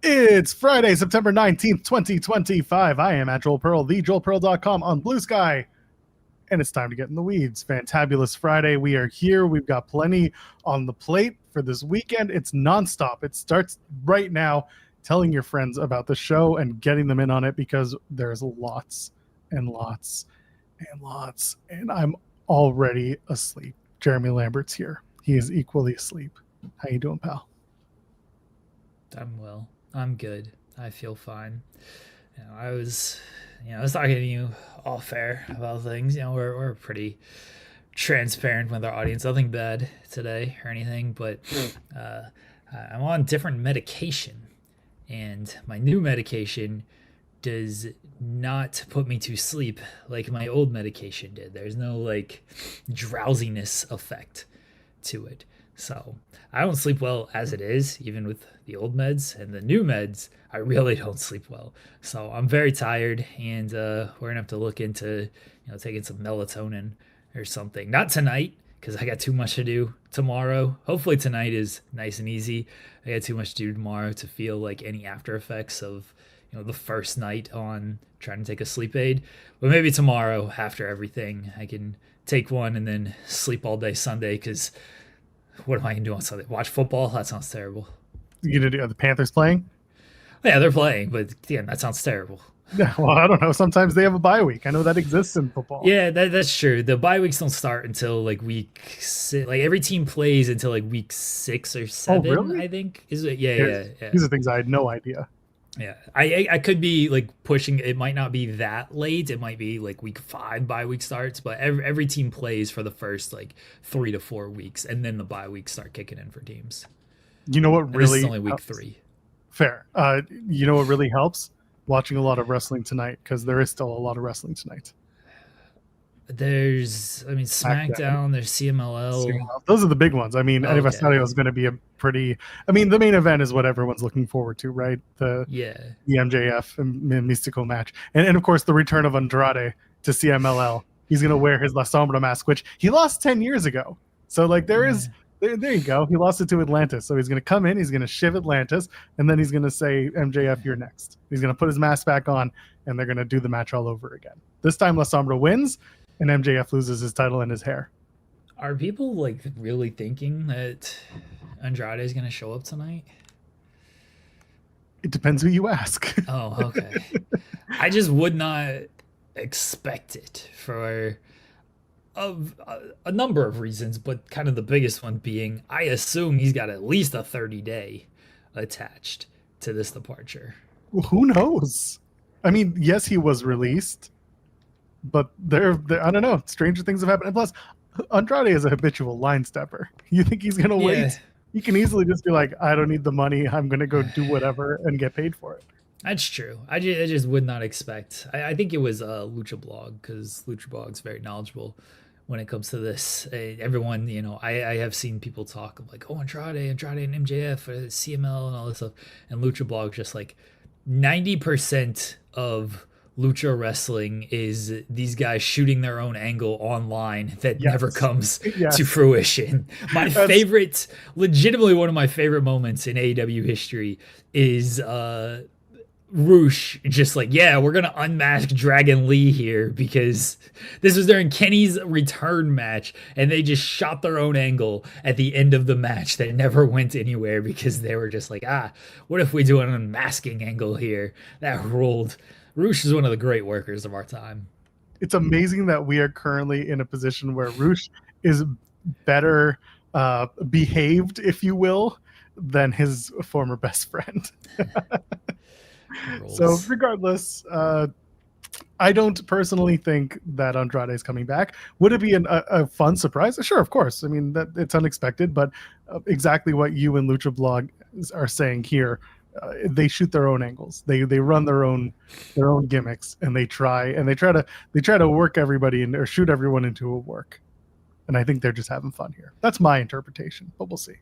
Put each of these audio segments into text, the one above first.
It's Friday, September 19th, 2025. I am at Joel Pearl, thejoelpearl.com on Blue Sky. And it's time to get in the weeds. Fantabulous Friday. We are here. We've got plenty on the plate for this weekend. It's nonstop. It starts right now. Telling your friends about the show and getting them in on it because there's lots and lots and lots. And I'm already asleep. Jeremy Lambert's here. He is equally asleep. How you doing, pal? I'm well. I'm good. I feel fine. I was talking to you off air about things. We're pretty transparent with our audience. Nothing bad today or anything, but I'm on different medication, and my new medication does not put me to sleep like my old medication did. There's no drowsiness effect to it. So I don't sleep well as it is, even with the old meds, and the new meds, I really don't sleep well. So I'm very tired, and we're gonna have to look into, taking some melatonin or something. Not tonight, because I got too much to do tomorrow. Hopefully tonight is nice and easy. I got too much to do tomorrow to feel like any after effects of, the first night on trying to take a sleep aid. But maybe tomorrow, after everything, I can take one and then sleep all day Sunday, because what am I going to do on Sunday? Watch football? That sounds terrible. You gonna do? Are the Panthers playing? Yeah, they're playing, but yeah, that sounds terrible. Yeah, well, I don't know. Sometimes they have a bye week. I know that exists in football. Yeah, that's true. The bye weeks don't start until week 6. Every team plays until week 6 or 7. Oh, really? I think is it? Yeah. These are things I had no idea. Yeah, I could be pushing. It might not be that late. It might be week 5 bye week starts, but every team plays for the first 3 to 4 weeks, and then the bye weeks start kicking in for teams. You know what really? This is only week 3. Fair. You know what really helps? Watching a lot of wrestling tonight, because there is still a lot of wrestling tonight. There's, SmackDown. There's CMLL. Those are the big ones. Aniversario is going to be a pretty. The main event is what everyone's looking forward to, right? The MJF and Mystico match, and of course the return of Andrade to CMLL. He's going to wear his La Sombra mask, which he lost 10 years ago. So there you go. He lost it to Atlantis. So he's going to come in, he's going to shiv Atlantis, and then he's going to say, MJF, you're next. He's going to put his mask back on, and they're going to do the match all over again. This time, La Sombra wins, and MJF loses his title and his hair. Are people really thinking that Andrade is going to show up tonight? It depends who you ask. Oh, okay. I just would not expect it for a number of reasons, but kind of the biggest one being, I assume he's got at least a 30-day attached to this departure. Well, who knows? Yes, he was released, but there I don't know. Stranger things have happened. And plus, Andrade is a habitual line stepper. You think he's going to wait? He can easily just be like, I don't need the money. I'm going to go do whatever and get paid for it. That's true. I just would not expect. I think it was Lucha Blog, because Lucha Blog's very knowledgeable when it comes to this. Everyone, I have seen people talk of Andrade and MJF, CML and all this stuff. And Lucha Blog just 90% of Lucha wrestling is these guys shooting their own angle online that never comes to fruition. Legitimately one of my favorite moments in AEW history is Roosh just we're gonna unmask Dragon Lee here, because this was during Kenny's return match, and they just shot their own angle at the end of the match that never went anywhere, because they were just what if we do an unmasking angle here? That ruled. Roosh is one of the great workers of our time. It's amazing that we are currently in a position where Roosh is better behaved, if you will, than his former best friend. So regardless, I don't personally think that Andrade is coming back. Would it be a fun surprise? Sure, of course. That it's unexpected, but exactly what you and Lucha Blog are saying here. They shoot their own angles. They run their own gimmicks, and they try to work everybody or shoot everyone into a work. And I think they're just having fun here. That's my interpretation, but we'll see.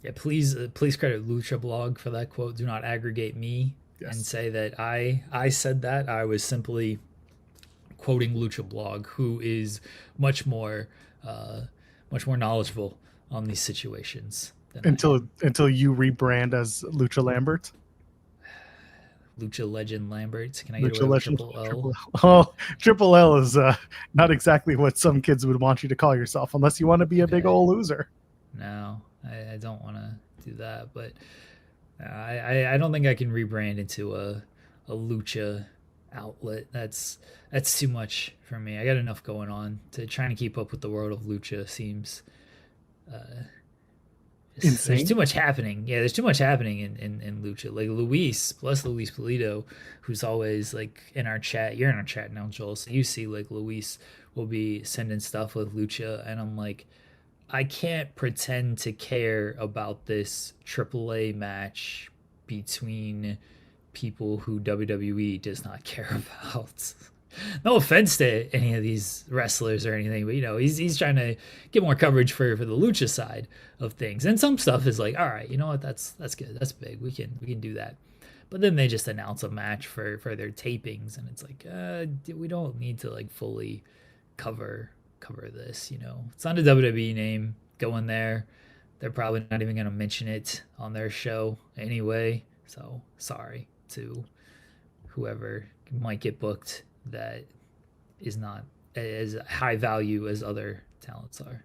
Yeah, please credit Lucha Blog for that quote. Do not aggregate me and say that I said that. I was simply quoting Lucha Blog, who is much more knowledgeable on these situations. Until you rebrand as Lucha Lambert. Lucha Legend Lambert. Can I get away with Triple L? Oh, Triple L is not exactly what some kids would want you to call yourself, unless you want to be a big old loser. No, I don't want to do that, but I don't think I can rebrand into a Lucha outlet. That's too much for me. I got enough going on. Trying to keep up with the world of Lucha seems insane. There's too much happening. Yeah, there's too much happening in Lucha. Like Luis Polito, who's always like in our chat. You're in our chat now, Joel. So you see like Luis will be sending stuff with Lucha, and I'm like, I can't pretend to care about this AAA match between people who WWE does not care about. No offense to any of these wrestlers or anything, but he's trying to get more coverage for the Lucha side of things. And some stuff is like, all right, you know what, that's good, that's big, we can do that. But then they just announce a match for their tapings, and it's like, we don't need to like fully cover this. It's not a WWE name. Go in there. They're probably not even going to mention it on their show anyway. So sorry to whoever might get booked that is not as high value as other talents are.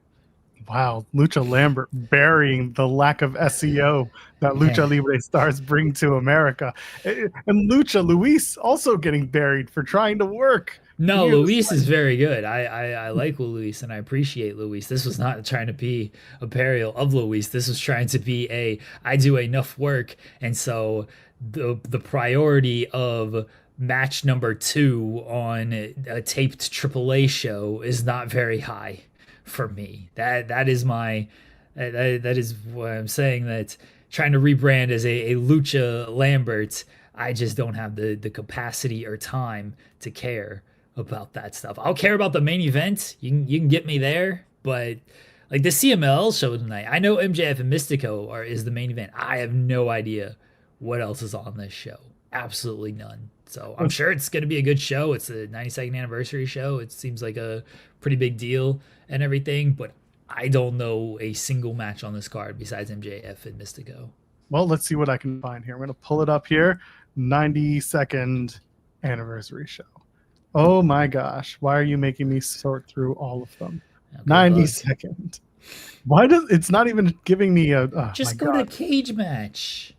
Wow, Lucha Lambert burying the lack of SEO that Lucha Libre stars bring to America. And Lucha Luis also getting buried for trying to work. No, Luis is very good. I like Luis, and I appreciate Luis. This was not trying to be a burial of Luis. This was trying to be I do enough work, and so the priority of match number 2 on a taped AAA show is not very high for me. That is my that is what I'm saying, that trying to rebrand as a Lucha Lambert, I just don't have the capacity or time to care about that stuff. I'll care about the main event. You can get me there, but like the CMLL show tonight, I know MJF and Mystico is the main event. I have no idea what else is on this show. Absolutely none. So I'm sure it's going to be a good show. It's a 92nd anniversary show. It seems like a pretty big deal and everything, but I don't know a single match on this card besides MJF and Mystico. Well, let's see what I can find here. I'm going to pull it up here. 92nd anniversary show. Oh my gosh. Why are you making me sort through all of them? 92nd. Why does it's not even giving me a just go to cage match.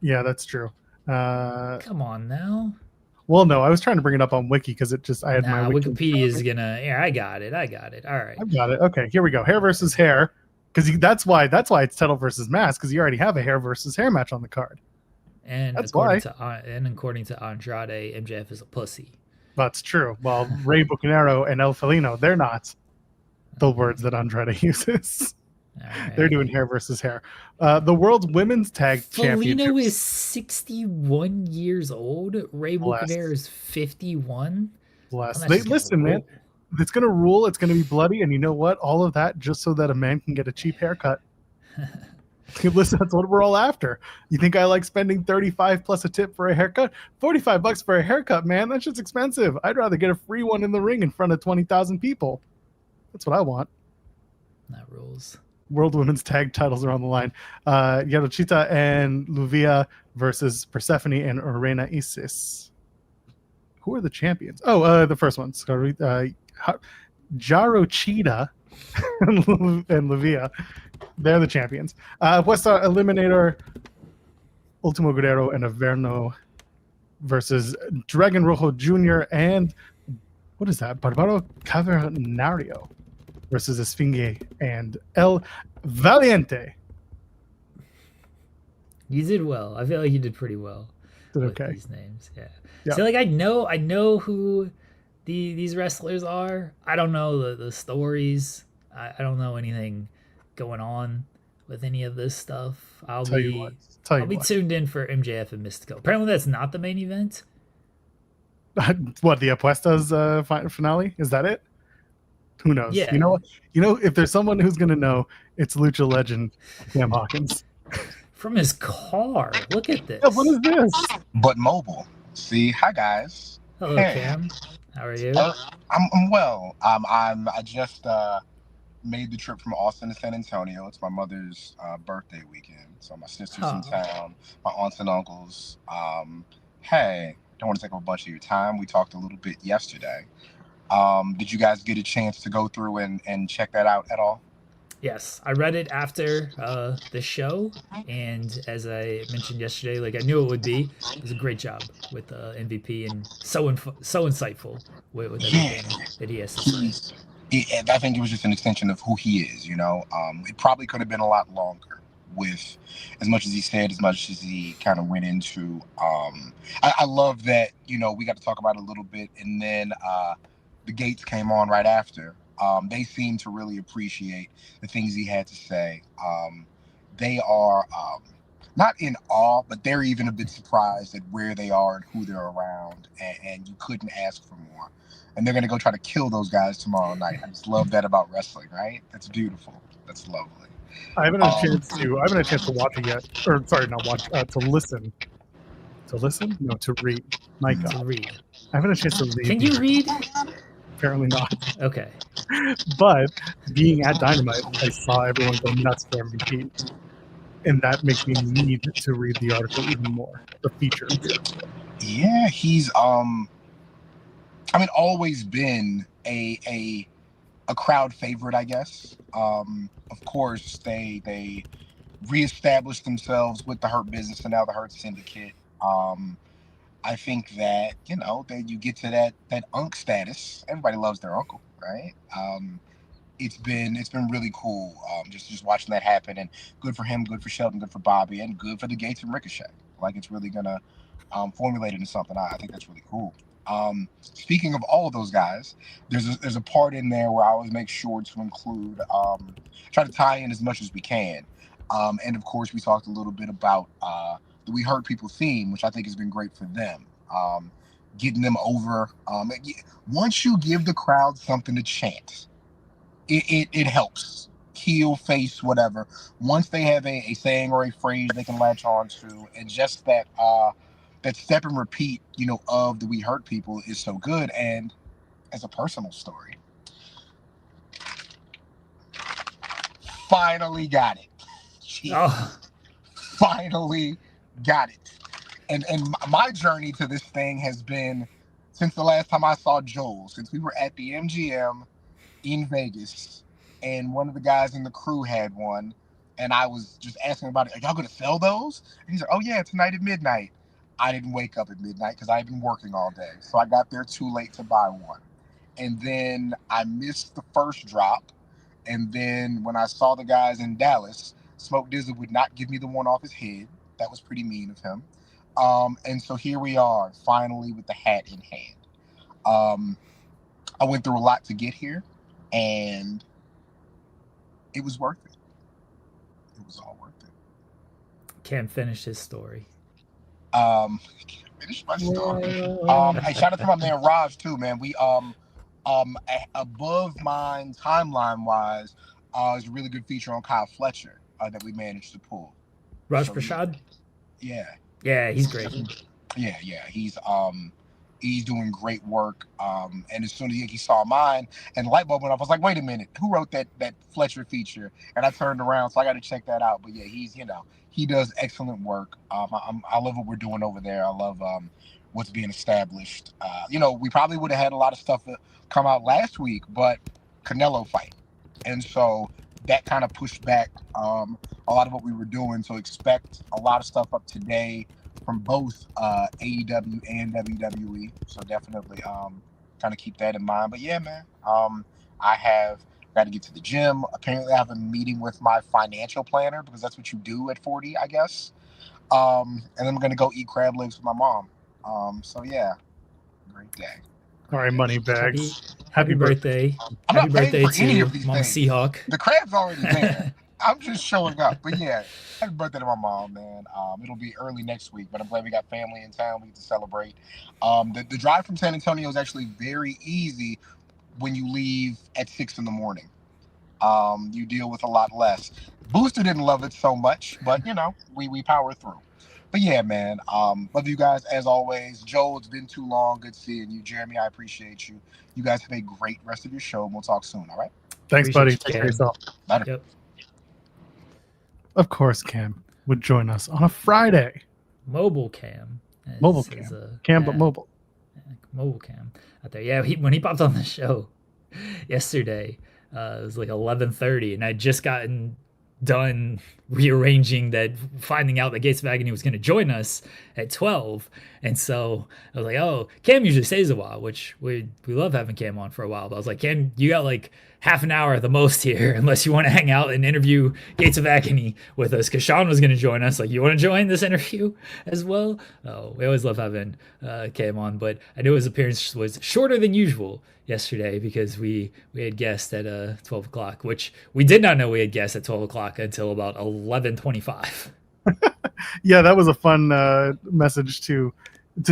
Yeah, that's true. Come on now. Well, no, I was trying to bring it up on Wiki because I had my Wikipedia is gonna. Yeah, I got it. All right, I've got it. Okay, here we go. Hair versus hair, because that's why it's title versus mask, because you already have a hair versus hair match on the card. And according to Andrade, MJF is a pussy. That's true. Well, Rey Bucanero and El Felino, they're not the words that Andrade uses. Right. They're doing hair versus hair. The world's women's tag championship. Felino is 61 years old. Rey Bucanero is 51. Bless. Listen, man. It's going to rule. It's going to be bloody. And you know what? All of that just so that a man can get a cheap haircut. Listen, that's what we're all after. You think I like spending $35 plus a tip for a haircut? $45 for a haircut, man. That's just expensive. I'd rather get a free one in the ring in front of 20,000 people. That's what I want. That rules. World Women's Tag titles are on the line. Yarochita and Luvia versus Persephone and Reina Isis. Who are the champions? Oh, the first ones. Jarochita and Luvia. They're the champions. Puesta Eliminator, Ultimo Guerrero, and Averno versus Dragon Rojo Jr. and what is that? Barbaro Cavernario versus Esfinge and El Valiente. You did well. I feel like you did pretty well. Did with okay. These names, yeah. So like I know who these wrestlers are. I don't know the stories. I don't know anything going on with any of this stuff. I'll be tuned in for MJF and Mystico. Apparently that's not the main event. What, the Apuestas finale? Is that it? Who knows? Yeah. You know, if there's someone who's gonna know, it's Lucha legend Cam Hawkins. From his car. Look at this. Yeah, what is this? But mobile. See, hi guys. Hello, Cam. How are you? I'm well. I just made the trip from Austin to San Antonio. It's my mother's birthday weekend, so my sister's in town, my aunts and uncles. Hey, don't want to take up a bunch of your time. We talked a little bit yesterday. Did you guys get a chance to go through and check that out at all? Yes, I read it after the show, and as I mentioned yesterday, like I knew it would be. It was a great job with MVP, and so insightful with Yeah, everything that he has to say. I think it was just an extension of who he is. It probably could have been a lot longer with as much as he said, as much as he kind of went into. I love that we got to talk about it a little bit, and then the Gates came on right after. They seem to really appreciate the things he had to say. They are not in awe, but they're even a bit surprised at where they are and who they're around, and you couldn't ask for more. And they're going to go try to kill those guys tomorrow night. I just love that about wrestling, right? That's beautiful. That's lovely. I haven't had a chance to watch it yet. Or sorry, not watch. To listen. To listen? No, to read. My God. To read. I haven't had a chance to read. Can you read? Apparently not. Okay. But being at Dynamite, I saw everyone go nuts for MVP. And that makes me need to read the article even more. The feature. Yeah, he's always been a crowd favorite, I guess. Of course, they reestablished themselves with the Hurt Business and now the Hurt Syndicate. I think that that you get to that unk status. Everybody loves their uncle, right? It's been really cool. Just watching that happen, and good for him, good for Shelton, good for Bobby, and good for the Gates and Ricochet. Like it's really gonna formulate into something. I think that's really cool. Speaking of all of those guys, there's a part in there where I always make sure to include, try to tie in as much as we can. And of course, we talked a little bit about the We Hurt People theme, which I think has been great for them. Getting them over. Once you give the crowd something to chant, it helps. Heel, face, whatever. Once they have a saying or a phrase they can latch on to, and just that step and repeat, of the We Hurt People is so good. And as a personal story, finally got it. Finally got it. And my journey to this thing has been since the last time I saw Joel, since we were at the MGM in Vegas, and one of the guys in the crew had one, and I was just asking about it. Are y'all going to sell those? And he's like, oh yeah, tonight at midnight. I didn't wake up at midnight because I had been working all day. So I got there too late to buy one. And then I missed the first drop. And then when I saw the guys in Dallas, Smoke Dizzle would not give me the one off his head. That was pretty mean of him. And so here we are, finally with the hat in hand. I went through a lot to get here, and it was worth it. It was all worth it. Can't finish his story. Finish my story. Hey, shout out to my man Raj too, man. We above mine timeline wise, is a really good feature on Kyle Fletcher that we managed to pull. Raj Prashad? Yeah, he's great. Yeah, he's doing great work. And as soon as he saw mine and the light bulb went off, I was like, wait a minute, who wrote that Fletcher feature? And I turned around, so I got to check that out. But yeah, he does excellent work. I love what we're doing over there. I love what's being established. We probably would have had a lot of stuff that come out last week, but Canelo fight. And so that kind of pushed back a lot of what we were doing. So expect a lot of stuff up today from both AEW and WWE. So definitely kind of keep that in mind. But yeah, man, I have got to get to the gym. Apparently I have a meeting with my financial planner because that's what you do at 40, I guess. And then I'm going to go eat crab legs with my mom. So yeah, great day. All right, money bags. Happy birthday. Happy birthday to Mama Seahawk. The crab's already there. I'm just showing up. But yeah, happy birthday to my mom, man. It'll be early next week, but I'm glad we got family in town. We get to celebrate. The drive from San Antonio is actually very easy when you leave at 6 a.m. You deal with a lot less. Booster didn't love it so much, but we power through. But yeah, man, love you guys as always. Joel, it's been too long. Good seeing you. Jeremy, I appreciate you. You guys have a great rest of your show, and we'll talk soon, all right? Thanks, buddy. Take care of yourself. Later. Yep. Of course, Cam would join us on a Friday. Mobile Cam. Mobile Cam, but mobile. Mobile Cam out there. Yeah, when he popped on the show yesterday, it was like 11:30, and I'd just gotten done rearranging that, finding out that Gates of Agony was going to join us at 12, and so I was like, oh, Cam usually stays a while, which we love having Cam on for a while, but I was like, Cam, you got like half an hour at the most here, unless you want to hang out and interview Gates of Agony with us, because Sean was going to join us. Like, you want to join this interview as well? Oh, we always love having Cam on, but I knew his appearance was shorter than usual yesterday because we had guests at 12 o'clock, which we did not know we had guests at 12 o'clock until about 11:25. Yeah, that was a fun message to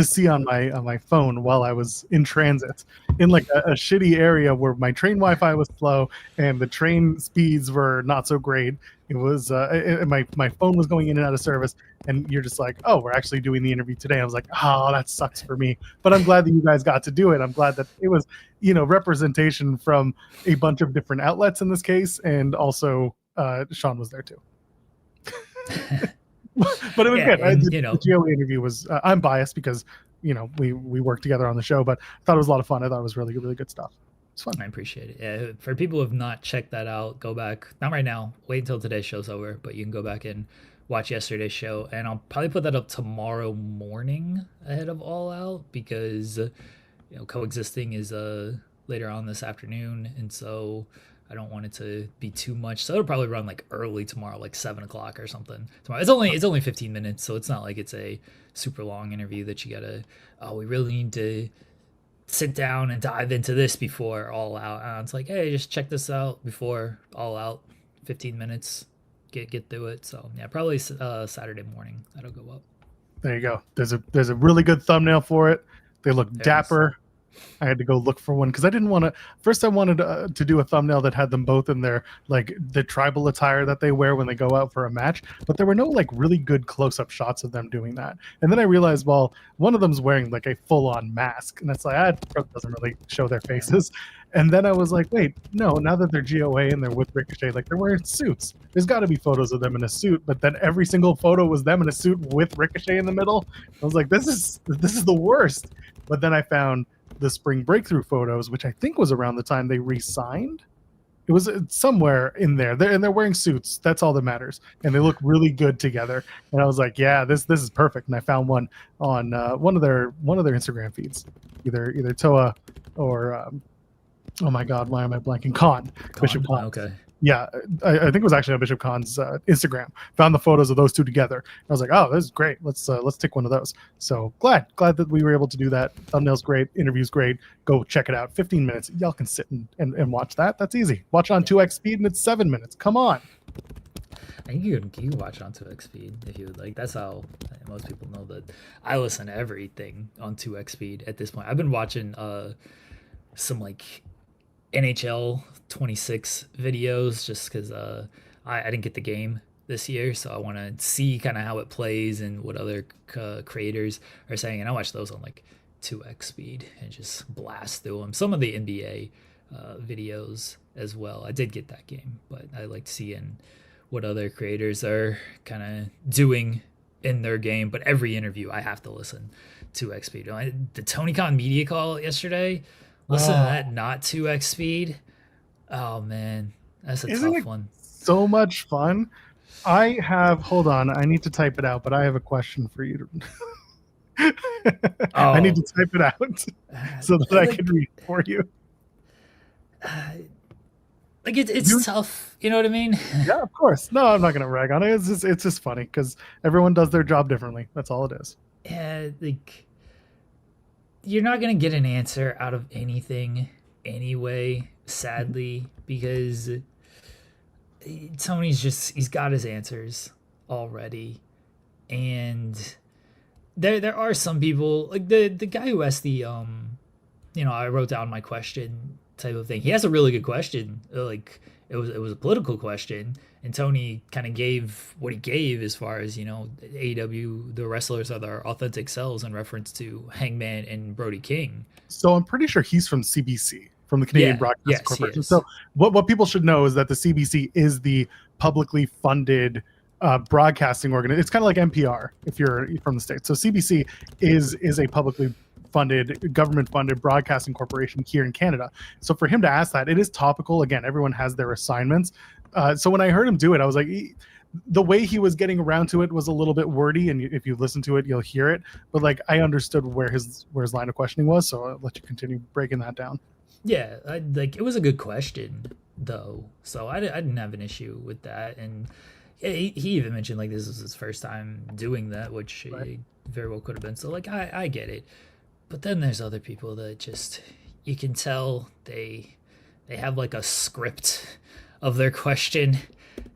see on my phone while I was in transit in like a shitty area where my train Wi-Fi was slow and the train speeds were not so great. It was my phone was going in and out of service, and you're just like, oh, we're actually doing the interview today. I was like, oh, that sucks for me, but I'm glad that you guys got to do it. I'm glad that it was, representation from a bunch of different outlets in this case, and also Sean was there too. But it was good. The GLE interview was. I'm biased because we worked together on the show, but I thought it was a lot of fun. I thought it was really, really good stuff. It's fun. I appreciate it. Yeah, for people who have not checked that out, go back. Not right now. Wait until today's show's over, but you can go back and watch yesterday's show, and I'll probably put that up tomorrow morning ahead of All Out because coexisting is later on this afternoon, and so I don't want it to be too much. So it'll probably run like early tomorrow, like 7 o'clock or something. Tomorrow. It's only 15 minutes, so it's not like it's a super long interview that you gotta. Oh, we really need to sit down and dive into this before All Out. And it's like, hey, just check this out before All Out. 15 minutes, get through it. So yeah, probably Saturday morning that'll go up. There you go. There's a really good thumbnail for it. They look dapper. I had to go look for one because I didn't want to. First, I wanted to do a thumbnail that had them both in their the tribal attire that they wear when they go out for a match, but there were no really good close-up shots of them doing that. And then I realized, well, one of them's wearing like a full-on mask, and it's like that doesn't really show their faces. And then I was like, wait, no, now that they're GOA and they're with Ricochet, they're wearing suits. There's got to be photos of them in a suit, but then every single photo was them in a suit with Ricochet in the middle. I was like, this is the worst. But then I found the Spring Breakthrough photos, which I think was around the time they re-signed. It was somewhere in there. They're wearing suits. That's all that matters, and they look really good together. And I was like, yeah, this is perfect. And I found one on one of their Instagram feeds, either Toa or oh my God, why am I blanking? Bishop Khan. Okay. Yeah, I think it was actually on Bishop Khan's Instagram. Found the photos of those two together. I was like, oh, this is great. Let's take one of those. So glad that we were able to do that. Thumbnail's great, interview's great. Go check it out. 15 minutes. Y'all can sit and watch that. That's easy. Watch on 2x speed and it's 7 minutes. Come on. I think you can watch on 2x speed if you would like. That's how most people know that I listen to everything on 2x speed at this point. I've been watching some NHL 26 videos just because I didn't get the game this year, so I want to see kind of how it plays and what other creators are saying, and I watch those on 2x speed and just blast through them. Some of the NBA videos as well. I did get that game, but I like seeing what other creators are kind of doing in their game. But every interview I have to listen 2x speed. The Tony Khan media call yesterday, listen to that, not 2x speed. Oh man, that's a tough one. So much fun. Hold on, I need to type it out, but I have a question for you. I need to type it out so that I can read it for you. It's tough, you know what I mean? Yeah, of course. No, I'm not gonna rag on it. It's just funny because everyone does their job differently. That's all it is. Yeah, you're not gonna get an answer out of anything anyway, sadly, because Tony's he's got his answers already, and there are some people like the guy who asked the I wrote down my question type of thing. He has a really good question. It was a political question, and Tony kind of gave what he gave as far as AEW, the wrestlers are their authentic selves in reference to Hangman and Brody King. So I'm pretty sure he's from CBC, from the Canadian Broadcasting Corporation. So what people should know is that the CBC is the publicly funded broadcasting organization. It's kind of like NPR if you're from the States. So CBC is a publicly funded, government-funded broadcasting corporation here in Canada. So for him to ask that, it is topical. Again, everyone has their assignments. So when I heard him do it, I was like, the way he was getting around to it was a little bit wordy, and if you listen to it, you'll hear it. But like, I understood where his line of questioning was, so I'll let you continue breaking that down. Yeah, it was a good question though, so I didn't have an issue with that. And he even mentioned like this was his first time doing that, which right. Very well could have been. So like, I get it. But then there's other people that just, you can tell they have like a script of their question,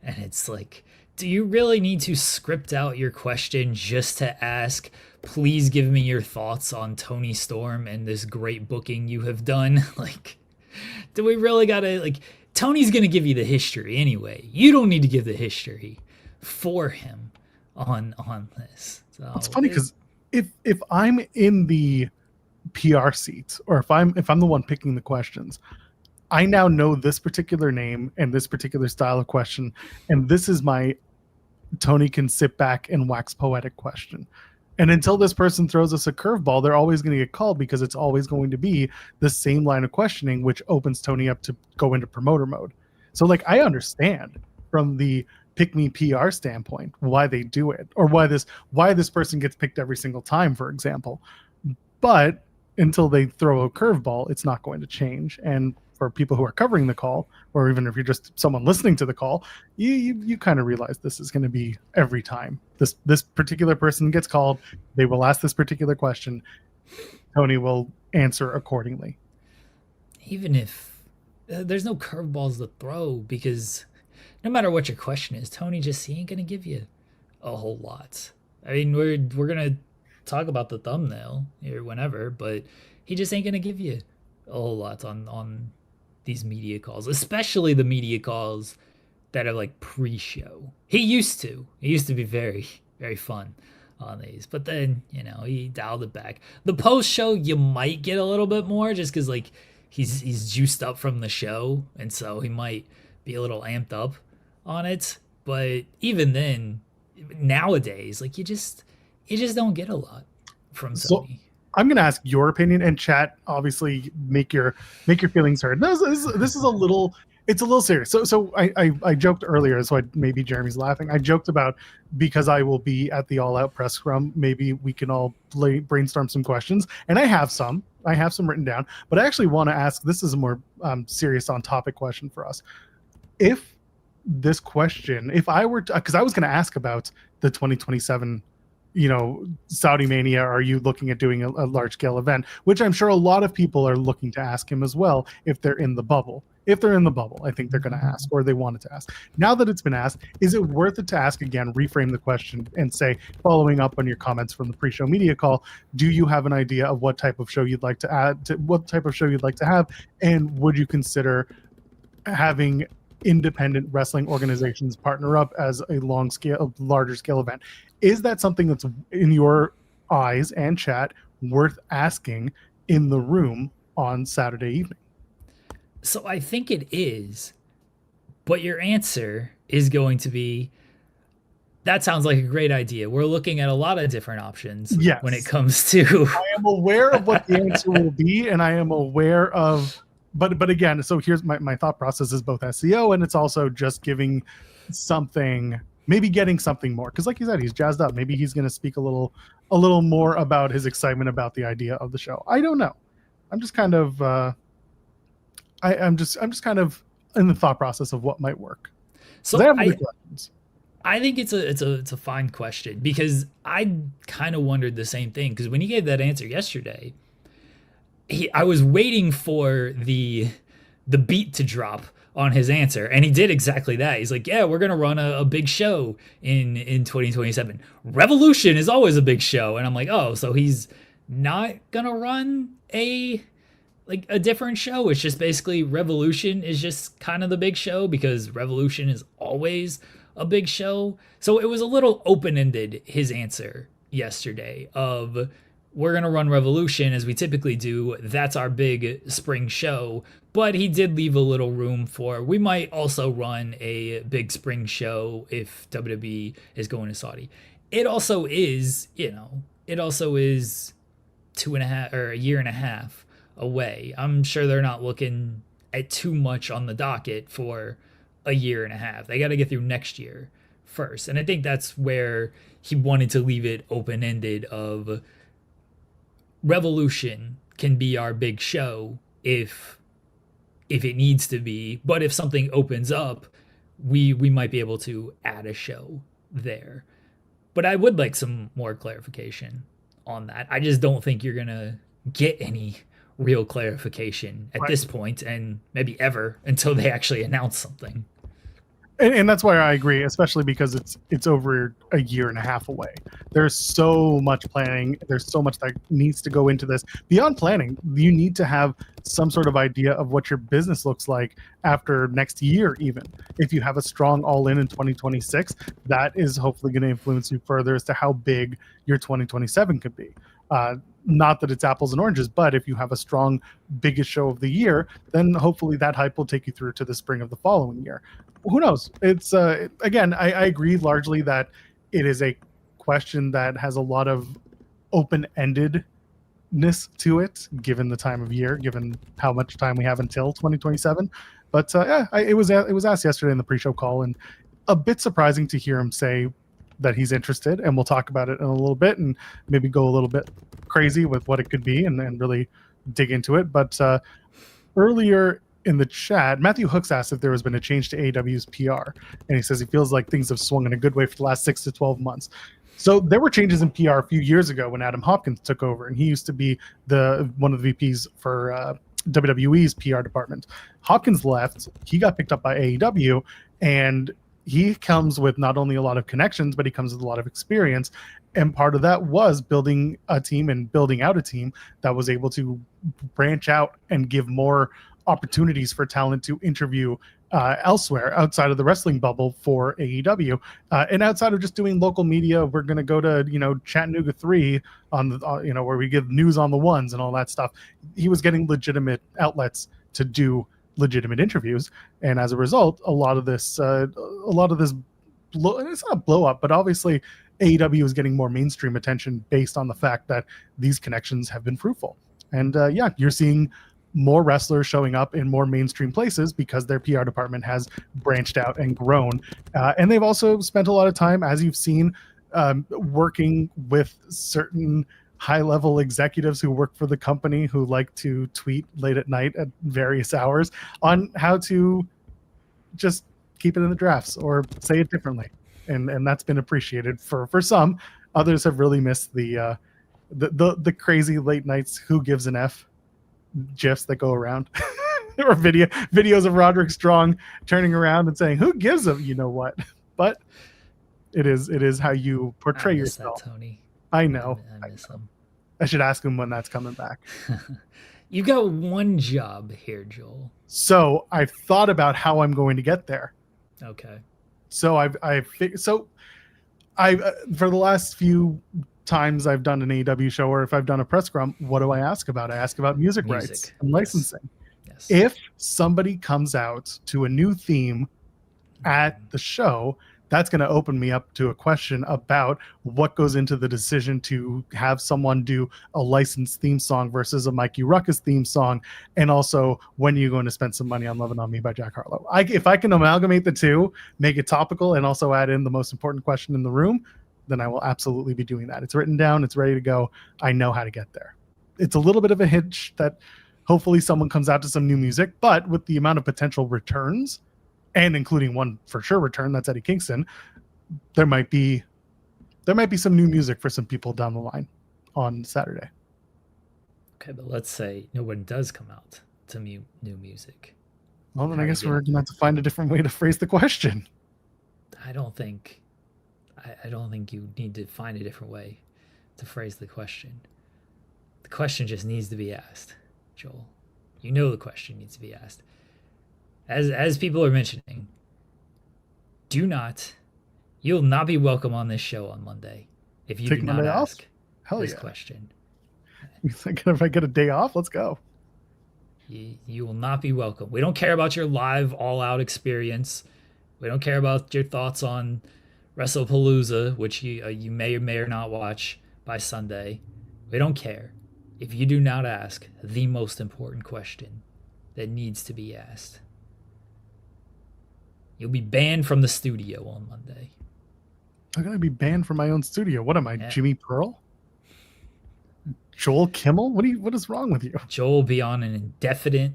and it's like, do you really need to script out your question just to ask, please give me your thoughts on Tony Storm and this great booking you have done? Like, do we really gotta, like, Tony's gonna give you the history anyway. You don't need to give the history for him on this. So it's funny because if I'm in the PR seat, or if I'm the one picking the questions, I now know this particular name and this particular style of question, and this is my Tony can sit back and wax poetic question. And until this person throws us a curveball, they're always going to get called, because it's always going to be the same line of questioning, which opens Tony up to go into promoter mode. So like, I understand from the pick me PR standpoint why they do it, or why this person gets picked every single time, for example. But until they throw a curveball, it's not going to change. And for people who are covering the call, or even if you're just someone listening to the call, you kind of realize this is going to be every time. This particular person gets called, they will ask this particular question, Tony will answer accordingly. Even if there's no curveballs to throw, because no matter what your question is, Tony he ain't going to give you a whole lot. I mean, we're going to talk about the thumbnail here whenever, but he just ain't going to give you a whole lot on these media calls, especially the media calls that are like pre-show. He used to be very, very fun on these, but then, he dialed it back. The post-show, you might get a little bit more, just because like he's juiced up from the show, and so he might be a little amped up on it. But even then, nowadays, like you just don't get a lot from Tony. I'm going to ask your opinion, and chat, obviously make your feelings heard. This is a little serious. So I joked earlier, so maybe Jeremy's laughing. I joked about, because I will be at the All Out press scrum, maybe we can all brainstorm some questions, and I have some written down, but I actually want to ask, this is a more serious on topic question for us. If this question, if I were to, because I was going to ask about the 2027 SaudiMania, are you looking at doing a large scale event, which I'm sure a lot of people are looking to ask him as well, if they're in the bubble. I think they're going to ask, or they wanted to ask. Now that it's been asked, is it worth it to ask again, reframe the question and say, following up on your comments from the pre-show media call, do you have an idea of what type of show you'd like to have, and would you consider having independent wrestling organizations partner up as a larger scale event? Is that something that's, in your eyes and chat, worth asking in the room on Saturday evening? So I think it is, but your answer is going to be, that sounds like a great idea. We're looking at a lot of different options when it comes to... I am aware of what the answer will be, and I am aware of... But again, so here's my thought process is both SEO, and it's also just giving something, maybe getting something more. Because like you said, he's jazzed up. Maybe he's going to speak a little more about his excitement about the idea of the show. I don't know. I'm just kind of... I'm just kind of in the thought process of what might work. So I think it's a fine question, because I kind of wondered the same thing, because when he gave that answer yesterday, I was waiting for the beat to drop on his answer, and he did exactly that. He's like, yeah, we're gonna run a big show in 2027. Revolution is always a big show. And I'm like, oh, so he's not gonna run a different show. It's just basically Revolution is just kind of the big show, because Revolution is always a big show. So it was a little open-ended, his answer yesterday of, we're going to run Revolution as we typically do. That's our big spring show. But he did leave a little room for, we might also run a big spring show if WWE is going to Saudi. It also is, it also is 2.5 or a year and a half away. I'm sure they're not looking at too much on the docket for a year and a half. They got to get through next year first. And I think that's where he wanted to leave it open-ended of Revolution can be our big show if it needs to be, but if something opens up, we might be able to add a show there. But I would like some more clarification on that. I just don't think you're gonna get any real clarification at this point, and maybe ever, until they actually announce something. And that's why I agree, especially because it's over a year and a half away. There's so much planning. There's so much that needs to go into this. Beyond planning, you need to have some sort of idea of what your business looks like after next year, even. If you have a strong all-in in 2026, that is hopefully going to influence you further as to how big your 2027 could be. Not that it's apples and oranges, but if you have a strong, biggest show of the year, then hopefully that hype will take you through to the spring of the following year. Who knows? It's again, I agree largely that it is a question that has a lot of open-endedness to it, given the time of year, given how much time we have until 2027. But it was asked yesterday in the pre-show call, and a bit surprising to hear him say that he's interested, and we'll talk about it in a little bit and maybe go a little bit crazy with what it could be and really dig into it. But earlier in the chat, Matthew Hooks asked if there has been a change to AEW's PR, and he says he feels like things have swung in a good way for the last 6 to 12 months. So there were changes in PR a few years ago when Adam Hopkins took over, and he used to be one of the VPs for WWE's PR department. Hopkins left, he got picked up by AEW, and he comes with not only a lot of connections, but he comes with a lot of experience. And part of that was building a team and building out a team that was able to branch out and give more opportunities for talent to interview elsewhere outside of the wrestling bubble for AEW. And outside of just doing local media, we're going to go to, Chattanooga 3 on the, where we give news on the ones and all that stuff. He was getting legitimate outlets to do legitimate interviews, and as a result, a lot of this it's not blow up, but obviously AEW is getting more mainstream attention based on the fact that these connections have been fruitful. And you're seeing more wrestlers showing up in more mainstream places because their PR department has branched out and grown, and they've also spent a lot of time, as you've seen, working with certain high-level executives who work for the company who like to tweet late at night at various hours on how to just keep it in the drafts or say it differently. And that's been appreciated for some. Others have really missed the crazy late nights who gives an F gifs that go around or videos of Roderick Strong turning around and saying, who gives a you know what? But it is how you portray yourself. That, Tony. I know. I miss him. I should ask him when that's coming back. You got one job here, Joel. So I've thought about how I'm going to get there. Okay. So I've for the last few times I've done an AEW show, or if I've done a press scrum, what do I ask about? I ask about music rights and licensing. Yes. If somebody comes out to a new theme at the show, that's going to open me up to a question about what goes into the decision to have someone do a licensed theme song versus a Mikey Ruckus theme song. And also, when are you going to spend some money on Lovin' On Me by Jack Harlow? If I can amalgamate the two, make it topical, and also add in the most important question in the room, then I will absolutely be doing that. It's written down. It's ready to go. I know how to get there. It's a little bit of a hitch that hopefully someone comes out to some new music, but with the amount of potential returns, and including one for sure return, that's Eddie Kingston, there might be some new music for some people down the line on Saturday. Okay, but let's say no one does come out to new music. Well, then I guess we're going to have to find a different way to phrase the question. I don't think you need to find a different way to phrase the question. The question just needs to be asked, Joel. You know the question needs to be asked. As people are mentioning, you'll not be welcome on this show on Monday if you do not ask this question. He's like, if I get a day off, let's go. You will not be welcome. We don't care about your live All Out experience. We don't care about your thoughts on Wrestlepalooza, which you may or may or not watch by Sunday. We don't care if you do not ask the most important question that needs to be asked. You'll be banned from the studio on Monday. I'm going to be banned from my own studio. What am I, Jimmy Pearl? Joel Kimmel? What is wrong with you? Joel will be on an indefinite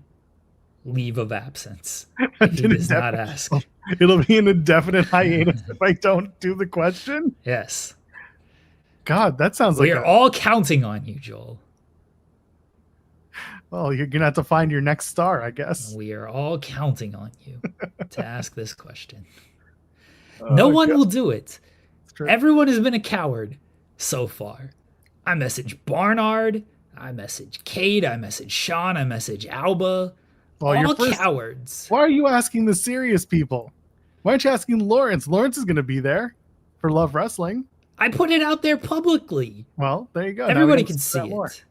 leave of absence. If he does not ask. It'll be an indefinite hiatus if I don't do the question? Yes. God, that sounds like... We are all counting on you, Joel. Well, you're going to have to find your next star, I guess. We are all counting on you to ask this question. No one will do it. Everyone has been a coward so far. I message Barnard. I message Kate. I message Sean. I message Alba. All cowards. Why are you asking the serious people? Why aren't you asking Lawrence? Lawrence is going to be there for Love Wrestling. I put it out there publicly. Well, there you go. Everybody can see it.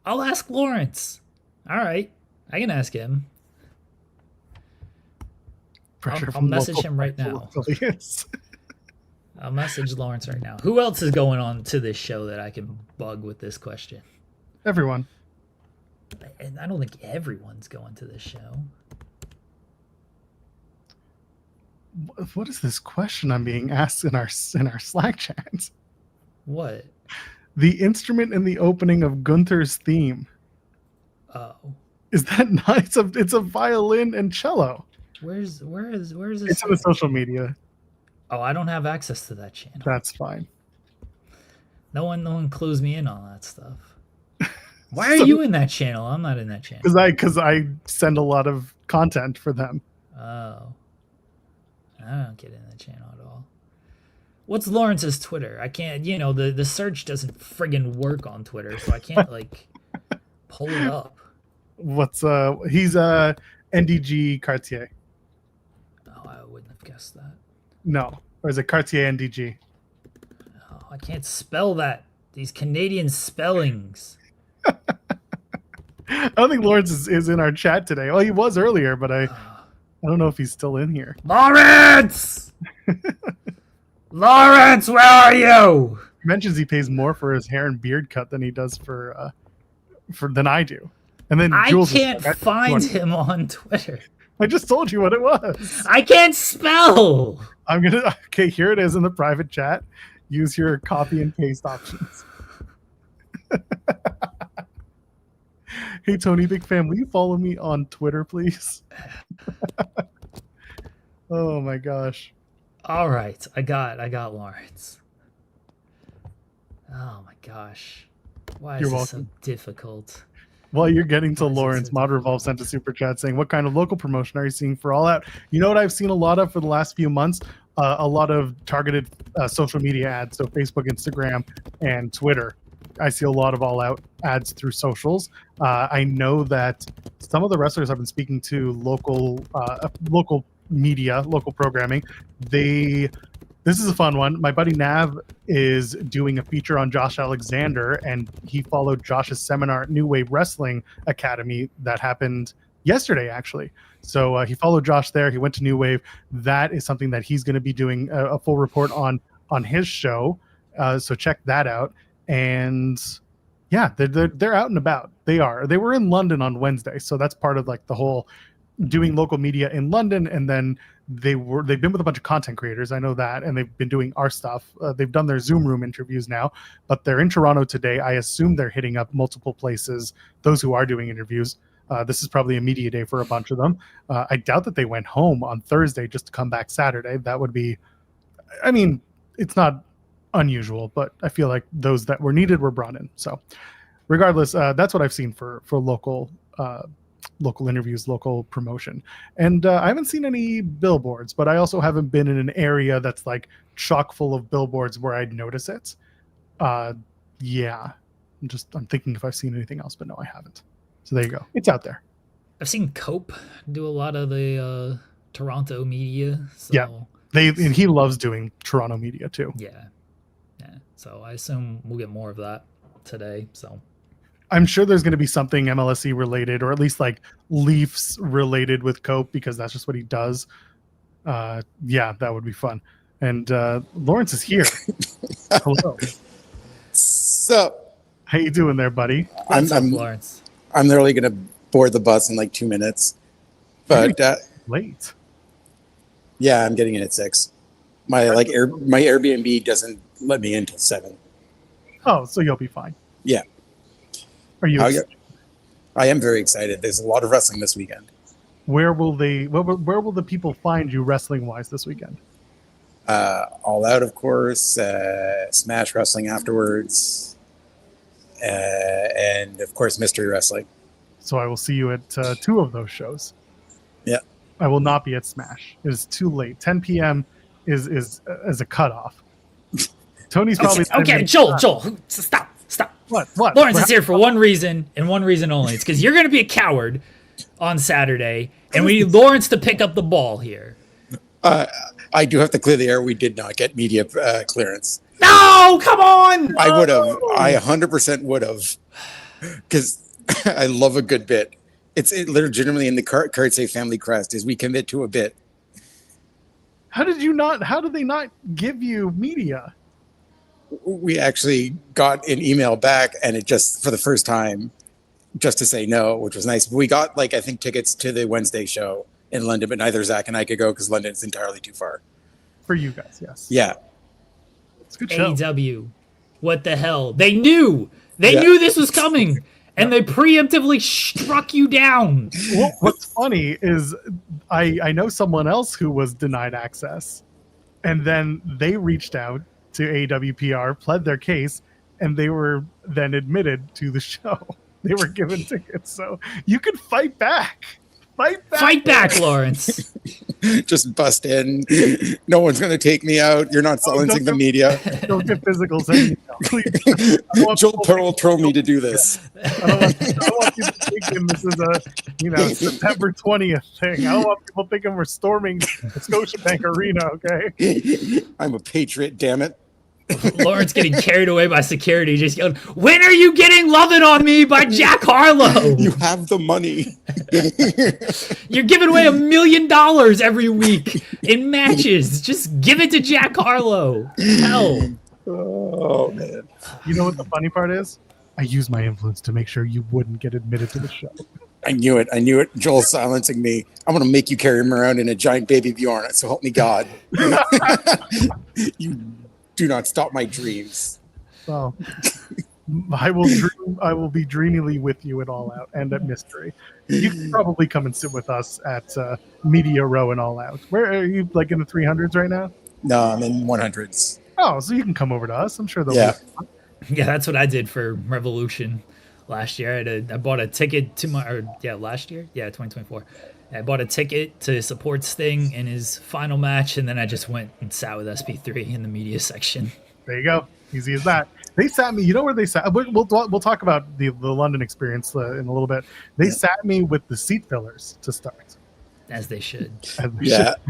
I'll ask Lawrence. All right. I can ask him. I'll message him right now. I'll message Lawrence right now. Who else is going on to this show that I can bug with this question? Everyone. And I don't think everyone's going to this show. What is this question I'm being asked in our Slack chat? What? The instrument in the opening of Gunther's theme. Oh. Is that nice? It's a violin and cello. Where is this? It's in the social media. Oh, I don't have access to that channel. That's fine. No one clues me in on that stuff. Why are you in that channel? I'm not in that channel. Because I send a lot of content for them. Oh. I don't get in the channel at all. What's Lawrence's Twitter? I can't, the search doesn't friggin' work on Twitter, so I can't pull it up. He's NDG Cartier. Oh, I wouldn't have guessed that. No. Or is it Cartier NDG? Oh, I can't spell that. These Canadian spellings. I don't think Lawrence is in our chat today. Well, he was earlier, but I don't know if he's still in here. Lawrence! Lawrence, where are you? He mentions he pays more for his hair and beard cut than he does for than I do. And then I can't find him on Twitter. I just told you what it was. I can't spell. Okay, here it is in the private chat. Use your copy and paste options. Hey Tony, big fan, will you follow me on Twitter, please? Oh my gosh. All right, I got Lawrence. Oh my gosh. Why is this so difficult? While you're getting to Lawrence, Mod Revolve sent a super chat saying, what kind of local promotion are you seeing for All Out? You know what I've seen a lot of for the last few months? A lot of targeted social media ads. So Facebook, Instagram, and Twitter. I see a lot of All Out ads through socials. I know that some of the wrestlers I've been speaking to, local media, local programming, this is a fun one. My buddy Nav is doing a feature on Josh Alexander, and he followed Josh's seminar at New Wave Wrestling Academy that happened yesterday, actually. So he followed Josh there. He went to New Wave. That is something that he's going to be doing a full report on his show. So check that out. And yeah, they're out and about. They were in London on Wednesday, so that's part of the whole doing local media in London. And then they've been with a bunch of content creators. I know that, and they've been doing our stuff. They've done their Zoom room interviews now, but they're in Toronto today. I assume they're hitting up multiple places. Those who are doing interviews. This is probably a media day for a bunch of them. I doubt that they went home on Thursday just to come back Saturday. That would be, I mean, it's not unusual, but I feel like those that were needed were brought in. So regardless, that's what I've seen for local interviews, local promotion. And I haven't seen any billboards, but I also haven't been in an area that's chock full of billboards where I'd notice it. Yeah, I'm thinking if I've seen anything else, but no, I haven't. So there you go. It's out there. I've seen Cope do a lot of the Toronto media. So yeah, and he loves doing Toronto media too. Yeah. So I assume we'll get more of that. today. So I'm sure there's going to be something MLSE related, or at least like Leafs related with Cope, because that's just what he does. Yeah, that would be fun. And Lawrence is here. Hello. So, how you doing there, buddy? What's up, Lawrence? I'm literally going to board the bus in like 2 minutes. But late. Yeah, I'm getting in at 6. My Airbnb doesn't let me in until 7. Oh, so you'll be fine. Yeah. Are you? I am very excited. There's a lot of wrestling this weekend. Where will the people find you wrestling wise this weekend? All Out, of course. Smash Wrestling afterwards, and of course Mystery Wrestling. So I will see you at 2 of those shows. Yeah. I will not be at Smash. It is too late. 10 p.m. is a cutoff. Tony's probably okay. Joel, stop. What? Lawrence is here for one reason and one reason only. It's because you're going to be a coward on Saturday, and we need Lawrence to pick up the ball here. I do have to clear the air. We did not get media clearance. No, come on. I would have. I 100% would have, because I love a good bit. It's legitimately in the Card Safe family crest is we commit to a bit. How did they not give you media? We actually got an email back, and it just, for the first time, just to say no, which was nice. We got, I think, tickets to the Wednesday show in London, but neither Zach and I could go because London is entirely too far. For you guys, yes. Yeah. It's a good show. AEW. What the hell? They knew. They knew this was coming, and they preemptively struck you down. Well, what's funny is I know someone else who was denied access, and then they reached out to AWPR, pled their case, and they were then admitted to the show. They were given tickets, so you can fight back. Fight back, Lawrence. Just bust in. No one's going to take me out. You're not silencing the media. Don't get physical. Joel Pearl told me to do this. I don't want people thinking this is a September 20th thing. I don't want people thinking we're storming the Scotiabank Arena, okay? I'm a patriot, damn it. Lawrence getting carried away by security, just yelling, "When are you getting Lovin' on Me by Jack Harlow?" You have the money. You're giving away $1 million every week in matches. Just give it to Jack Harlow. Hell. Oh, man. You know what the funny part is? I used my influence to make sure you wouldn't get admitted to the show. I knew it. Joel's silencing me. I'm going to make you carry him around in a giant baby Bjorn, so help me God. You do not stop my dreams. Well, I will be dreamily with you at All Out and at Mystery. You can probably come and sit with us at Media Row and All Out. Where are you, like in the 300s right now? No, I'm in 100s. Oh, so you can come over to us. I'm sure they'll be fun. Yeah, that's what I did for Revolution last year. I bought a ticket to last year? Yeah, 2024. I bought a ticket to support Sting in his final match, and then I just went and sat with SP3 in the media section. There you go. Easy as that. They sat me. You know where they sat? We'll talk about the London experience in a little bit. They sat me with the seat fillers to start. As they should.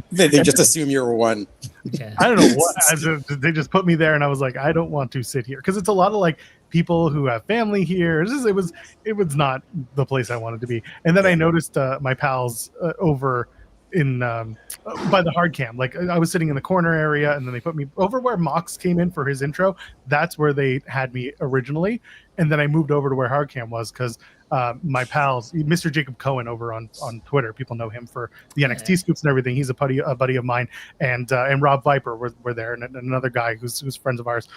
They just assume you're one. Yeah. I don't know what. They just put me there, and I was like, I don't want to sit here because it's a lot of people who have family here. It was not the place I wanted to be. And then I noticed my pals over in by the hard cam. I was sitting in the corner area, and then they put me over where Mox came in for his intro. That's where they had me originally, and then I moved over to where hard cam was because my pals, Mr. Jacob Cohen over on Twitter, people know him for the NXT scoops and everything. He's a buddy of mine, and Rob Viper were there, and another guy who's friends of ours.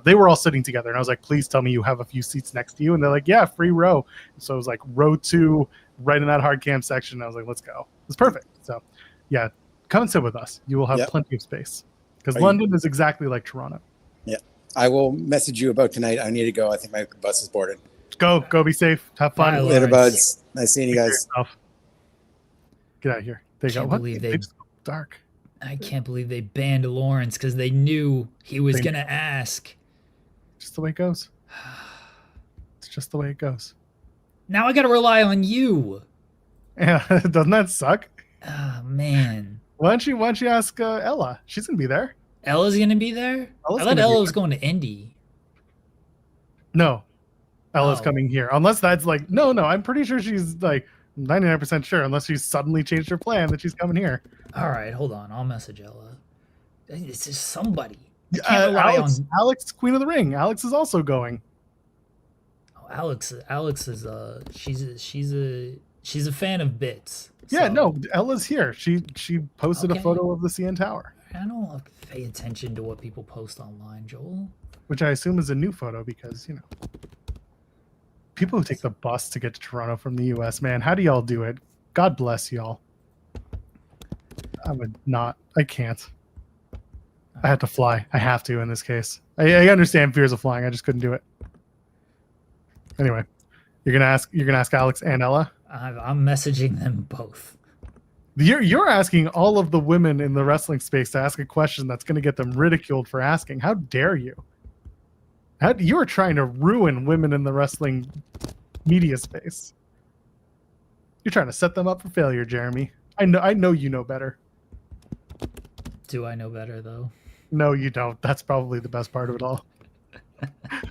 They were all sitting together, and I was like, "Please tell me you have a few seats next to you." And they're like, "Yeah, free row." So it was like row 2, right in that hard cam section. I was like, "Let's go." It's perfect. So, yeah, come and sit with us. You will have plenty of space because London is exactly like Toronto. Yeah, I will message you about tonight. I need to go. I think my bus is boarded. Go be safe. Have fun. Bye, later, buds. Nice seeing you guys. Get out of here. They just go dark. I can't believe they banned Lawrence because they knew he was going to ask. Just the way it goes. It's just the way it goes. Now I got to rely on you. Yeah, doesn't that suck? Oh, man. Why don't you ask Ella? She's going to be there. Ella's going to be there? I thought Ella was going to Indy. No. Ella's coming here. Unless that's like, no, I'm pretty sure she's like 99% sure, unless she's suddenly changed her plan that she's coming here. All right, hold on. I'll message Ella. It's just somebody. Alex, Queen of the Ring. Alex is also going. Oh, Alex is she's a fan of bits. Yeah, no, Ella's here. She posted a photo of the CN Tower. I don't pay attention to what people post online, Joel. Which I assume is a new photo because, people who take the bus to get to Toronto from the US, man, how do y'all do it? God bless y'all. I can't. I had to fly. I have to in this case. I understand fears of flying. I just couldn't do it. Anyway, you're gonna ask Alex and Ella? I'm messaging them both. You're asking all of the women in the wrestling space to ask a question that's going to get them ridiculed for asking. How dare you? You're trying to ruin women in the wrestling media space. You're trying to set them up for failure, Jeremy. I know you know better. Do I know better, though? No, you don't. That's probably the best part of it all.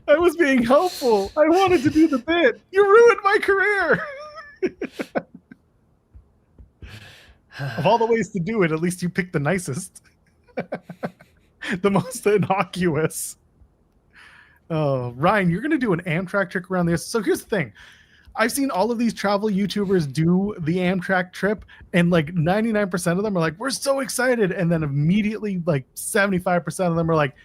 I was being helpful. I wanted to do the bit. You ruined my career. Of all the ways to do it, at least you picked the nicest. The most innocuous. Oh, Ryan, you're going to do an Amtrak trick around this. So here's the thing. I've seen all of these travel YouTubers do the Amtrak trip, and like 99% of them are like, we're so excited. And then immediately like 75% of them are like,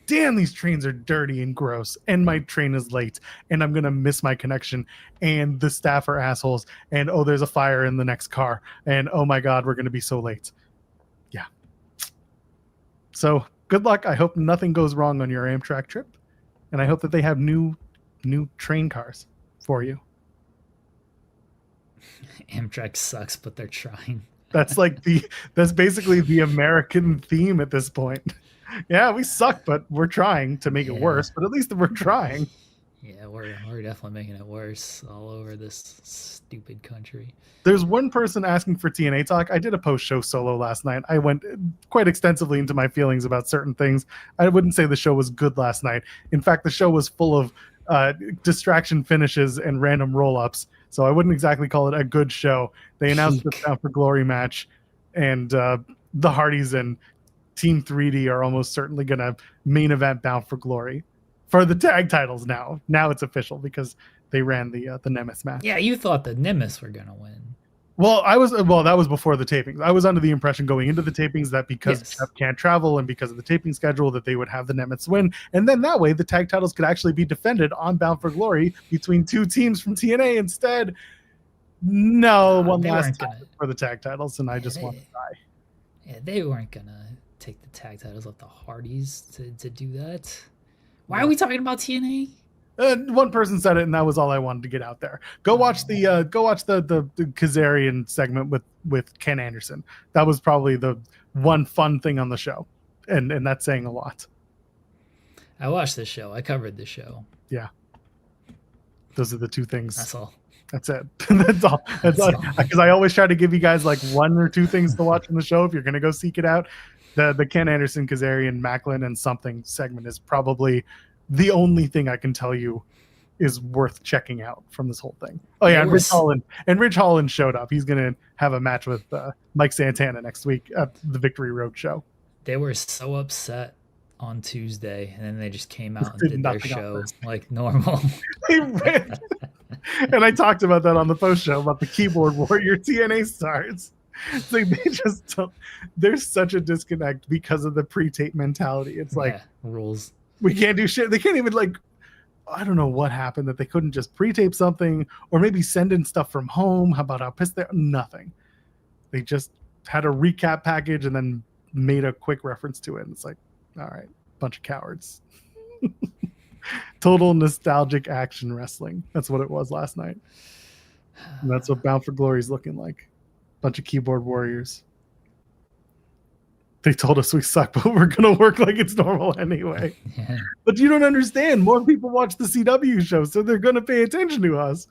damn, these trains are dirty and gross, and my train is late, and I'm going to miss my connection, and the staff are assholes, and oh, there's a fire in the next car, and oh my God, we're going to be so late. Yeah. So good luck. I hope nothing goes wrong on your Amtrak trip, and I hope that they have new train cars for you. Amtrak sucks, but they're trying. That's basically the American theme at this point. Yeah, we suck, but we're trying to make it worse. But at least we're trying. Yeah, we're definitely making it worse all over this stupid country. There's one person asking for TNA Talk. I did a post-show solo last night. I went quite extensively into my feelings about certain things. I wouldn't say the show was good last night. In fact, the show was full of distraction finishes and random roll-ups. So I wouldn't exactly call it a good show. They announced the Bound for Glory match, and the Hardys and Team 3D are almost certainly going to main event Bound for Glory for the tag titles now. Now it's official because they ran the Nemesis match. Yeah, you thought the Nemesis were going to win. Well, that was before the tapings. I was under the impression going into the tapings that because Jeff can't travel and because of the taping schedule that they would have the Nemesis win. And then that way the tag titles could actually be defended on Bound for Glory between two teams from TNA. Instead, one last time for the tag titles, and I just want to die. Yeah, they weren't going to take the tag titles off the Hardys to do that. Why are we talking about TNA? One person said it, and that was all I wanted to get out there. Go watch the Kazarian segment with Ken Anderson. That was probably the one fun thing on the show, and that's saying a lot. I watched the show. I covered the show. Yeah, those are the two things. That's all. That's it. That's all. That's all. Because I always try to give you guys like one or two things to watch in the show if you're gonna go seek it out. The Ken Anderson, Kazarian, Macklin, and something segment is probably the only thing I can tell you is worth checking out from this whole thing. Oh yeah, and Ridge Holland showed up. He's gonna have a match with Mike Santana next week at the Victory Road show. They were so upset on Tuesday, and then they just came out and did their show like normal. They ran. And I talked about that on the post show about the keyboard warrior TNA stars. It's like there's such a disconnect because of the pre-tape mentality. It's like rules. We can't do shit. They can't even I don't know what happened that they couldn't just pre-tape something or maybe send in stuff from home. How about how pissed they are? Nothing. They just had a recap package and then made a quick reference to it. And it's like, all right, bunch of cowards. Total nostalgic action wrestling. That's what it was last night. And that's what Bound for Glory is looking like. Bunch of keyboard warriors. They told us we suck, but we're going to work like it's normal anyway. Yeah. But you don't understand. More people watch the CW show, so they're going to pay attention to us.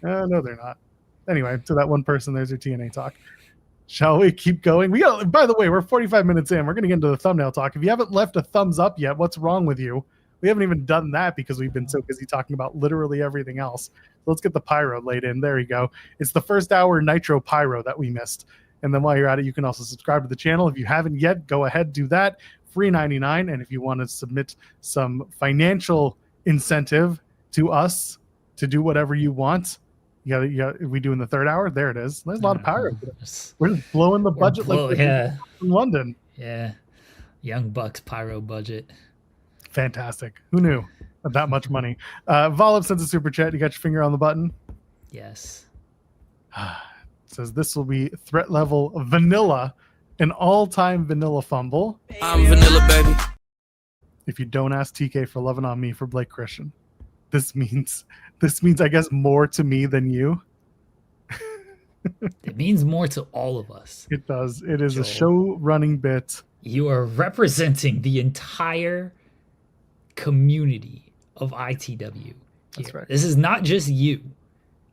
No, they're not. Anyway, to that one person, there's your TNA talk. Shall we keep going? By the way, we're 45 minutes in. We're going to get into the thumbnail talk. If you haven't left a thumbs up yet, what's wrong with you? We haven't even done that because we've been so busy talking about literally everything else. So let's get the pyro laid in. There you go. It's the first hour Nitro Pyro that we missed. And then while you're at it, you can also subscribe to the channel. If you haven't yet, go ahead, do that. Free 99. And if you want to submit some financial incentive to us to do whatever you want, you got we do in the third hour. There it is. There's a lot of pyro. We're just blowing the budget in London. Yeah. Young Bucks pyro budget. Fantastic. Who knew? That much money. Volib sends a super chat. You got your finger on the button? Yes. Says this will be threat level vanilla, an all-time Vanilla Fumble. I'm vanilla, baby. If you don't ask TK for loving on me for Blake Christian, this means I guess more to me than you. It means more to all of us. It does. It is Joel. A show running bit. You are representing the entire community of ITW. Here. That's right. This is not just you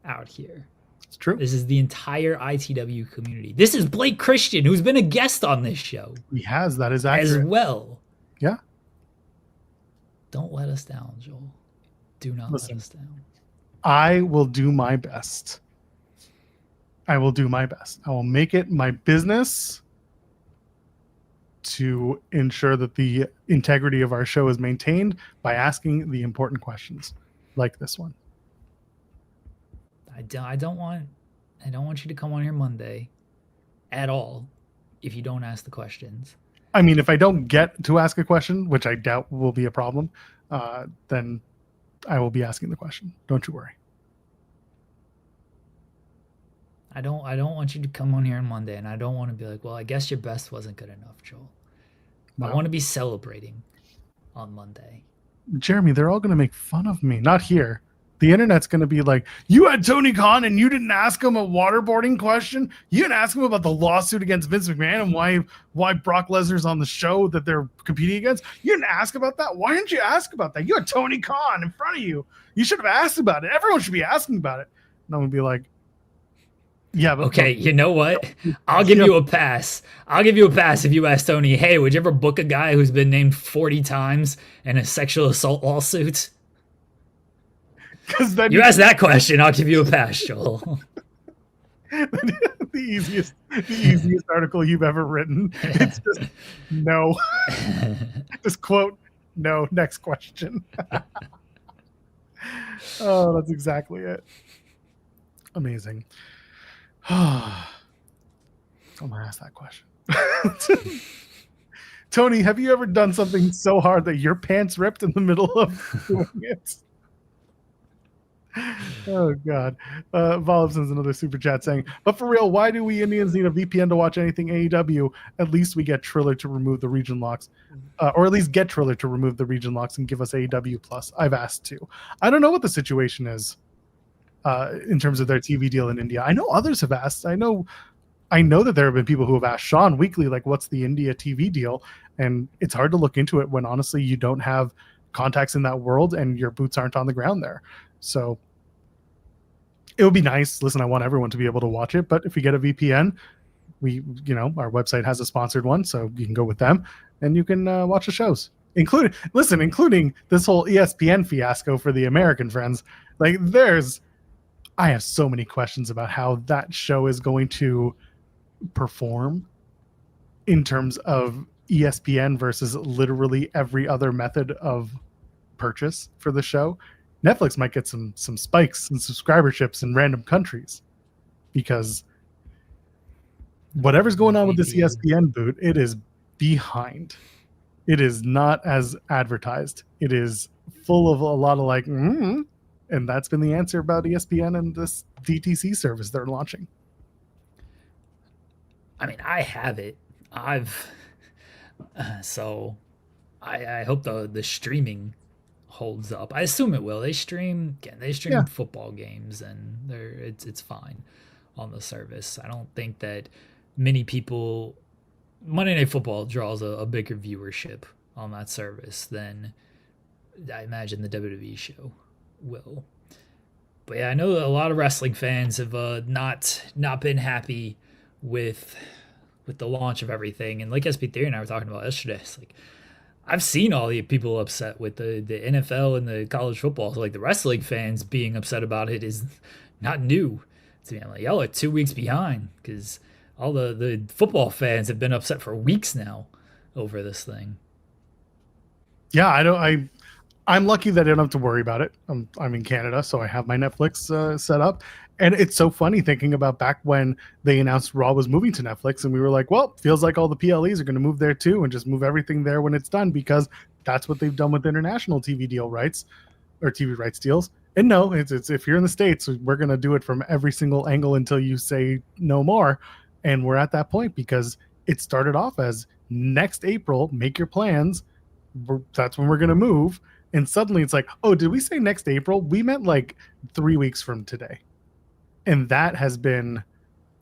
out here. It's true. This is the entire ITW community. This is Blake Christian, who's been a guest on this show. He has. That is accurate. As well. Yeah. Don't let us down, Joel. Do not let us down. I will do my best. I will do my best. I will make it my business to ensure that the integrity of our show is maintained by asking the important questions like this one. I don't want you to come on here Monday at all if you don't ask the questions. I mean, if I don't get to ask a question, which I doubt will be a problem, then I will be asking the question. Don't you worry. I don't want you to come on here on Monday, and I don't want to be like, well, I guess your best wasn't good enough, Joel. Wow. I want to be celebrating on Monday. Jeremy, they're all going to make fun of me. Not here. The internet's going to be like, you had Tony Khan and you didn't ask him a waterboarding question? You didn't ask him about the lawsuit against Vince McMahon and why Brock Lesnar's on the show that they're competing against? You didn't ask about that? Why didn't you ask about that? You had Tony Khan in front of you. You should have asked about it. Everyone should be asking about it. And I'm going to be like, yeah, but okay, you know what? I'll give you a pass. I'll give you a pass if you ask Tony, hey, would you ever book a guy who's been named 40 times in a sexual assault lawsuit? Because then you ask that question, I'll give you a pass, Joel. the easiest article you've ever written. It's just no. Just quote, no, next question. Oh, that's exactly it. Amazing. I'm gonna ask that question. Tony, have you ever done something so hard that your pants ripped in the middle of doing it? Oh God. Volib sends another super chat saying, but for real, why do we Indians need a VPN to watch anything AEW? At least we get Triller to remove the region locks. Or at least get Triller to remove the region locks and give us AEW Plus. I've asked to. I don't know what the situation is. In terms of their TV deal in India. I know others have asked. I know that there have been people who have asked Sean weekly, like, what's the India TV deal? And it's hard to look into it when honestly you don't have contacts in that world and your boots aren't on the ground there. So it would be nice. Listen, I want everyone to be able to watch it, but if we get a VPN, our website has a sponsored one, so you can go with them and you can watch the shows. Including this whole ESPN fiasco for the American friends. Like I have so many questions about how that show is going to perform in terms of ESPN versus literally every other method of purchase for the show. Netflix might get some spikes and subscriberships in random countries because whatever's going on with this ESPN boot, it is behind. It is not as advertised. It is full of a lot of like, and that's been the answer about ESPN and this DTC service they're launching. I mean, I have it. So I hope the streaming holds up. I assume it will. They stream football games and it's fine on the service. I don't think that many people. Monday Night Football draws a bigger viewership on that service than I imagine the WWE show will. But yeah, I know a lot of wrestling fans have not been happy with the launch of everything. And like SP Theory and I were talking about yesterday, it's like I've seen all the people upset with the NFL and the college football. So like the wrestling fans being upset about it is not new to me. I'm like, y'all are 2 weeks behind because all the football fans have been upset for weeks now over this thing. Yeah, I'm lucky that I don't have to worry about it. I'm in Canada, so I have my Netflix set up. And it's so funny thinking about back when they announced Raw was moving to Netflix, and we were like, well, feels like all the PLEs are going to move there too, and just move everything there when it's done, because that's what they've done with international TV deal rights or TV rights deals. And no, it's if you're in the States, we're going to do it from every single angle until you say no more. And we're at that point because it started off as next April, make your plans. That's when we're going to move. And suddenly it's like, oh, did we say next April? We meant like 3 weeks from today. And that has been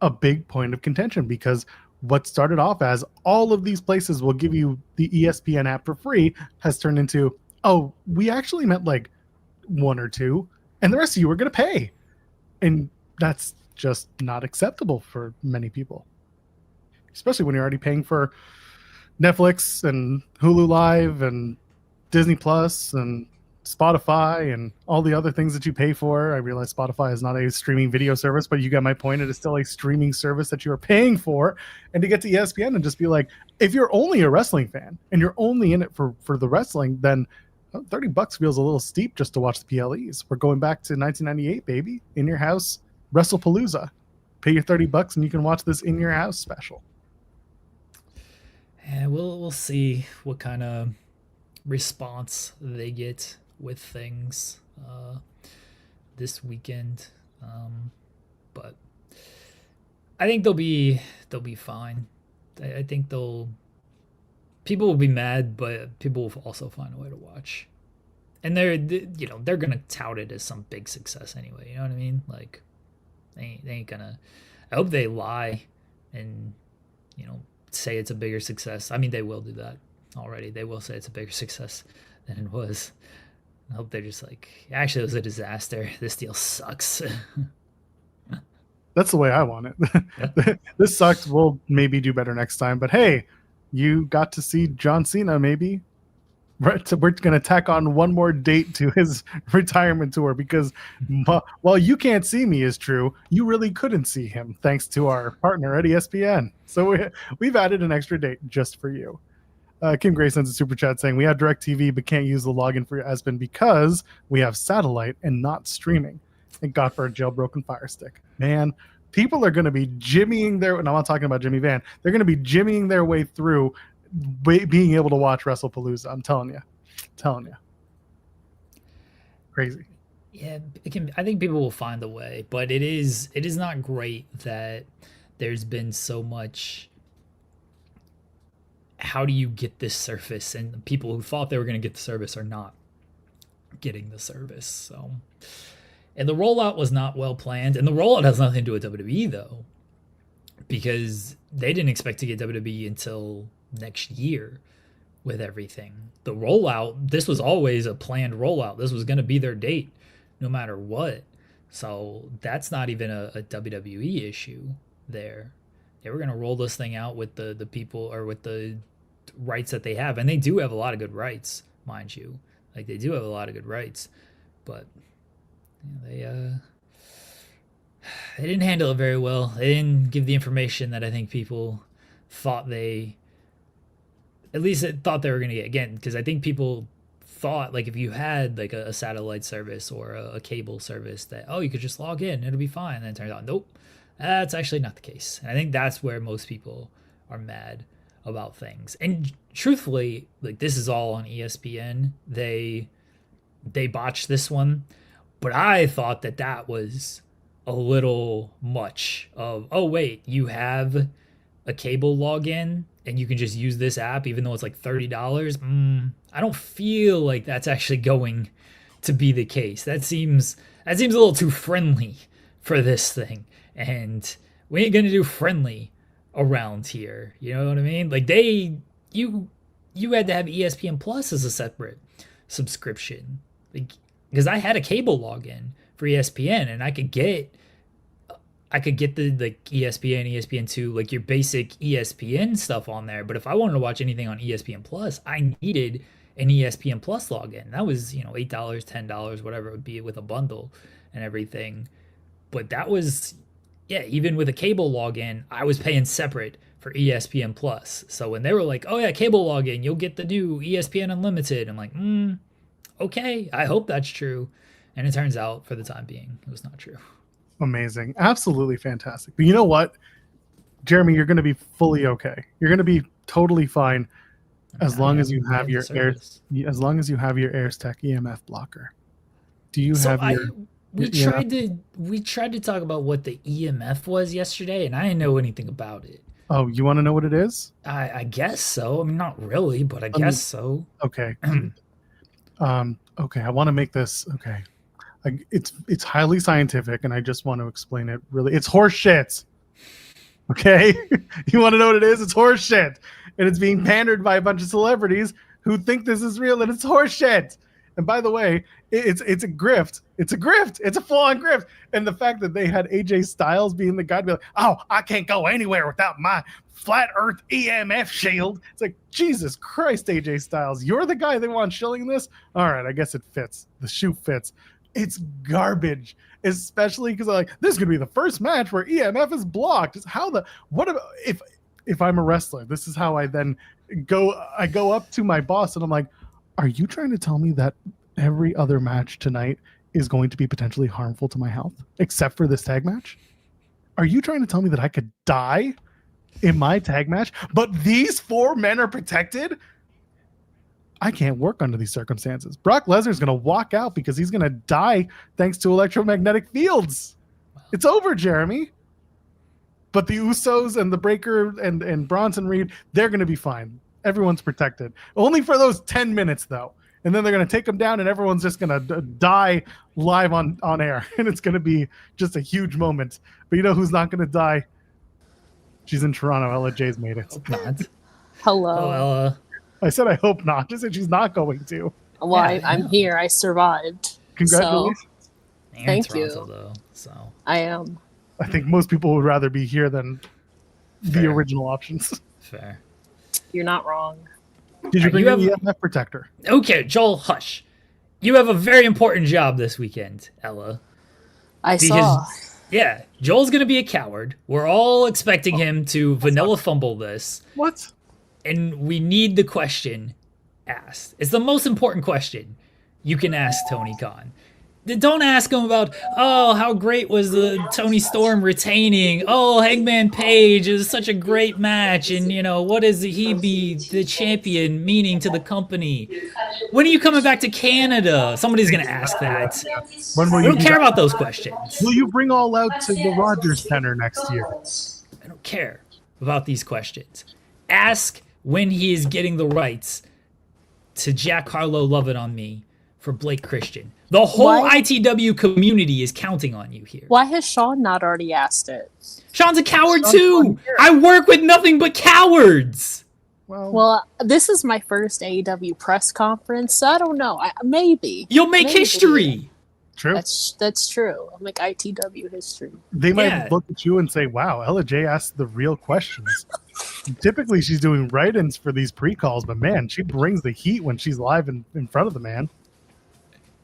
a big point of contention, because what started off as all of these places will give you the ESPN app for free has turned into, oh, we actually meant like 1 or 2, and the rest of you are going to pay. And that's just not acceptable for many people, especially when you're already paying for Netflix and Hulu Live and Disney Plus and Spotify and all the other things that you pay for. I realize Spotify is not a streaming video service, but you get my point. It is still a streaming service that you are paying for. And to get to ESPN and just be like, if you're only a wrestling fan and you're only in it for the wrestling, then $30 feels a little steep just to watch the PLEs. We're going back to 1998, baby. In your house, Wrestlepalooza. Pay your $30 and you can watch this in your house special. Yeah, we'll see what kind of response they get with things this weekend, but I think they'll be fine. I think people will be mad, but people will also find a way to watch, and they're gonna tout it as some big success anyway. You know what I mean? Like they ain't gonna. I hope they lie and say it's a bigger success. I mean, they will do that already. They will say it's a bigger success than it was. I hope they're just like, actually, it was a disaster. This deal sucks. That's the way I want it. This sucks. We'll maybe do better next time. But hey, you got to see John Cena, maybe. Right, so we're going to tack on one more date to his retirement tour, because while you can't see me is true, you really couldn't see him thanks to our partner at ESPN. So we've added an extra date just for you. Kim Gray sends a super chat saying, we have DirecTV but can't use the login for Espen because we have satellite and not streaming. Thank God for a jailbroken Fire Stick. Man, people are going to be jimmying their, and I'm not talking about Jimmy Van, they're going to be jimmying their way through being able to watch Wrestlepalooza. I'm telling you. Crazy. Yeah, I think people will find a way, but it is not great that there's been so much, how do you get this service, and the people who thought they were going to get the service are not getting the service. So, and the rollout was not well planned, and the rollout has nothing to do with WWE though, because they didn't expect to get WWE until next year with everything. The rollout, this was always a planned rollout. This was going to be their date no matter what. So that's not even a WWE issue there. They were going to roll this thing out with the people, or with the rights that they have. And they do have a lot of good rights, mind you. Like, they do have a lot of good rights. But they didn't handle it very well. They didn't give the information that I think people thought they were going to get, again, because I think people thought, like, if you had like a satellite service or a cable service, that, oh, you could just log in, it'll be fine. And then it turns out, nope, that's actually not the case. And I think that's where most people are mad about things. And truthfully, like, this is all on ESPN. They botched this one, but I thought that was a little much of, oh wait, you have a cable login and you can just use this app even though it's like $30. I don't feel like that's actually going to be the case. That seems a little too friendly for this thing, and we ain't gonna do friendly around here. You know what I mean? Like, you had to have ESPN Plus as a separate subscription, like, because I had a cable login for ESPN and I I could get the like ESPN, ESPN2, like your basic ESPN stuff on there. But if I wanted to watch anything on ESPN Plus, I needed an ESPN Plus login. That was, $8, $10, whatever it would be with a bundle and everything. But that was, even with a cable login, I was paying separate for ESPN Plus. So when they were like, oh yeah, cable login, you'll get the new ESPN Unlimited. I'm like, okay, I hope that's true. And it turns out, for the time being, it was not true. Amazing. Absolutely fantastic. But you know what, Jeremy, you're going to be fully okay. You're going to be totally fine as long as you have your Airs Tech EMF blocker. Do you have your... We tried to talk about what the EMF was yesterday, and I didn't know anything about it. Oh, you want to know what it is? I guess so. I mean, not really, but I guess so. Okay. Okay. I want to make this okay. It's highly scientific, and I just want to explain it. Really, it's horse shit. Okay, you want to know what it is? It's horse shit, and it's being pandered by a bunch of celebrities who think this is real, and it's horse shit. And by the way, it's a grift. It's a grift. It's a full-on grift. And the fact that they had AJ Styles being the guy to be like, oh, I can't go anywhere without my flat Earth EMF shield. It's like, Jesus Christ, AJ Styles, you're the guy they want shilling this? All right, I guess it fits. The shoe fits. It's garbage, especially because this is going to be the first match where EMF is blocked. What about if I'm a wrestler? This is how I then go up to my boss and I'm like, are you trying to tell me that every other match tonight is going to be potentially harmful to my health, except for this tag match? Are you trying to tell me that I could die in my tag match, but these 4 men are protected? I can't work under these circumstances. Brock Lesnar's going to walk out because he's going to die thanks to electromagnetic fields. It's over, Jeremy. But the Usos and the Breaker and Bronson Reed, they're going to be fine. Everyone's protected. Only for those 10 minutes, though. And then they're going to take them down, and everyone's just going to die live on air. And it's going to be just a huge moment. But you know who's not going to die? She's in Toronto. Ella J's made it. Hope not. Hello. Oh, Ella. I said I hope not. Just said she's not going to. Well, I'm here. I survived. Congratulations. So, thank Toronto, you. Though, so. I am. I think most people would rather be here than the original options. Fair. You're not wrong. Did you bring an EMF protector? Okay, Joel, hush. You have a very important job this weekend, Ella. I saw. Yeah, Joel's going to be a coward. We're all expecting him to vanilla fumble this. What? And we need the question asked. It's the most important question you can ask Tony Khan. Don't ask him about, oh, how great was the Tony Storm retaining? Oh, Hangman Page is such a great match. And, what does he be the champion meaning to the company? When are you coming back to Canada? Somebody's going to ask that. We don't care about those questions. Will you bring All Out to the Rogers Center next year? I don't care about these questions. Ask when he is getting the rights to Jack Harlow Love It On Me for Blake Christian. The whole ITW community is counting on you here. Why has Sean not already asked it? Sean's a coward too. I work with nothing but cowards. Well, this is my first AEW press conference, so I don't know. Maybe you'll make history. True. That's true. I'll make ITW history. They might look at you and say, "Wow, Ella J asked the real questions." Typically, she's doing write-ins for these pre-calls, but man, she brings the heat when she's live in front of the man.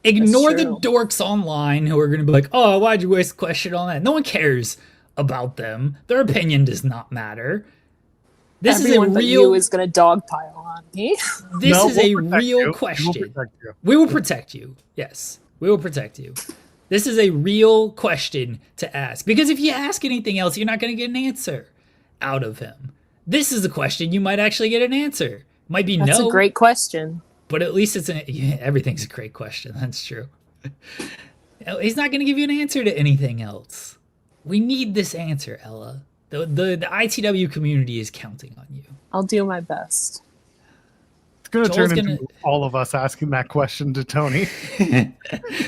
Ignore the dorks online who are going to be like, oh, why'd you waste a question on that? No one cares about them. Their opinion does not matter. Everyone but you is going to dogpile on me. This is a real question. We will protect you. Yes, we will protect you. This is a real question to ask. Because if you ask anything else, you're not going to get an answer out of him. This is a question you might actually get an answer. Might be That's a great question. But at least everything's a great question. That's true. He's not going to give you an answer to anything else. We need this answer, Ella. The ITW community is counting on you. I'll do my best. going to turn into all of us asking that question to Tony.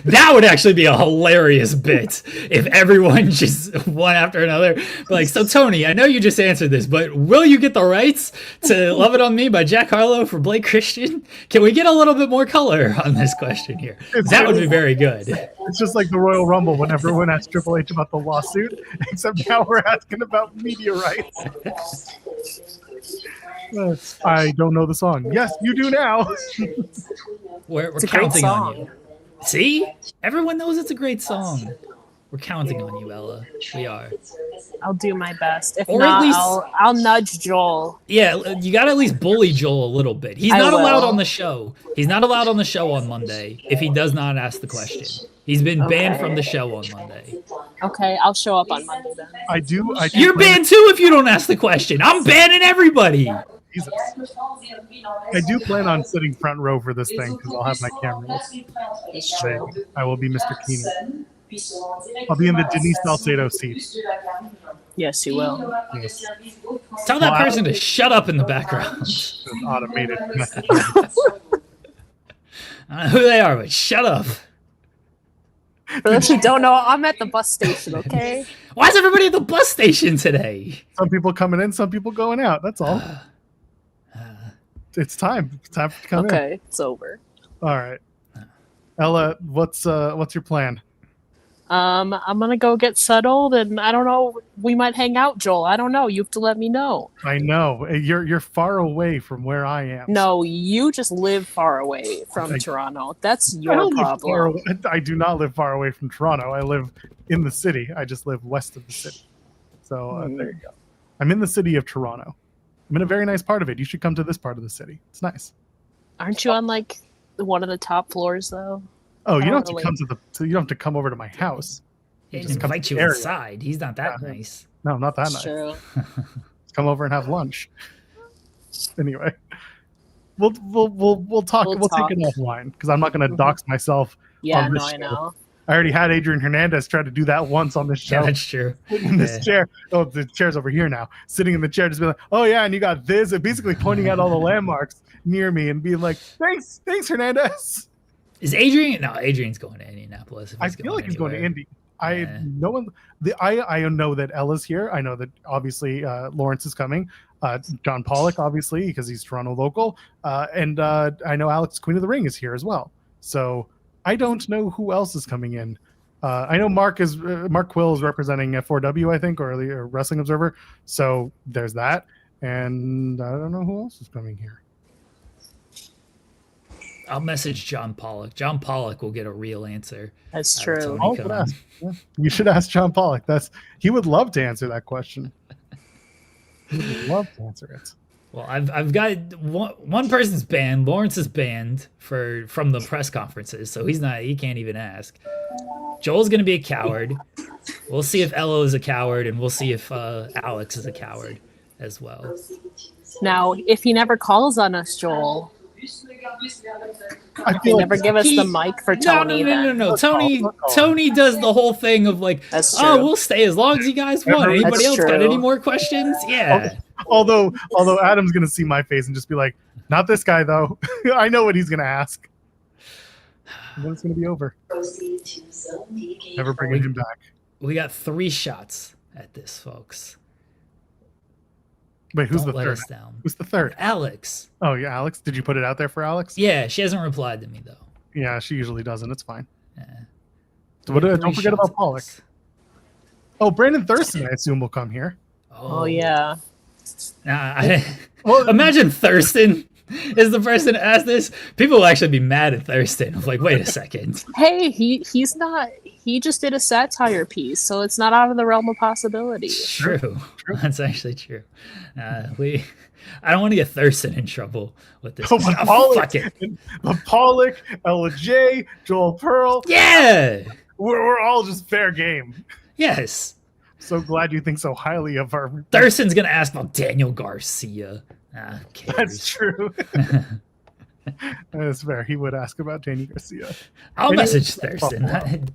That would actually be a hilarious bit if everyone just one after another. Like, so Tony, I know you just answered this, but will you get the rights to Love It On Me by Jack Harlow for Blake Christian? Can we get a little bit more color on this question here? That would be very good. It's just like the Royal Rumble when everyone asked Triple H about the lawsuit, except now we're asking about media rights. I don't know the song. Yes, you do now. We're counting on you. See? Everyone knows it's a great song. We're counting on you, Ella. We are. I'll do my best. If or not, at least, I'll nudge Joel. Yeah, you got to at least bully Joel a little bit. He's not allowed on the show. He's not allowed on the show on Monday if he does not ask the question. He's been banned from the show on Monday. Okay, I'll show up on Monday then. I do You're banned too if you don't ask the question. I'm banning everybody. Jesus. I do plan on sitting front row for this thing because I'll have my camera. It's true. I will be Mr. Keenan. I'll be in the Denise Salcedo seat. Yes, you will. Yes. Tell that person to shut up in the background. Automated. I don't know who they are, but shut up. For those who don't know, I'm at the bus station, okay? Why is everybody at the bus station today? Some people coming in, some people going out. That's all. It's time. It's time to come in. Okay, it's over. All right. Ella, what's your plan? I'm gonna go get settled, and I don't know. We might hang out, Joel. I don't know. You have to let me know. I know you're far away from where I am. No, you just live far away from Toronto. That's your problem. I do not live far away from Toronto. I live in the city. I just live west of the city. So there you go. I'm in the city of Toronto. I'm in a very nice part of it. You should come to this part of the city. It's nice. Aren't you on like one of the top floors though? Oh, you don't have to come you don't have to come over to my house. He just invite you inside. He's not that nice. No, not that nice. True. Come over and have lunch. Anyway, we'll talk. We'll take it offline because I'm not going to dox myself. Yeah, on this I show. know. I already had Adrian Hernandez try to do that once on this show. Yeah, that's true. In this chair. Oh, the chair's over here now. Sitting in the chair, just being like, "Oh yeah," and you got this, and basically pointing out all the landmarks near me and being like, "Thanks, Hernandez." Is Adrian? No, Adrian's going to Indianapolis. I feel like he's going to Indy. I know that Ella's here. I know that obviously Lawrence is coming. John Pollock, obviously, because he's Toronto local. And I know Alex, Queen of the Ring, is here as well. So I don't know who else is coming in. I know Mark Quill is representing F4W, I think, or the Wrestling Observer. So there's that. And I don't know who else is coming here. I'll message John Pollock. John Pollock will get a real answer. That's true. You should ask John Pollock. He would love to answer that question. He would love to answer it. Well, I've got one person's banned. Lawrence is banned from the press conferences, so he can't even ask. Joel's gonna be a coward. We'll see if Ella is a coward, and we'll see if Alex is a coward as well. Now, if he never calls on us, Joel. They never give us the mic for Tony. No. Tony does the whole thing of like, we'll stay as long as you guys want. Anybody else got any more questions? Yeah. Although Adam's gonna see my face and just be like, "Not this guy though." I know what he's gonna ask. And then it's gonna be over. Never bringing him back. We got 3 shots at this, folks. Wait, who's Don't the let third? us down. Who's the third? Alex. Oh yeah, Alex. Did you put it out there for Alex? Yeah, she hasn't replied to me though. Yeah, she usually doesn't. It's fine. Yeah. So don't forget about Pollock. Oh, Brandon Thurston, I assume, will come here. Oh yeah. Imagine Thurston is the person to ask this. People will actually be mad at Thurston. I'm like, wait a second. Hey, he's not. He just did a satire piece, so it's not out of the realm of possibility. True. That's actually true. I don't want to get Thurston in trouble with this. Pollock, Pollock, Ella J, Joel Pearl. Yeah. We're all just fair game. Yes. So glad you think so highly of our. Thurston's gonna ask about Daniel Garcia. That's true. That's fair. He would ask about Daniel Garcia. I'll message Thurston.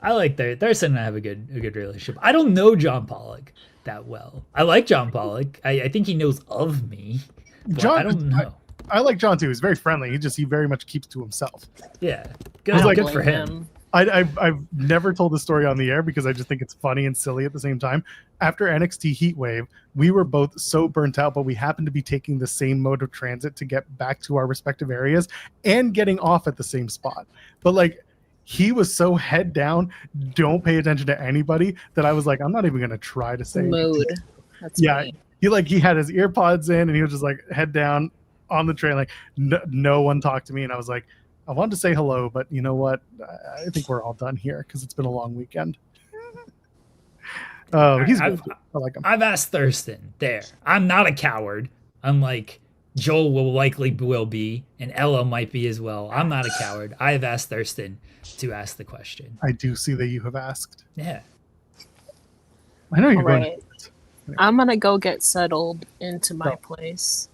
I like Thurston and I have a good relationship. I don't know John Pollock that well. I like John Pollock. I think he knows of me. But I don't know. I like John too. He's very friendly. He very much keeps to himself. Yeah, good for him. I've never told the story on the air because I just think it's funny and silly at the same time. After NXT Heatwave, we were both so burnt out, but we happened to be taking the same mode of transit to get back to our respective areas and getting off at the same spot. But like, he was so head down, don't pay attention to anybody, that I was like, I'm not even going to try to say mood. That's yeah. funny. He had his ear pods in and he was just like head down on the train. Like no one talked to me. And I was like, I wanted to say hello, but you know what? I think we're all done here because it's been a long weekend. Oh, he's good. I like him. I've asked Thurston there. I'm not a coward. Unlike Joel will be, and Ella might be as well. I'm not a coward. I have asked Thurston to ask the question. I do see that you have asked. Yeah. I know you're All going right. I'm gonna go get settled into my place.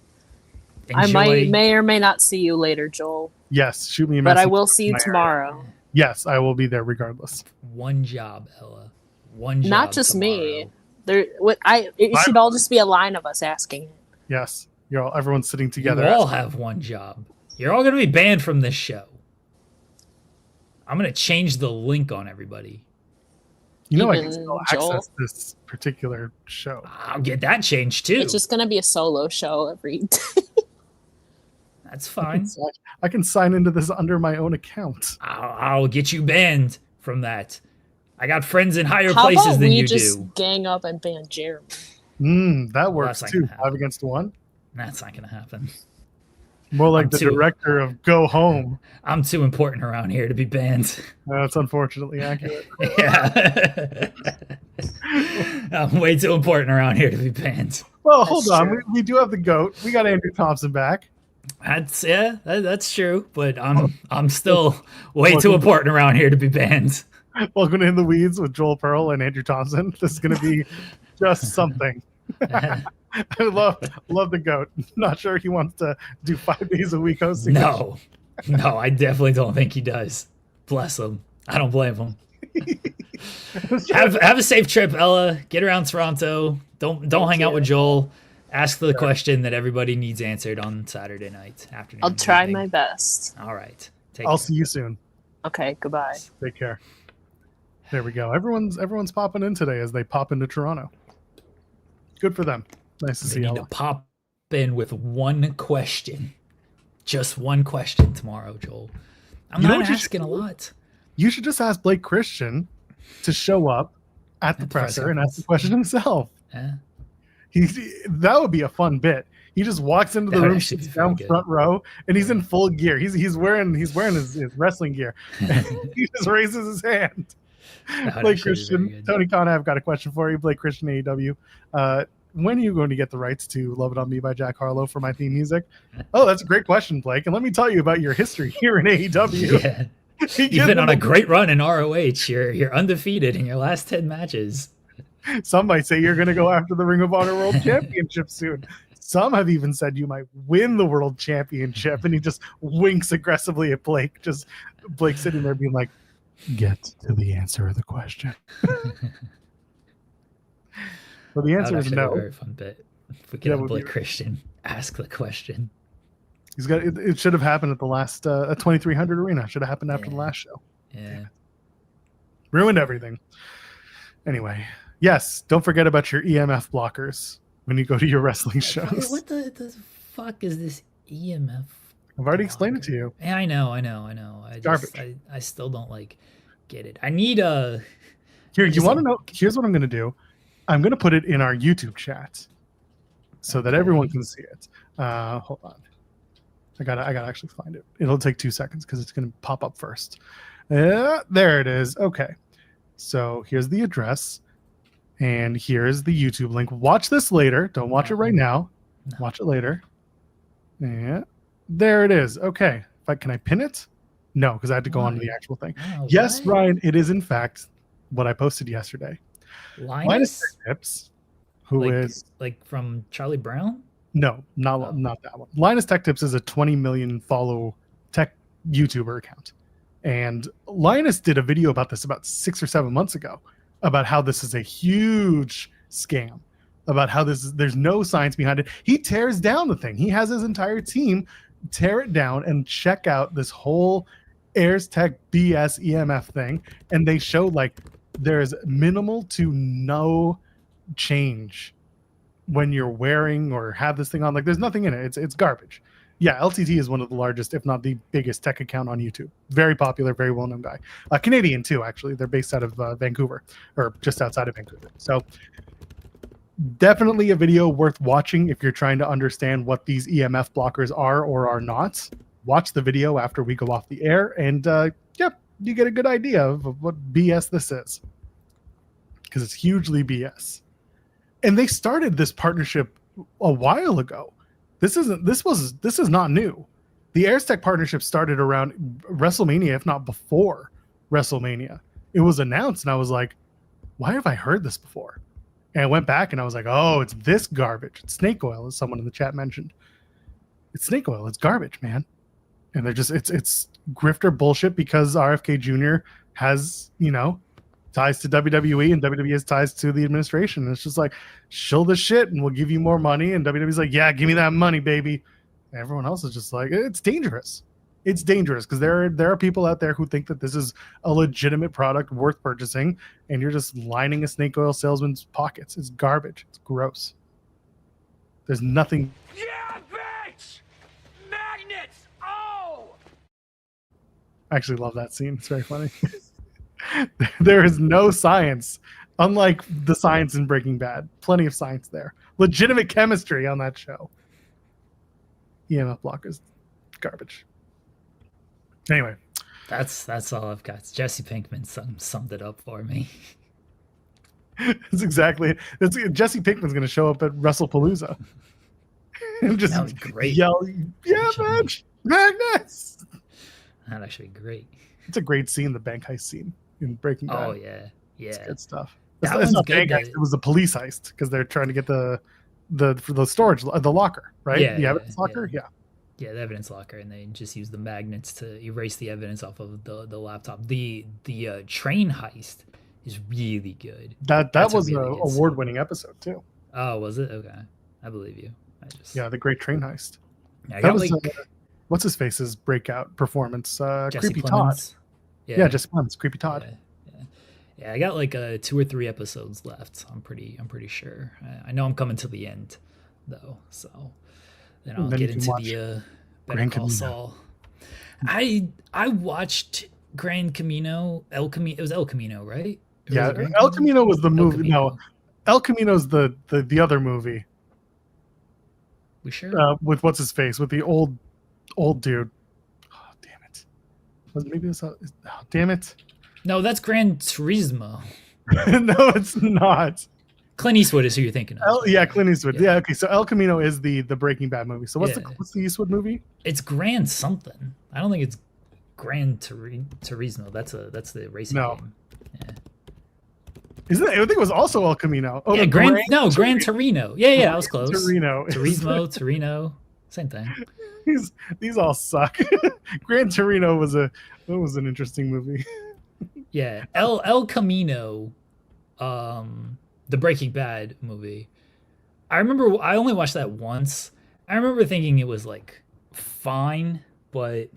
Enjoy. I may or may not see you later, Joel. Yes, shoot me a message. But I will see you tomorrow. Yes, I will be there regardless. One job, Ella. One job. Not just tomorrow. me. It should all just be a line of us asking it. Yes, everyone's sitting together. You all have one job. You're all going to be banned from this show. I'm going to change the link on everybody. You know, I can still access this particular show. I'll get that changed too. It's just going to be a solo show every day. That's fine. I can sign into this under my own account. I'll get you banned from that. I got friends in higher places than you do. How about we just gang up and ban Jeremy? That works too. 5 against 1. That's not going to happen. More like the director of Go Home. I'm too important around here to be banned. That's unfortunately accurate. Yeah. I'm way too important around here to be banned. Well, hold on. We do have the GOAT. We got Andrew Thompson back. That's true. But I'm still way too important around here to be banned. Welcome to In the Weeds with Joel Pearl and Andrew Thompson. This is going to be just something. I love the GOAT. Not sure he wants to do 5 days a week hosting. No, I definitely don't think he does. Bless him. I don't blame him. Have a safe trip, Ella. Get around Toronto. Don't hang out with Joel. Ask the question that everybody needs answered on Saturday night afternoon. I'll try my best. All right. I'll see you soon. Okay. Goodbye. Take care. There we go. Everyone's popping in today as they pop into Toronto. Good for them. Nice to see you. Need to pop in with one question. Just one question tomorrow, Joel. I'm not asking a lot. You should just ask Blake Christian to show up at the presser and ask the question himself. Yeah. That would be a fun bit. He just walks into the room, sits down front row, and he's in full gear. He's wearing his wrestling gear. He just raises his hand. Blake Christian, Tony Khan, I've got a question for you. Blake Christian, AEW. When are you going to get the rights to Love It On Me by Jack Harlow for my theme music? Oh, that's a great question, Blake. And let me tell you about your history here in AEW. Yeah. You've been on a great run in ROH. You're undefeated in your last 10 matches. Some might say you're going to go after the Ring of Honor World Championship soon. Some have even said you might win the World Championship. And he just winks aggressively at Blake. Just Blake sitting there being like, get to the answer of the question. Well, the answer is no. A very fun bit. If we could have Blake Christian ask the question. He's got it. Should have happened at the last 2300 Arena. Should have happened after the last show. Yeah. Ruined everything. Anyway, yes. Don't forget about your EMF blockers when you go to your wrestling shows. What the fuck is this EMF? I've already explained it to you. Yeah, I know. I still don't get it. I need a. Here, you want to know? Here's what I'm going to do. I'm going to put it in our YouTube chat so that everyone can see it. Hold on. I gotta actually find it. It'll take 2 seconds because it's going to pop up first. There it is. Okay. So here's the address and here's the YouTube link. Watch this later. Don't watch it right now. No. Watch it later. Yeah. There it is. Okay. Can I pin it? No, because I had to go on to the actual thing. Oh, yes, right. Ryan, it is in fact what I posted yesterday. Linus Tech Tips, who is from Charlie Brown? No, not that one. Linus Tech Tips is a 20 million follow tech YouTuber account. And Linus did a video about this about 6 or 7 months ago about how this is a huge scam. about how there's no science behind it. He tears down the thing. He has his entire team tear it down and check out this whole Airs Tech BS EMF thing, and they showed like there's minimal to no change when you're wearing or have this thing on. Like there's nothing in it. It's garbage. Yeah, LTT is one of the largest, if not the biggest, tech account on YouTube. Very popular, very well-known guy. Canadian too, actually. They're based out of Vancouver, or just outside of Vancouver. So definitely a video worth watching if you're trying to understand what these EMF blockers are or are not. Watch the video after we go off the air, and you get a good idea of what BS this is, because it's hugely BS. And they started this partnership a while ago. This is not new. The Airs Tech partnership started around WrestleMania, if not before WrestleMania. It was announced, and I was like, why have I heard this before? And I went back and I was like, oh, it's this garbage. It's snake oil, as someone in the chat mentioned. It's snake oil. It's garbage, man. And they're just it's grifter bullshit because RFK Jr. has, ties to WWE, and WWE has ties to the administration. And it's just like, shill the shit and we'll give you more money. And WWE's like, yeah, give me that money, baby. And everyone else is just like, it's dangerous. It's dangerous because there are people out there who think that this is a legitimate product worth purchasing, and you're just lining a snake oil salesman's pockets. It's garbage. It's gross. There's nothing. Yeah, bitch! Magnets! Oh! I actually love that scene. It's very funny. There is no science, unlike the science in Breaking Bad. Plenty of science there. Legitimate chemistry on that show. EMF blockers, garbage. Anyway, that's all I've got. Jesse Pinkman summed it up for me. That's exactly. Jesse Pinkman's going to show up at WrestlePalooza and just great. Yell, "Yeah, man, Magnus!" That'd actually be great. It's a great scene, the bank heist scene in Breaking Bad. Oh yeah. It's good stuff. That it's not good, bank heist. It was the police heist because they're trying to get the storage, the locker, right? Yeah, the evidence locker. Yeah. Yeah, the evidence locker, and they just use the magnets to erase the evidence off of the laptop. The train heist is really good. That's was really an award-winning episode too. Oh, was it? Okay, I believe you. The great train heist. Yeah, that was what's his face's breakout performance? Creepy Plemons. Todd. Yeah, Jesse Plemons, Creepy Todd. Yeah, I got like 2 or 3 episodes left. I'm pretty sure. I know I'm coming to the end though, so. Then I'll get into the Better Call Saul. I watched Gran Camino, El Camino. It was El Camino, right? Yeah, El Camino was the movie. No, El Camino's the other movie. We sure? With what's his face? With the old dude. Oh, damn it. Maybe it's. Oh, damn it. No, that's Gran Turismo. No, it's not. Clint Eastwood is who you're thinking of. Clint Eastwood. Yeah, okay. So El Camino is the Breaking Bad movie. So what's the Eastwood movie? It's Gran something. I don't think it's Gran Turismo. That's the racing game. Yeah. Isn't it? I think it was also El Camino. Oh, yeah, Gran Torino. Yeah, I was close. Torino, same thing. These all suck. Gran Torino was an interesting movie. Yeah, El Camino. The Breaking Bad movie. I remember I only watched that once. I remember thinking it was like fine, but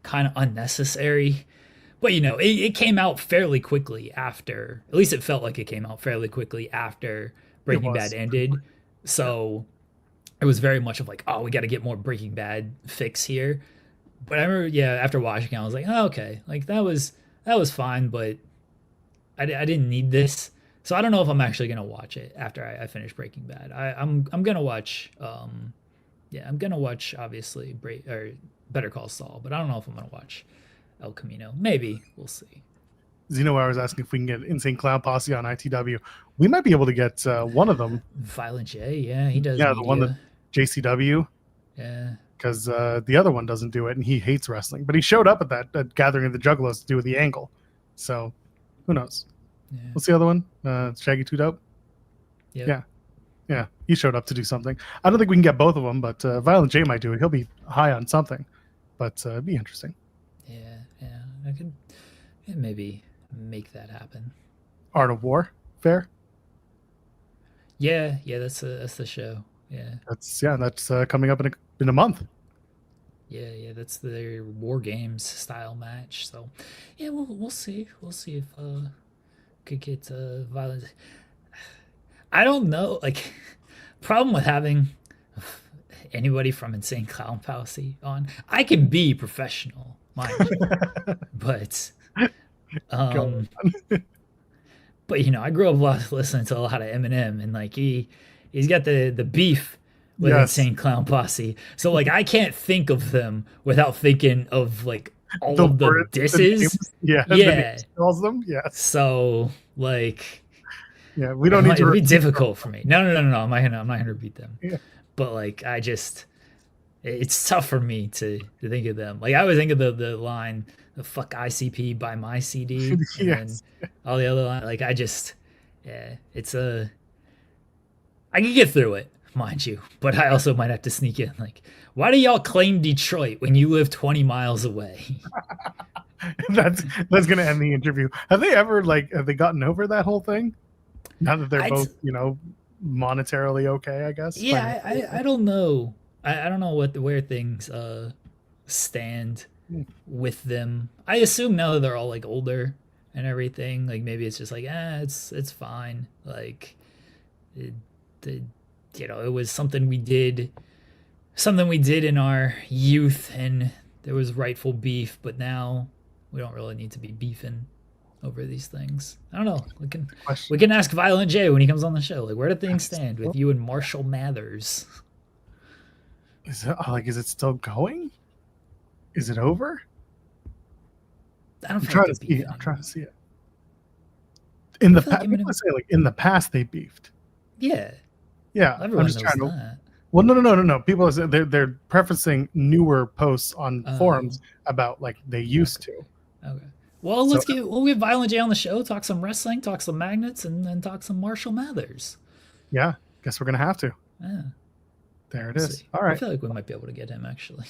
kind of unnecessary. But it came out fairly quickly after. At least it felt like it came out fairly quickly after Breaking Bad ended. So it was very much of like, oh, we got to get more Breaking Bad fix here. But I remember, after watching it, I was like, oh, okay, like that was fine, but I didn't need this. So I don't know if I'm actually gonna watch it after I finish Breaking Bad. I'm gonna watch I'm gonna watch obviously Better Call Saul, but I don't know if I'm gonna watch El Camino. Maybe we'll see. Zeno, I was asking if we can get Insane Clown Posse on ITW. We might be able to get one of them. Violent J, he does. Yeah, the one that JCW. Yeah. Because the other one doesn't do it, and he hates wrestling. But he showed up at that gathering of the Juggalos to do with the angle. So who knows? Yeah. What's the other one? Shaggy 2 Dope? Yep. Yeah. He showed up to do something. I don't think we can get both of them, but Violent J might do it. He'll be high on something, but it'd be interesting. Yeah. I could maybe make that happen. Art of War? Fair? Yeah, that's the show. Yeah, that's coming up in a month. Yeah, that's their War Games style match. So, yeah, we'll see. We'll see if could get violent. I don't know. Like, problem with having anybody from Insane Clown Posse on, I can be professional, mind you, but but I grew up listening to a lot of Eminem, and like he's got the beef with Insane Clown Posse. So like I can't think of them without thinking of like all of the disses. The calls them. Yes. So like, yeah, we don't need to. It'd be difficult for me. No. I'm not gonna repeat them. Yeah. But like, it's tough for me to think of them. Like I always think of the line, "The fuck ICP buy my CD," and then all the other line. Like I can get through it, mind you, but I also might have to sneak in. Like, why do y'all claim Detroit when you live 20 miles away? That's gonna end the interview. Have they ever have they gotten over that whole thing? Now that they're both monetarily okay, I guess. Yeah, I don't know. I don't know where things stand with them. I assume now that they're all like older and everything, like maybe it's just like it's fine. Like it was something we did in our youth, and there was rightful beef, but now we don't really need to be beefing over these things. I don't know. We can ask Violent J when he comes on the show. Like, where do things stand with you and Marshall Mathers? Is it still going? Is it over? I'm trying to see it. In the past, in the past they beefed. Yeah. Yeah. Everyone knows that. Well, no. People say they're preferencing newer posts on forums about like they used to. Okay. Well, we'll get Violent J on the show, talk some wrestling, talk some magnets, and then talk some Marshall Mathers. Yeah, guess we're gonna have to. Yeah. There it is. All right. I feel like we might be able to get him actually.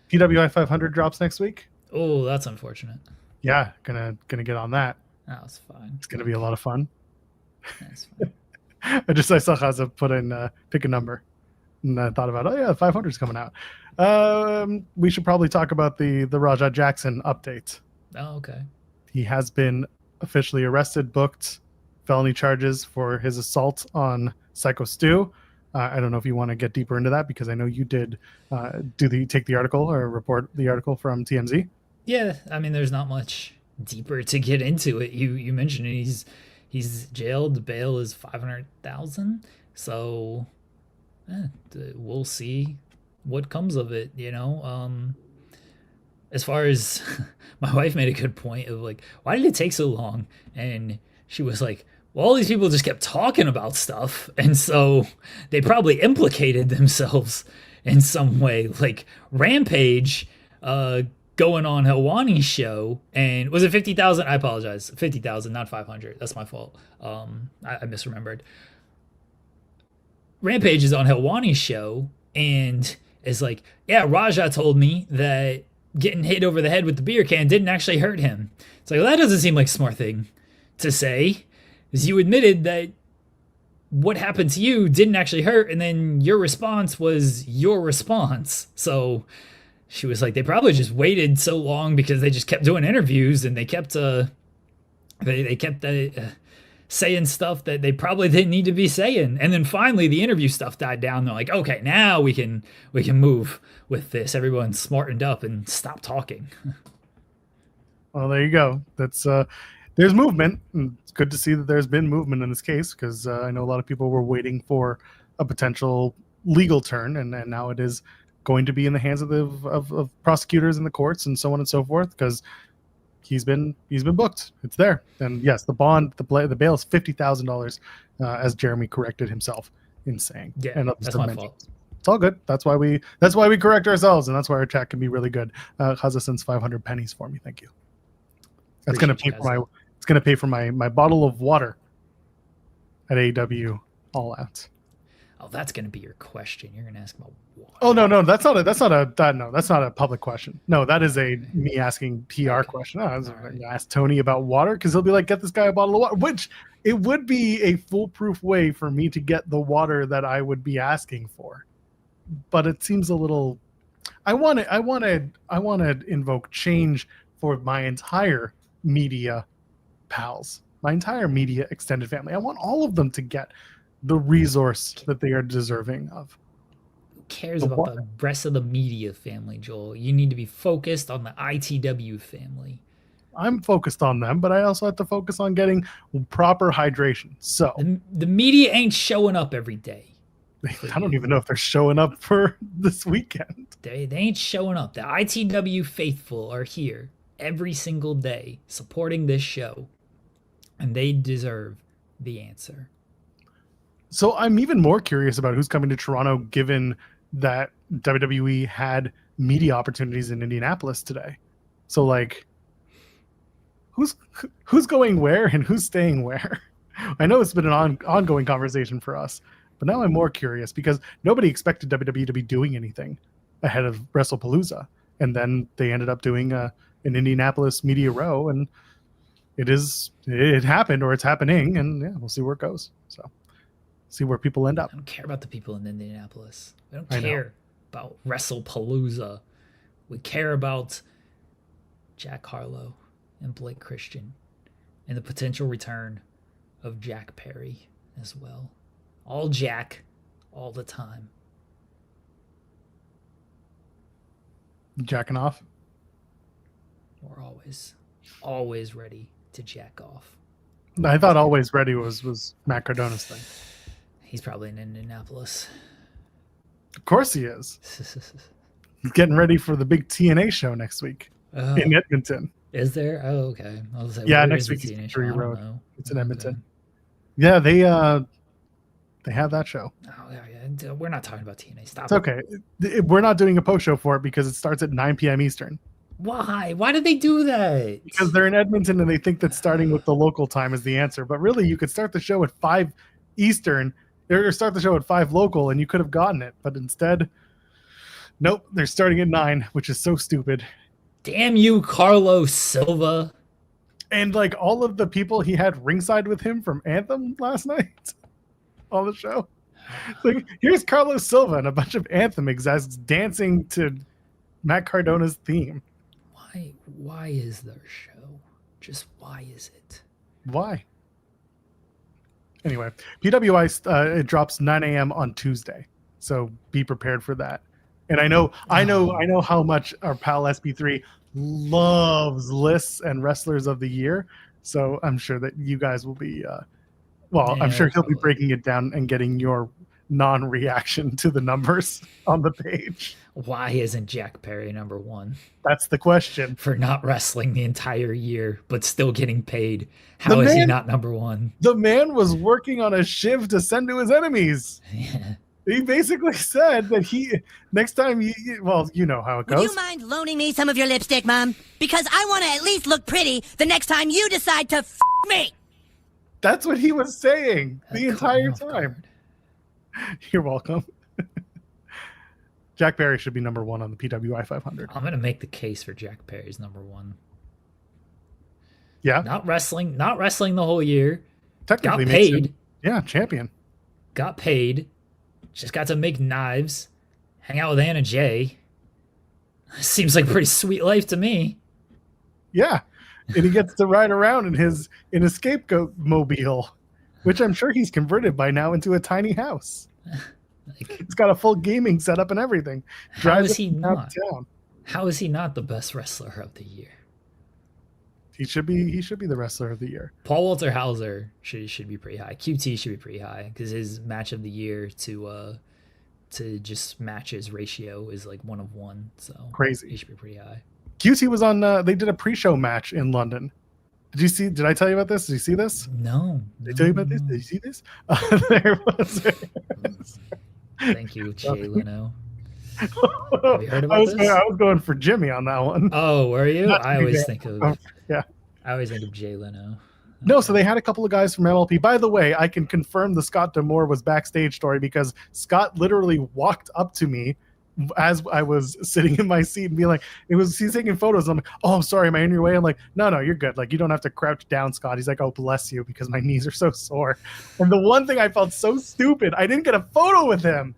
PWI 500 drops next week. Oh, that's unfortunate. Yeah, gonna get on that. That's fine. It's gonna be a lot of fun. That's fine. I saw Haza put in pick a number, and I thought about 500 is coming out. We should probably talk about the Rajah Jackson update. Oh, okay. He has been officially arrested, booked felony charges for his assault on Syko Stu. I don't know if you want to get deeper into that because I know you did take the article or report the article from TMZ. Yeah, I mean, there's not much deeper to get into it. You mentioned it. He's jailed. The bail is $500,000. So we'll see what comes of it. As far as my wife made a good point of like, why did it take so long? And she was like, well, all these people just kept talking about stuff, and so they probably implicated themselves in some way. Like Rampage going on Helwani's show, and was it 50,000? I apologize, 50,000, not 500. That's my fault. I misremembered. Rampage is on Helwani's show, and is like, yeah, Rajah told me that getting hit over the head with the beer can didn't actually hurt him. It's like, well, that doesn't seem like a smart thing to say. Is you admitted that what happened to you didn't actually hurt, and then your response was your response. So she was like, they probably just waited so long because they just kept doing interviews, and they kept saying stuff that they probably didn't need to be saying. And then finally the interview stuff died down. They're like, okay, now we can move with this. Everyone smartened up and stopped talking. Well, there you go. That's there's movement. It's good to see that there's been movement in this case, because I know a lot of people were waiting for a potential legal turn, and now it is going to be in the hands of prosecutors in the courts and so on and so forth, because he's been booked. It's there. And yes, the bail is $50,000, as Jeremy corrected himself in saying. Yeah, and that's my fault. It's all good. That's why we correct ourselves, and that's why our chat can be really good. Haza sends 500 pennies for me. Thank you. That's going to pay for my bottle of water at AEW All Out. Oh, that's going to be your question. You're going to ask about water. Oh no, that's not a public question. No, that is a me asking PR question. I was going to ask Tony about water because he'll be like, get this guy a bottle of water, which it would be a foolproof way for me to get the water that I would be asking for. But it seems a little. I want to invoke change for my entire media pals, my entire media extended family. I want all of them to get the resource that they are deserving of. Who cares about the rest of the media family, Joel? You need to be focused on the ITW family. I'm focused on them, but I also have to focus on getting proper hydration. So the media ain't showing up every day. I don't even know if they're showing up for this weekend. They ain't showing up. The ITW faithful are here every single day supporting this show, and they deserve the answer. So I'm even more curious about who's coming to Toronto, given that WWE had media opportunities in Indianapolis today. So like, who's going where and who's staying where? I know it's been an ongoing conversation for us, but now I'm more curious because nobody expected WWE to be doing anything ahead of WrestlePalooza, and then they ended up doing an Indianapolis media row, and it happened or it's happening, and yeah, we'll see where it goes. So. See where people end up. I don't care about the people in Indianapolis. We don't care about WrestlePalooza. We care about Jack Harlow and Blake Christian and the potential return of Jack Perry as well. All Jack, all the time. Jacking off? We're always ready to jack off. I thought always ready was Matt Cardona's thing. He's probably in Indianapolis. Of course he is. He's getting ready for the big TNA show next week in Edmonton. Is there? Oh, okay. I was like, next week is Fury Road. It's in Edmonton. Okay. Yeah, they have that show. Oh, yeah. We're not talking about TNA. Stop. It's okay. We're not doing a post show for it because it starts at 9 p.m. Eastern. Why? Why did they do that? Because they're in Edmonton and they think that starting with the local time is the answer. But really, you could start the show at 5 Eastern or start the show at 5 local and you could have gotten it. But instead, nope, they're starting at 9, which is so stupid. Damn you, Carlos Silva. And like all of the people he had ringside with him from Anthem last night on the show. Like, here's Carlos Silva and a bunch of Anthem execs dancing to Matt Cardona's theme. Why is there a show? Just why is it? Why? Anyway, PWI it drops 9 a.m. on Tuesday, so be prepared for that. And I know how much our pal SB3 loves lists and wrestlers of the year. So I'm sure that you guys will be. I'm sure he'll be breaking it down and getting your non-reaction to the numbers on the page. Why isn't Jack Perry number 1? That's the question. For not wrestling the entire year, but still getting paid. How is he not number 1? The man was working on a shiv to send to his enemies. Yeah. He basically said that next time you know how it goes. Would you mind loaning me some of your lipstick, Mom? Because I want to at least look pretty the next time you decide to f me. That's what he was saying the entire time. You're welcome. Jack Perry should be number 1 on the PWI 500. I'm going to make the case for Jack Perry's number 1. Yeah. Not wrestling the whole year. Technically got paid. Champion. Got paid. Just got to make knives. Hang out with Anna Jay. Seems like a pretty sweet life to me. Yeah. And he gets to ride around in a scapegoat mobile, which I'm sure he's converted by now into a tiny house. It's got a full gaming setup and everything. How is he not? How is he not the best wrestler of the year? He should be the wrestler of the year. Paul Walter Hauser should be pretty high. QT should be pretty high because his match of the year to just matches ratio is like 1 of 1. So crazy. He should be pretty high. QT was on. They did a pre-show match in London. Did I tell you about this? Did you see this? No. Did I tell you about this? Did you see this? There was. Thank you, Jay Leno. Have you heard about this? I was going for Jimmy on that one. Oh, were you? I always think of Jay Leno. No, so they had a couple of guys from MLP. By the way, I can confirm the Scott D'Amore was backstage story because Scott literally walked up to me as I was sitting in my seat and being like, he's taking photos. I'm like, oh, I'm sorry, am I in your way? I'm like, no, you're good. Like, you don't have to crouch down, Scott. He's like, oh, bless you, because my knees are so sore. And the one thing I felt so stupid, I didn't get a photo with him.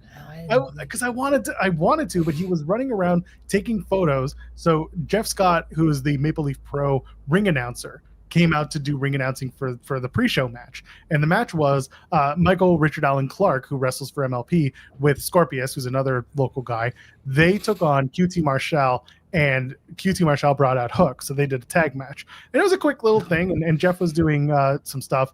Because I wanted to, but he was running around taking photos. So Jeff Scott, who is the Maple Leaf Pro ring announcer, came out to do ring announcing for the pre-show match. And the match was Michael Richard Allen Clark, who wrestles for MLP, with Scorpius, who's another local guy. They took on QT Marshall, and QT Marshall brought out Hook. So they did a tag match. And it was a quick little thing, and Jeff was doing some stuff,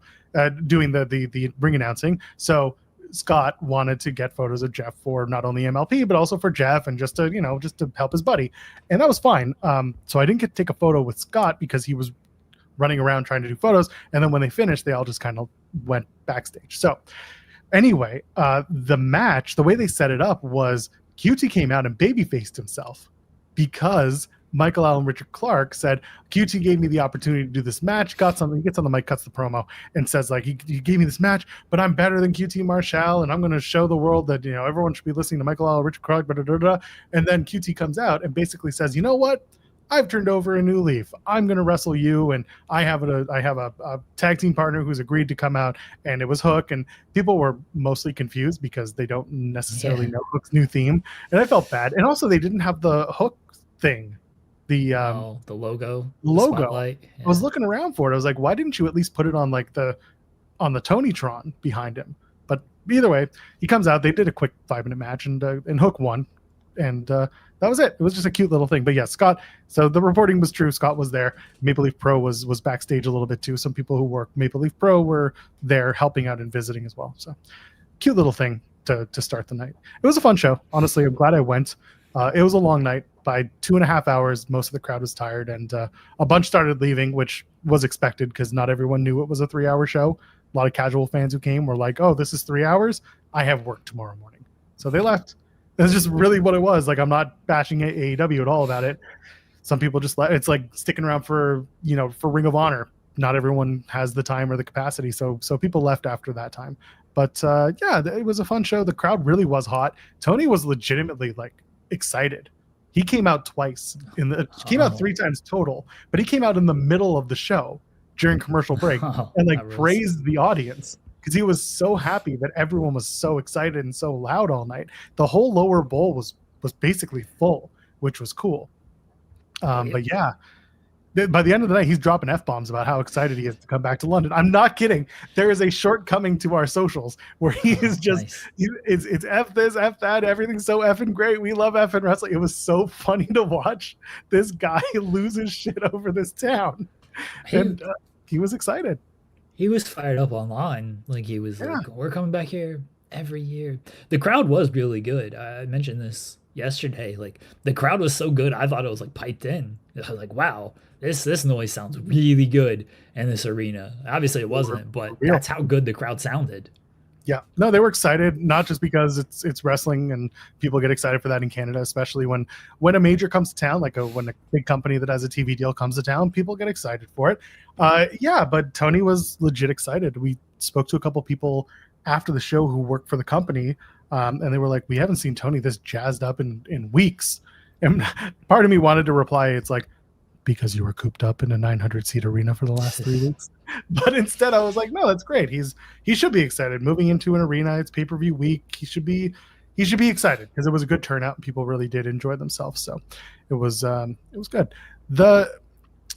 doing the ring announcing. So Scott wanted to get photos of Jeff for not only MLP, but also for Jeff, and just to help his buddy. And that was fine. So I didn't get to take a photo with Scott because he was running around trying to do photos, and then when they finished, they all just kind of went backstage. So anyway, the match, the way they set it up was QT came out and babyfaced himself because Michael Allen Richard Clark said, QT gave me the opportunity to do this match, got something, gets on the mic, cuts the promo, and says, like, he gave me this match, but I'm better than QT Marshall, and I'm going to show the world that, everyone should be listening to Michael Allen Richard Clark, blah, blah, blah. And then QT comes out and basically says, you know what? I've turned over a new leaf. I'm going to wrestle you, and I have a tag team partner who's agreed to come out, and it was Hook, and people were mostly confused because they don't necessarily know Hook's new theme, and I felt bad. And also, they didn't have the Hook thing, the logo. I was looking around for it. I was like, why didn't you at least put it on the Tonytron behind him? But either way, he comes out. They did a quick 5-minute match, and Hook won, and that was it. It was just a cute little thing. But yeah, Scott, so the reporting was true. Scott was there. Maple Leaf Pro was backstage a little bit too. Some people who work Maple Leaf Pro were there helping out and visiting as well. So cute little thing to start the night. It was a fun show. Honestly, I'm glad I went. It was a long night. By 2.5 hours, most of the crowd was tired, and a bunch started leaving, which was expected because not everyone knew it was a 3-hour show. A lot of casual fans who came were like, oh, this is 3 hours? I have work tomorrow morning. So they left. That's just really what it was. Like, I'm not bashing AEW at all about it. Some people just let it's like sticking around for Ring of Honor. Not everyone has the time or the capacity, so people left after that time. But yeah, it was a fun show. The crowd really was hot. Tony was legitimately excited. He came out twice came out 3 times total, but he came out in the middle of the show during commercial break and praised the audience. Because he was so happy that everyone was so excited and so loud all night. The whole lower bowl was basically full, which was cool. But yeah, by the end of the night, he's dropping F-bombs about how excited he is to come back to London. I'm not kidding. There is a shortcoming to our socials where he is just, it's F this, F that, everything's so effing great. We love effing wrestling. It was so funny to watch this guy lose his shit over this town. And he was excited. He was fired up online. He was like, we're coming back here every year. The crowd was really good. I mentioned this yesterday. The crowd was so good, I thought it was piped in. I was like, wow, this noise sounds really good in this arena. Obviously it wasn't, but that's how good the crowd sounded. Yeah, no, they were excited, not just because it's wrestling and people get excited for that in Canada, especially when a major comes to town, when a big company that has a TV deal comes to town, people get excited for it. Yeah, but Tony was legit excited. We spoke to a couple people after the show who work for the company, and they were like, we haven't seen Tony this jazzed up in weeks. And part of me wanted to reply, it's like, because you were cooped up in a 900-seat arena for the last 3 weeks. But instead I was like, no, that's great. He should be excited. Moving into an arena, it's pay-per-view week. He should be excited because it was a good turnout and people really did enjoy themselves. So it was good. The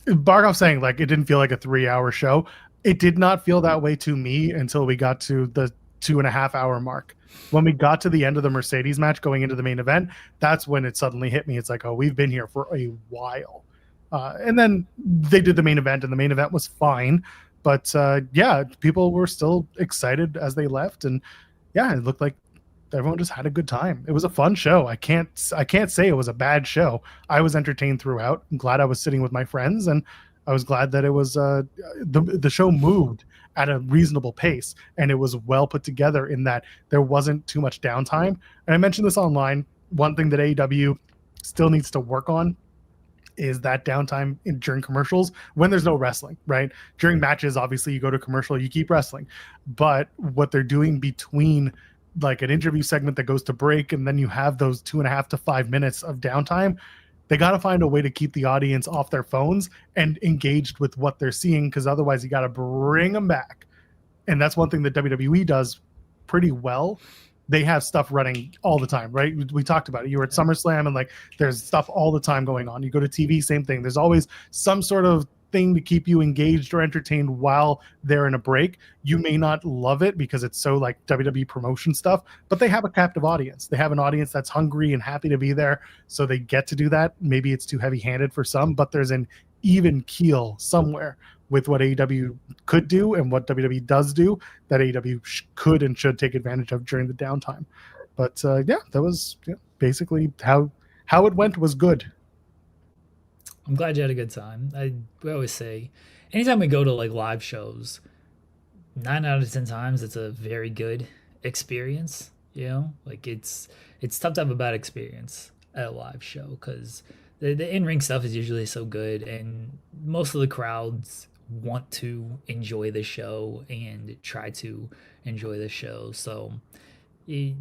Barkov saying it didn't feel like a 3-hour show. It did not feel that way to me until we got to the 2.5-hour mark. When we got to the end of the Mercedes match going into the main event, that's when it suddenly hit me. It's like, oh, we've been here for a while. And then they did the main event, and the main event was fine. But yeah, people were still excited as they left, and yeah, it looked like everyone just had a good time. It was a fun show. I can't say it was a bad show. I was entertained throughout. I'm glad I was sitting with my friends, and I was glad that it was the show moved at a reasonable pace, and it was well put together in that there wasn't too much downtime. And I mentioned this online. One thing that AEW still needs to work on is that downtime during commercials when there's no wrestling, right? During matches, obviously you go to commercial, you keep wrestling. But what they're doing between like an interview segment that goes to break, and then you have those 2.5 to 5 minutes of downtime, they got to find a way to keep the audience off their phones and engaged with what they're seeing, because otherwise you got to bring them back. And that's one thing that WWE does pretty well. They have stuff running all the time, right? We talked about it. You were at SummerSlam, and like there's stuff all the time going on. You go to TV, same thing. There's always some sort of thing to keep you engaged or entertained while they're in a break. You may not love it because it's so like WWE promotion stuff, but they have a captive audience. They have an audience that's hungry and happy to be there, so they get to do that. Maybe it's too heavy-handed for some, but there's an even keel somewhere with what AEW could do and what WWE does do that AEW could and should take advantage of during the downtime. But that was basically how it went was good. I'm glad you had a good time. We always say, anytime we go to like live shows, 9 out of 10 times it's a very good experience. You know, like it's tough to have a bad experience at a live show because the in-ring stuff is usually so good, and most of the crowds want to enjoy the show and try to enjoy the show. So, the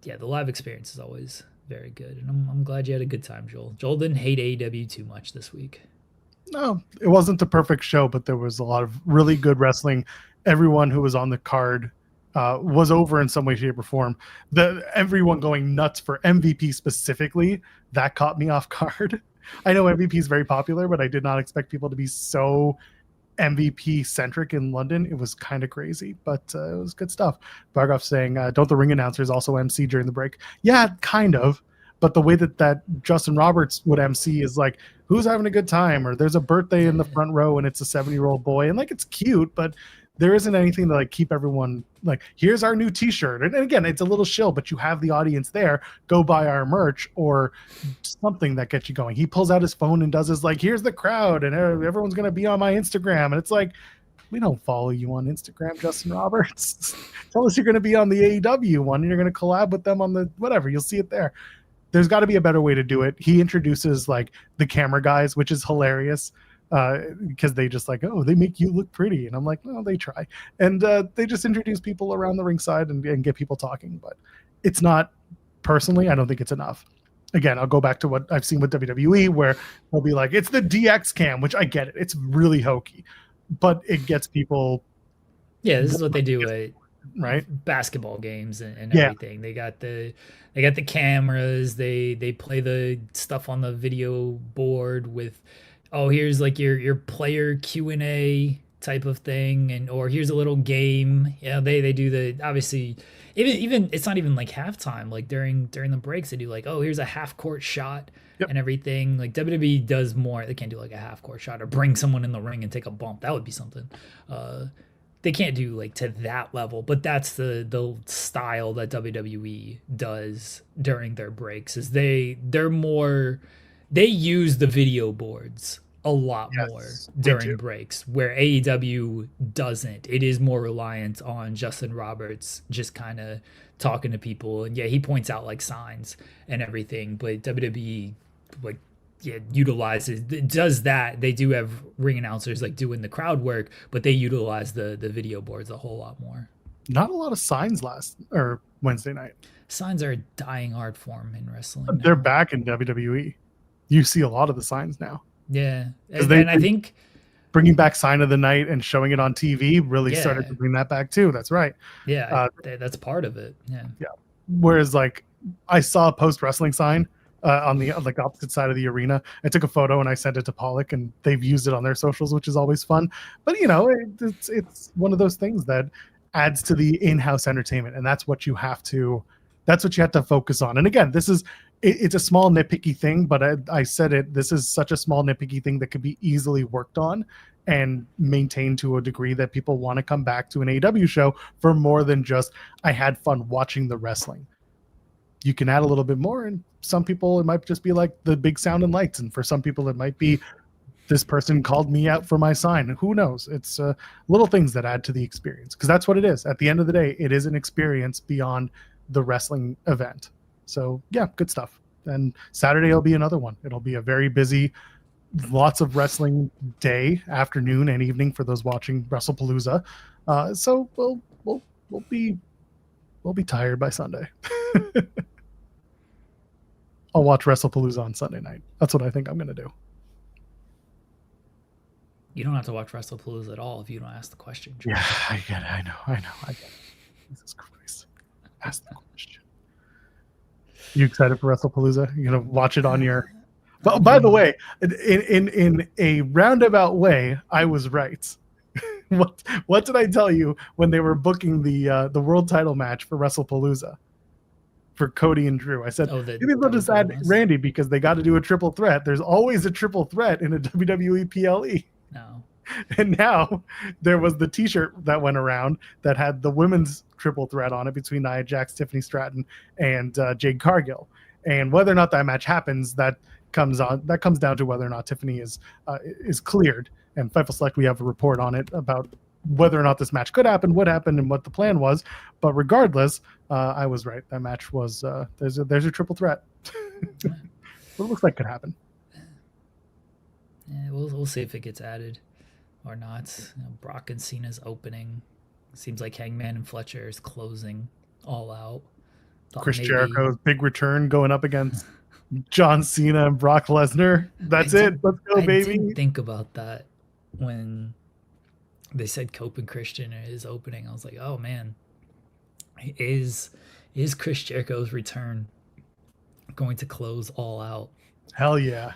live experience is always very good, and I'm glad you had a good time, Joel. Joel didn't hate AEW too much this week. No, it wasn't the perfect show, but there was a lot of really good wrestling. Everyone who was on the card was over in some way, shape, or form. Everyone going nuts for MVP specifically, that caught me off guard. I know MVP is very popular, but I did not expect people to be so MVP centric in London. It was kind of crazy, but it was good stuff. Bargoff saying, don't the ring announcers also MC during the break? Yeah, kind of. But the way that Justin Roberts would MC is like, who's having a good time? Or there's a birthday in the front row and it's a 7-year-old boy. And like, it's cute, but there isn't anything to like keep everyone like, here's our new t-shirt. And again, it's a little shill, but you have the audience there. Go buy our merch or something that gets you going. He pulls out his phone and does his like, here's the crowd and everyone's going to be on my Instagram. And it's like, we don't follow you on Instagram, Justin Roberts. Tell us you're going to be on the AEW one and you're going to collab with them on the whatever. You'll see it there. There's got to be a better way to do it. He introduces like the camera guys, which is hilarious. Because they just like, oh, they make you look pretty. And I'm like, no, they try. And they just introduce people around the ringside and get people talking. But it's not, personally, I don't think it's enough. Again, I'll go back to what I've seen with WWE where they'll be like, it's the DX cam, which I get it. It's really hokey. But it gets people. Yeah, this is what they do at right basketball games and everything. They got the cameras. They play the stuff on the video board with, oh, here's like your player Q&A type of thing, or here's a little game. Yeah, they do the, obviously even it's not even like halftime, like during the breaks they do like, oh, here's a half court shot. Yep. And everything. Like WWE does more. They can't do like a half court shot or bring someone in the ring and take a bump. That would be something. They can't do like to that level, but that's the style that WWE does during their breaks. Is they use the video boards a lot more during breaks, where AEW doesn't. It is more reliant on Justin Roberts just kind of talking to people, and he points out like signs and everything, but WWE does that. They do have ring announcers like doing the crowd work, but they utilize the video boards a whole lot more. Not a lot of signs Wednesday night. Signs are a dying art form in wrestling. They're back in WWE. You see a lot of the signs now. Yeah. And I think bringing back sign of the night and showing it on TV really started to bring that back too. That's right. Yeah. That's part of it. Yeah. Yeah. Whereas like I saw a post wrestling sign on the like opposite side of the arena. I took a photo and I sent it to Pollock, and they've used it on their socials, which is always fun. But it's one of those things that adds to the in-house entertainment, and that's what you have to focus on. And again, it's a small nitpicky thing, but I said it, this is such a small nitpicky thing that could be easily worked on and maintained to a degree that people want to come back to an AEW show for more than just, I had fun watching the wrestling. You can add a little bit more, and some people, it might just be like the big sound and lights. And for some people, it might be this person called me out for my sign. Who knows? It's little things that add to the experience, because that's what it is. At the end of the day, it is an experience beyond the wrestling event. So yeah, good stuff. And Saturday will be another one. It'll be a very busy lots of wrestling day, afternoon, and evening for those watching WrestlePalooza. So we'll be tired by Sunday. I'll watch WrestlePalooza on Sunday night. That's what I think I'm going to do. You don't have to watch WrestlePalooza at all if you don't ask the question. George. Yeah, I get it. I know. I get it. Jesus Christ. Ask the question. You excited for WrestlePalooza? You're going to watch it on your... But by the way, in a roundabout way, I was right. What did I tell you when they were booking the world title match for WrestlePalooza for Cody and Drew? I said, maybe they'll just add Randy because they got to do a triple threat. There's always a triple threat in a WWE PLE. No. And now there was the T-shirt that went around that had the women's triple threat on it between Nia Jax, Tiffany Stratton, and Jade Cargill. And whether or not that match happens, that comes down to whether or not Tiffany is cleared. And Fightful Select, we have a report on it about whether or not this match could happen, what happened, and what the plan was. But regardless, I was right. That match was there's a triple threat. What it looks like could happen. Yeah, we'll see if it gets added or not. Brock and Cena's opening. Seems like Hangman and Fletcher is closing All Out. Chris Jericho's big return going up against John Cena and Brock Lesnar. That's it. Let's go, baby. I didn't think about that when they said Cope and Christian is opening. I was like, oh man, is Chris Jericho's return going to close All Out? Hell yeah.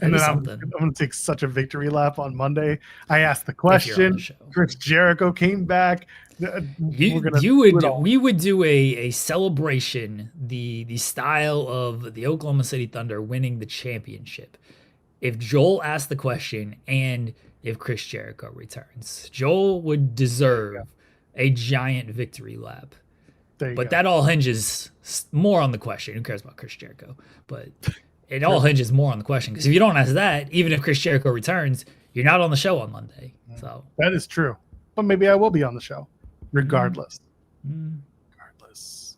And then I'm going to take such a victory lap on Monday. I asked the question. Chris Jericho came back. We would do a celebration, the style of the Oklahoma City Thunder winning the championship. If Joel asked the question and if Chris Jericho returns, Joel would deserve a giant victory lap. But that all hinges more on the question. Who cares about Chris Jericho? But it all hinges more on the question, because if you don't ask that, even if Chris Jericho returns, you're not on the show on Monday. So that is true. But maybe I will be on the show, regardless. Regardless.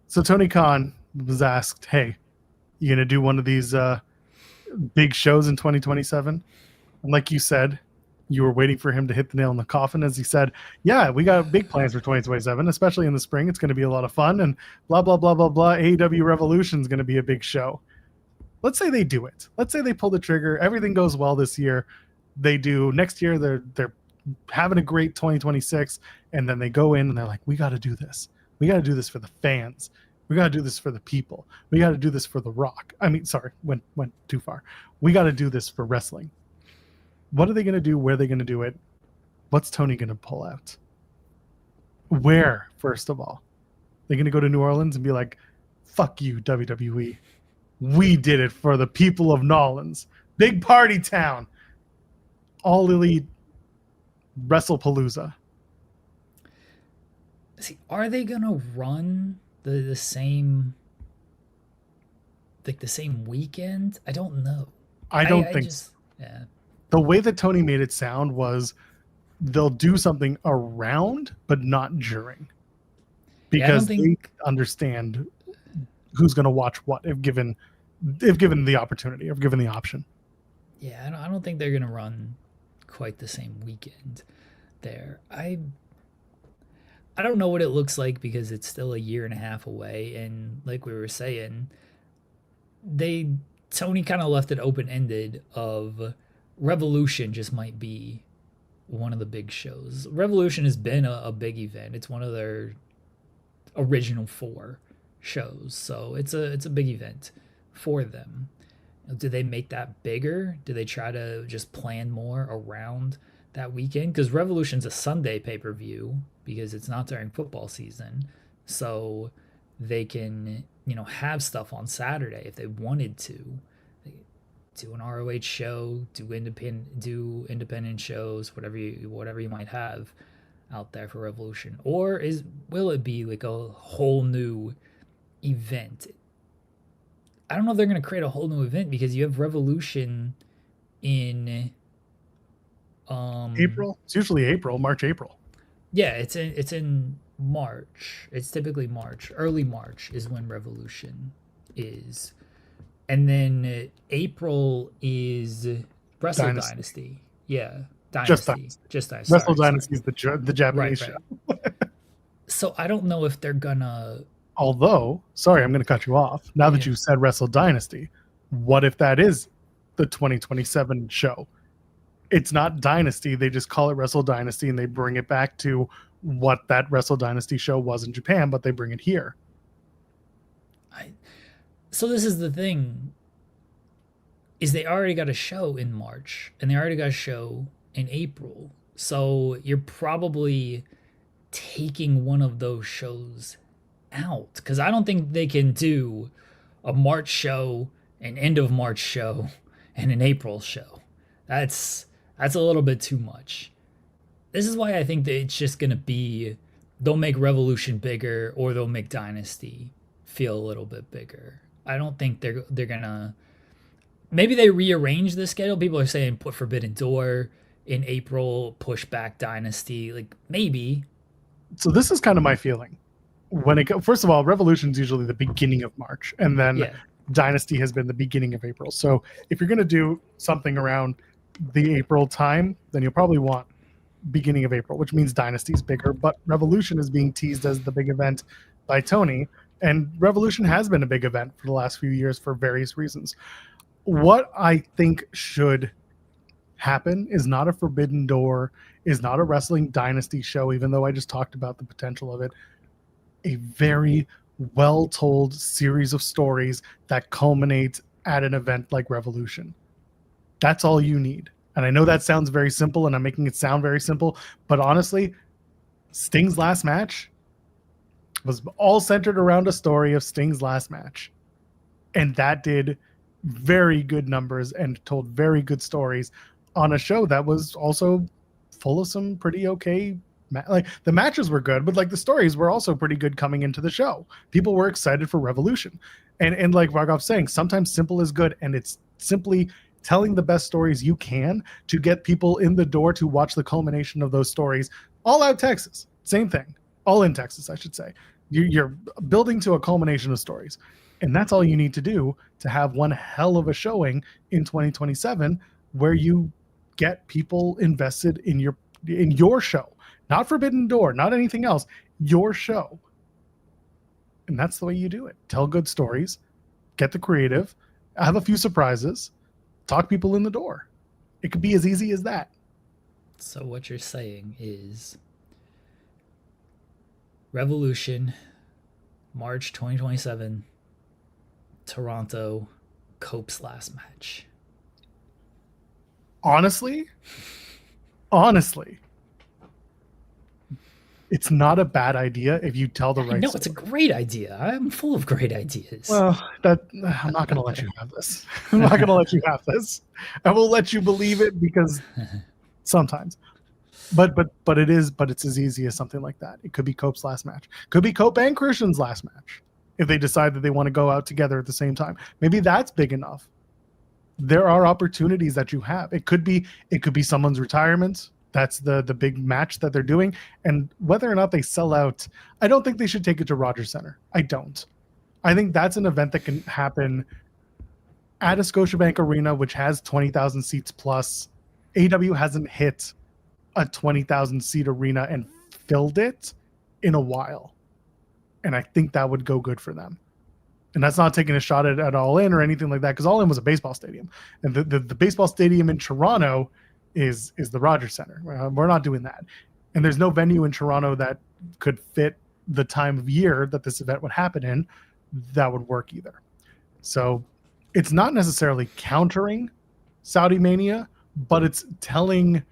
So Tony Khan was asked, "Hey, you gonna do one of these big shows in 2027?" And like you said, you were waiting for him to hit the nail in the coffin, as he said, "Yeah, we got big plans for 2027, especially in the spring. It's going to be a lot of fun, and blah blah blah blah blah. AEW Revolution is going to be a big show." Let's say they do it. Let's say they pull the trigger. Everything goes well this year. They do next year. They're having a great 2026, and then they go in and they're like, "We got to do this. We got to do this for the fans. We got to do this for the people. We got to do this for The Rock." I mean, sorry, went too far. We got to do this for wrestling. What are they going to do? Where are they going to do it? What's Tony going to pull out? Where, first of all? They're going to go to New Orleans and be like, "Fuck you, WWE. We did it for the people of Nolans. Big party town. All elite WrestlePalooza." See, are they going to run the same, like the same weekend? I don't know. I don't think so. Yeah. The way that Tony made it sound was they'll do something around, but not during, because they understand who's going to watch what if given the opportunity, or given the option. Yeah, I don't think they're going to run quite the same weekend there. I don't know what it looks like, because it's still a year and a half away, and like we were saying, Tony kind of left it open-ended of Revolution just might be one of the big shows. Revolution has been a big event. It's one of their original 4 shows, so it's a big event for them. Do they make that bigger? Do they try to just plan more around that weekend? Because Revolution's a Sunday pay-per-view, because it's not during football season, so they can have stuff on Saturday if they wanted to. Do an ROH show, do independent shows, whatever you might have out there for Revolution. Or will it be like a whole new event? I don't know if they're going to create a whole new event, because you have Revolution in April. It's usually March, April. Yeah, it's in March. It's typically March. Early March is when Revolution is. And then April is Wrestle Dynasty. Yeah, Dynasty. Just Dynasty. Wrestle Dynasty is the Japanese show. So I don't know if they're gonna. Although, sorry, I'm going to cut you off. Now that you said Wrestle Dynasty, what if that is the 2027 show? It's not Dynasty. They just call it Wrestle Dynasty, and they bring it back to what that Wrestle Dynasty show was in Japan, but they bring it here. So this is the thing, is they already got a show in March, and they already got a show in April. So you're probably taking one of those shows out, because I don't think they can do a March show, an end of March show, and an April show. That's a little bit too much. This is why I think that it's just going to be, they'll make Revolution bigger, or they'll make Dynasty feel a little bit bigger. I don't think they're going to, maybe they rearrange the schedule. People are saying put Forbidden Door in April, push back Dynasty, like maybe. So this is kind of my feeling. First of all, Revolution's usually the beginning of March, and then Dynasty has been the beginning of April. So if you're going to do something around the April time, then you'll probably want beginning of April, which means Dynasty's bigger, but Revolution is being teased as the big event by Tony, and Revolution has been a big event for the last few years for various reasons. What I think should happen is not a Forbidden Door, is not a Wrestling Dynasty show, even though I just talked about the potential of it. A very well-told series of stories that culminate at an event like Revolution. That's all you need. And I know that sounds very simple, and I'm making it sound very simple, but honestly, Sting's last match was all centered around a story of Sting's last match. And that did very good numbers and told very good stories on a show that was also full of some pretty okay, like the matches were good, but like the stories were also pretty good coming into the show. People were excited for Revolution. And like Vargov's saying, sometimes simple is good, and it's simply telling the best stories you can to get people in the door to watch the culmination of those stories. All Out Texas, same thing. All in Texas, I should say. You're building to a culmination of stories. And that's all you need to do to have one hell of a showing in 2027 where you get people invested in your show. Not Forbidden Door, not anything else. Your show. And that's the way you do it. Tell good stories. Get the creative. Have a few surprises. Talk people in the door. It could be as easy as that. So what you're saying is Revolution, March 2027, Toronto, Cope's last match. Honestly, it's not a bad idea if you tell the right story. No, it's a great idea. I'm full of great ideas. Well, I'm not going to let you have this. I'm not going to let you have this. I will let you believe it because sometimes. But it's as easy as something like that. It could be Cope's last match. Could be Cope and Christian's last match if they decide that they want to go out together at the same time. Maybe that's big enough. There are opportunities that you have. It could be someone's retirement. That's the big match that they're doing. And whether or not they sell out, I don't think they should take it to Rogers Center. I don't. I think that's an event that can happen at a Scotiabank Arena, which has 20,000 seats plus. AEW hasn't hit a 20,000 seat arena and filled it in a while. And I think that would go good for them. And that's not taking a shot at All In or anything like that, because All In was a baseball stadium. And the baseball stadium in Toronto is the Rogers Center. We're not doing that. And there's no venue in Toronto that could fit the time of year that this event would happen in that would work either. So it's not necessarily countering SaudiMania, but it's telling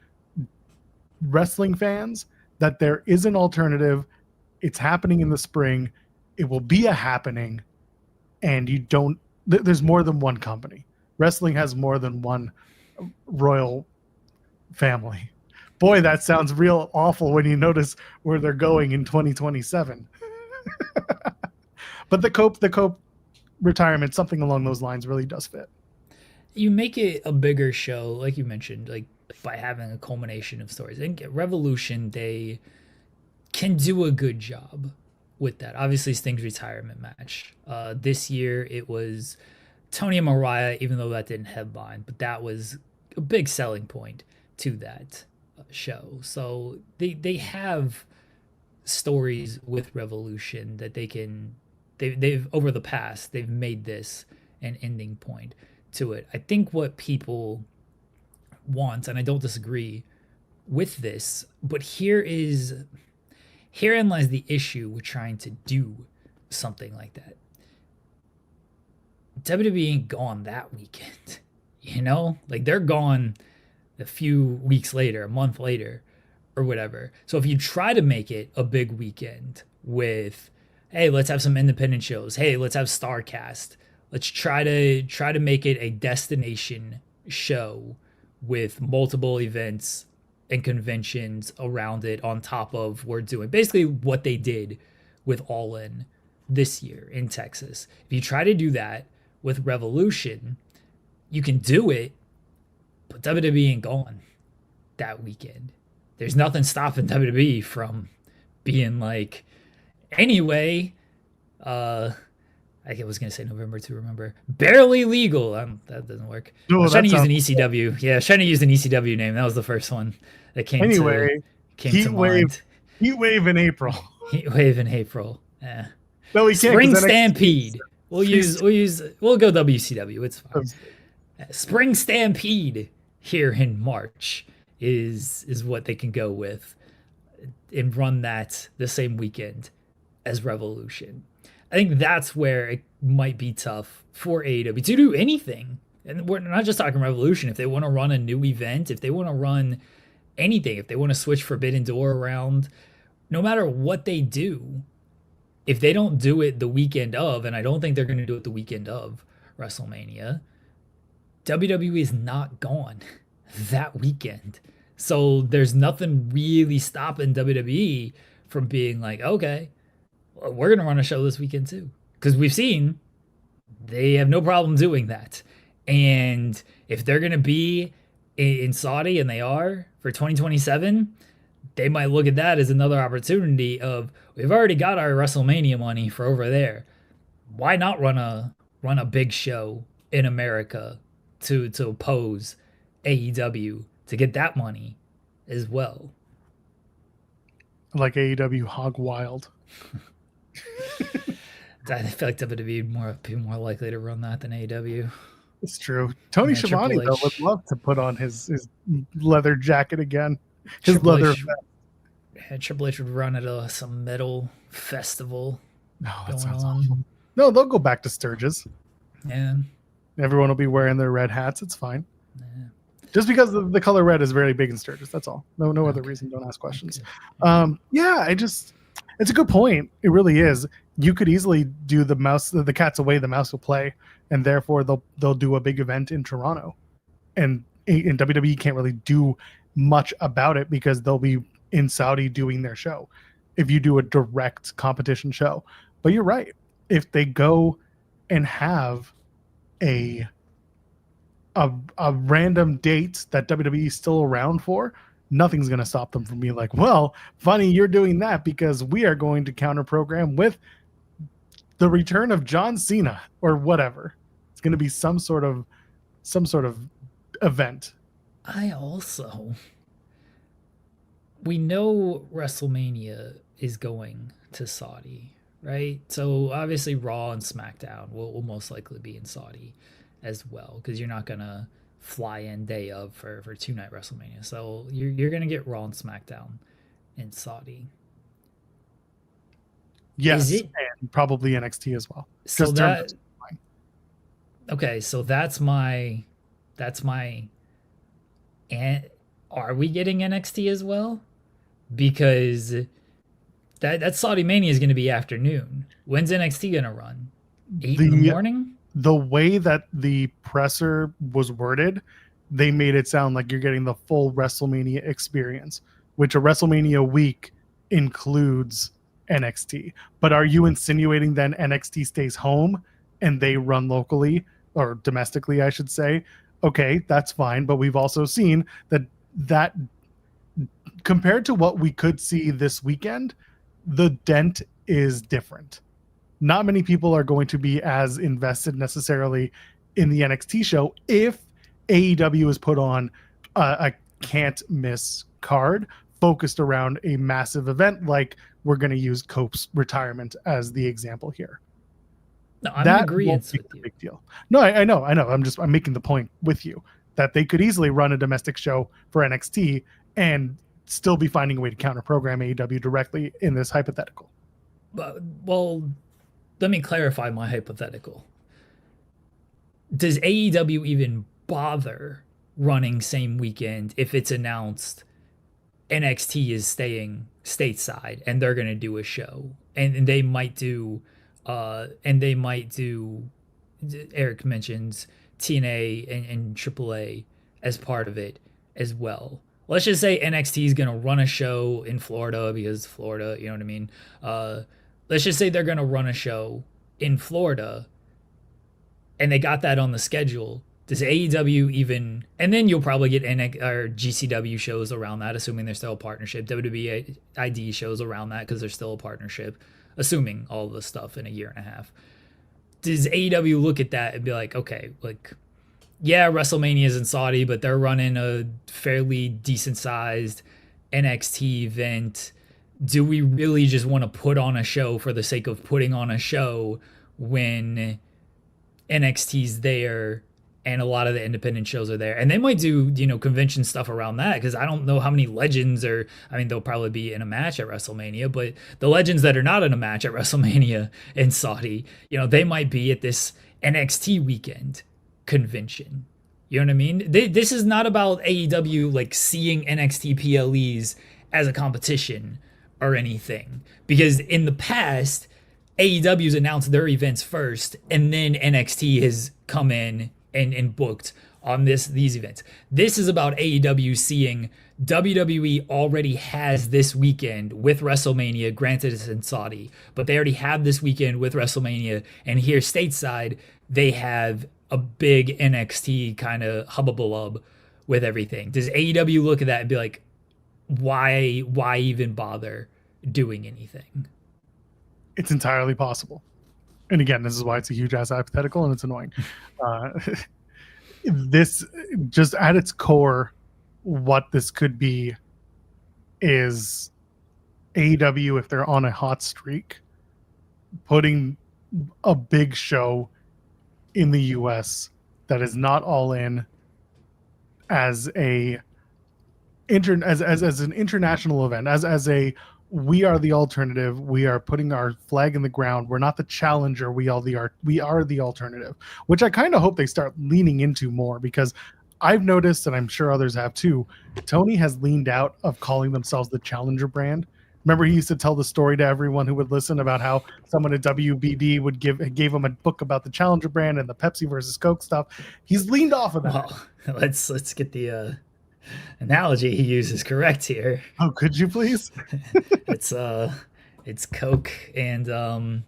wrestling fans that there is an alternative. It's happening in the spring. It will be a happening. And there's more than one company. Wrestling has more than one royal family. Boy, that sounds real awful when you notice where they're going in 2027. But the Cope retirement, something along those lines, really does fit. You make it a bigger show, like you mentioned, like by having a culmination of stories. And Revolution, they can do a good job with that. Obviously, Sting's retirement match. This year, it was Tony and Mariah, even though that didn't headline, but that was a big selling point to that show. So they have stories with Revolution that they've over the past, they've made this an ending point to it. I think what people want, and I don't disagree with this, but herein lies the issue with trying to do something like that. WWE ain't gone that weekend, like they're gone a few weeks later, a month later, or whatever. So if you try to make it a big weekend with, hey, let's have some independent shows, hey, let's have StarCast, let's try to make it a destination show with multiple events and conventions around it on top of we're doing basically what they did with All In this year in Texas. If you try to do that with Revolution, you can do it, but WWE ain't gone that weekend. There's nothing stopping WWE from being like, anyway, I was going to say November to remember. Barely legal. That doesn't work. I was trying to use an ECW. Yeah, I was trying to use an ECW name. That was the first one that came to mind. Heat Wave in April. Heat Wave in April. Yeah. No, we can't. Spring Stampede. We'll go WCW. It's fine. Spring Stampede here in March is what they can go with and run that the same weekend as Revolution. I think that's where it might be tough for AEW to do anything. And we're not just talking Revolution. If they want to run a new event, if they want to run anything, if they want to switch Forbidden Door around, no matter what they do, if they don't do it the weekend of, and I don't think they're going to do it the weekend of WrestleMania, WWE is not gone that weekend. So there's nothing really stopping WWE from being like, okay, well, we're going to run a show this weekend too. Because we've seen they have no problem doing that. And if they're going to be in Saudi, and they are for 2027, they might look at that as another opportunity of, we've already got our WrestleMania money for over there. Why not run a big show in America to oppose AEW to get that money as well? Like AEW Hog Wild. I feel like WWE would be more likely to run that than AEW. It's true. Tony Schiavone though would love to put on his leather jacket again. His leather vest. Triple H would run at some metal festival. No, that sounds awful. No, they'll go back to Sturgis. Yeah. Everyone will be wearing their red hats. It's fine. Yeah. Just because the color red is very big in Sturgis. That's all. No other reason. Don't ask questions. Okay. It's a good point. It really is. You could easily do the cat's away, the mouse will play, and therefore they'll do a big event in Toronto, and WWE can't really do much about it because they'll be in Saudi doing their show. If you do a direct competition show, but you're right. If they go and have a random date that WWE is still around for, nothing's going to stop them from being like, well, funny you're doing that because we are going to counter program with the return of John Cena or whatever. It's going to be some sort of event. We know WrestleMania is going to Saudi, right? So obviously Raw and SmackDown will most likely be in Saudi as well, because you're not going to fly in day of for 2-night WrestleMania. So you're going to get Raw and SmackDown in Saudi. Yes, and probably NXT as well. So that's my and are we getting NXT as well? Because that SaudiMania is going to be afternoon. When's NXT going to run? 8 in the morning? The way that the presser was worded, they made it sound like you're getting the full WrestleMania experience, which a WrestleMania week includes NXT. But are you insinuating then NXT stays home and they run locally or domestically, I should say? Okay, that's fine. But we've also seen that compared to what we could see this weekend, the dent is different. Not many people are going to be as invested necessarily in the NXT show if AEW is put on a can't miss card focused around a massive event, like we're going to use Cope's retirement as the example here. No, I'm in agreement with you. Big deal. No, I know. I'm making the point with you that they could easily run a domestic show for NXT and still be finding a way to counter program AEW directly in this hypothetical. Well, let me clarify my hypothetical. Does AEW even bother running same weekend if it's announced NXT is staying stateside and they're going to do a show, and they might do Eric mentions TNA and AAA as part of it as well. Let's just say NXT is going to run a show in Florida because Florida, you know what I mean? Let's just say they're going to run a show in Florida and they got that on the schedule. Does AEW even, and then you'll probably get GCW shows around that, assuming they're still a partnership, WWE ID shows around that because they're still a partnership, assuming all the stuff in a year and a half. Does AEW look at that and be like, okay, like, yeah, WrestleMania is in Saudi, but they're running a fairly decent sized NXT event. Do we really just want to put on a show for the sake of putting on a show when NXT's there and a lot of the independent shows are there? And they might do, convention stuff around that, because I don't know how many legends they'll probably be in a match at WrestleMania, but the legends that are not in a match at WrestleMania in Saudi, they might be at this NXT weekend convention. You know what I mean? This is not about AEW like seeing NXT PLEs as a competition or anything, because in the past AEW's announced their events first and then NXT has come in and booked on these events. This is about AEW seeing WWE already has this weekend with WrestleMania, granted it's in Saudi, but they already have this weekend with WrestleMania, and here stateside they have a big NXT kind of hubbubalub with everything. Does AEW look at that and be like, why even bother doing anything? It's entirely possible. And again, this is why it's a huge ass hypothetical and it's annoying. This, just at its core, what this could be is AEW, if they're on a hot streak, putting a big show in the US that is not All In as an international event, as a we are the alternative. We are putting our flag in the ground. We're not the challenger. We are the alternative, which I kind of hope they start leaning into more, because I've noticed, and I'm sure others have too, Tony has leaned out of calling themselves the challenger brand. Remember, he used to tell the story to everyone who would listen about how someone at WBD gave him a book about the challenger brand and the Pepsi versus Coke stuff. He's leaned off of that. Well, let's get the analogy he uses correct here. Oh, could you please? It's Coke and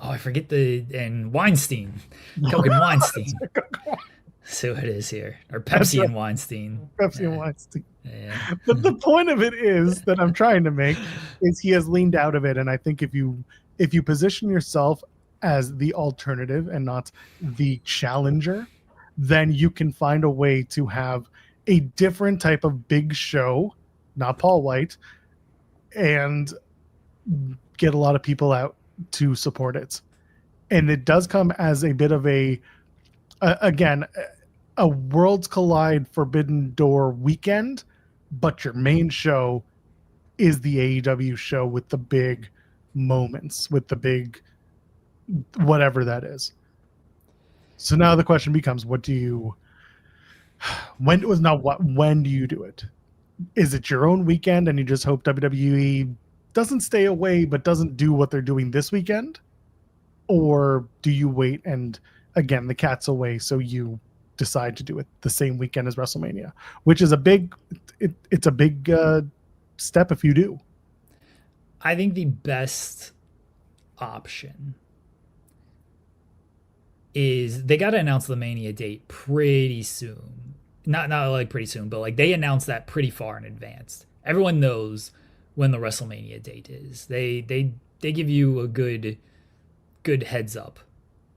I forget and Weinstein. Coke and Weinstein. So it is here, or Pepsi and Weinstein. Pepsi and Weinstein. Yeah. But the point of it is that I'm trying to make is he has leaned out of it, and I think if you position yourself as the alternative and not the challenger, then you can find a way to have a different type of big show, not Paul White, and get a lot of people out to support it. And it does come as a bit of a Worlds Collide Forbidden Door weekend, but your main show is the AEW show with the big moments, with the big whatever that is. So now the question becomes, when do you do it? Is it your own weekend and you just hope WWE doesn't stay away but doesn't do what they're doing this weekend? Or do you wait and, again, the cat's away, so you decide to do it the same weekend as WrestleMania, which is a big step if you do? I think the best option is they got to announce the Mania date pretty soon. Not like pretty soon, but like they announced that pretty far in advance. Everyone knows when the WrestleMania date is. They give you a good heads up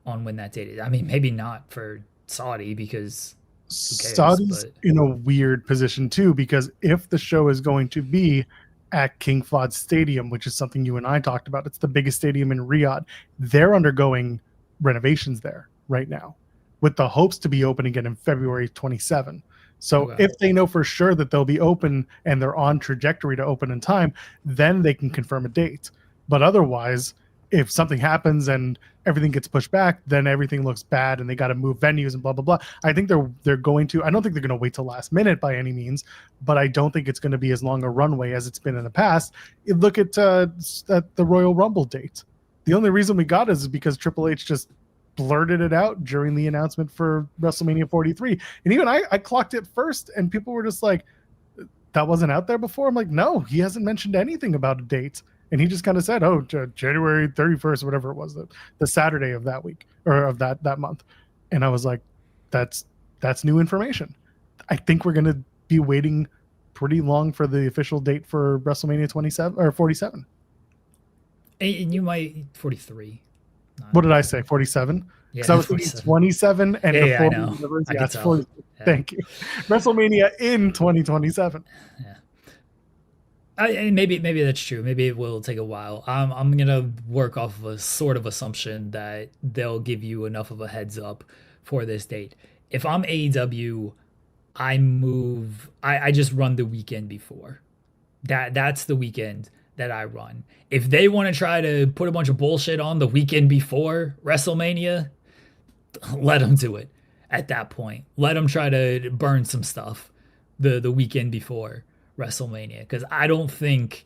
on when that date is. I mean, maybe not for Saudi because Saudi's in a weird position too, because if the show is going to be at King Fahd Stadium, which is something you and I talked about, it's the biggest stadium in Riyadh. They're undergoing renovations there right now with the hopes to be open again in February 27. So if they know for sure that they'll be open and they're on trajectory to open in time, then they can confirm a date. But otherwise, if something happens and everything gets pushed back, then everything looks bad and they got to move venues and blah, blah, blah. I think they're going to, I don't think they're going to wait till last minute by any means, but I don't think it's going to be as long a runway as it's been in the past. Look at the Royal Rumble date. The only reason we got it is because Triple H just blurted it out during the announcement for WrestleMania 43. And even I clocked it first and people were just like, that wasn't out there before? I'm like, no, he hasn't mentioned anything about a date. And he just kind of said, oh, January 31st, or whatever it was, the Saturday of that week or of that month. And I was like, that's new information. I think we're going to be waiting pretty long for the official date for WrestleMania 27 or 47. And you might 43. What did I say? 47? Because I was thinking 27 and the 40. I know. Yeah, it's 40. Yeah. Thank you. WrestleMania in 2027. Yeah. Maybe that's true. Maybe it will take a while. I'm gonna work off of a sort of assumption that they'll give you enough of a heads up for this date. If I'm AEW, I just run the weekend before. That's the weekend that I run. If they want to try to put a bunch of bullshit on the weekend before WrestleMania, let them do it at that point. Let them try to burn some stuff the weekend before WrestleMania, because I don't think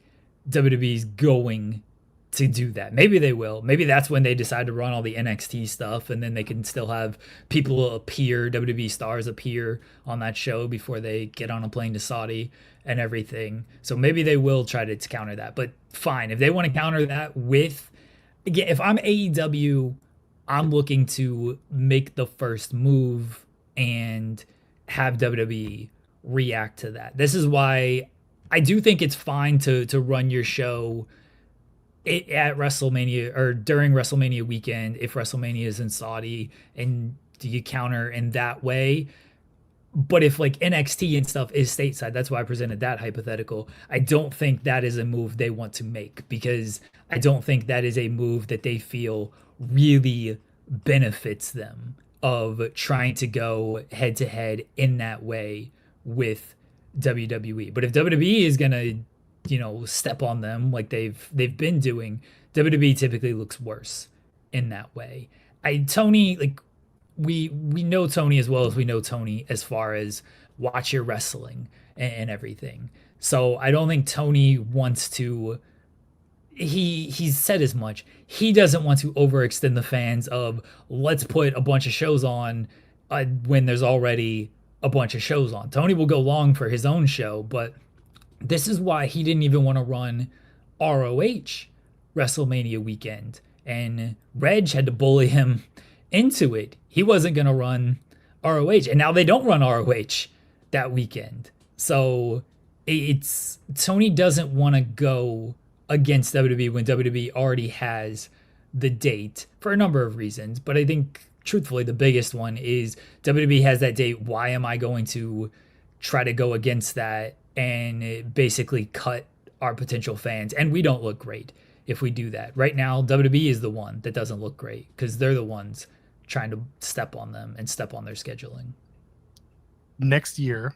WWE's going to do that. Maybe they will. Maybe that's when they decide to run all the NXT stuff, and then they can still have people appear, WWE stars appear on that show before they get on a plane to Saudi and everything. So maybe they will try to counter that. But fine, if they want to counter that with, again, if I'm AEW, I'm looking to make the first move and have WWE react to that. This is why I do think it's fine to run your show at WrestleMania or during WrestleMania weekend if WrestleMania is in Saudi and you counter in that way. But if like NXT and stuff is stateside, that's why I presented that hypothetical. I don't think that is a move they want to make, because I don't think that is a move that they feel really benefits them of trying to go head to head in that way with WWE. But if WWE is gonna, step on them like they've been doing, WWE typically looks worse in that way. Tony, like we know Tony as well as we know Tony as far as watch your wrestling and everything. So I don't think Tony wants to. He's said as much. He doesn't want to overextend the fans of let's put a bunch of shows on when there's already a bunch of shows on. Tony will go long for his own show, but this is why he didn't even want to run ROH WrestleMania weekend, and Reg had to bully him into it. He wasn't going to run ROH, and now they don't run ROH that weekend. So it's Tony doesn't want to go against WWE when WWE already has the date for a number of reasons, but I think truthfully, the biggest one is WWE has that date. Why am I going to try to go against that and basically cut our potential fans? And we don't look great if we do that. Right now, WWE is the one that doesn't look great because they're the ones trying to step on them and step on their scheduling. Next year,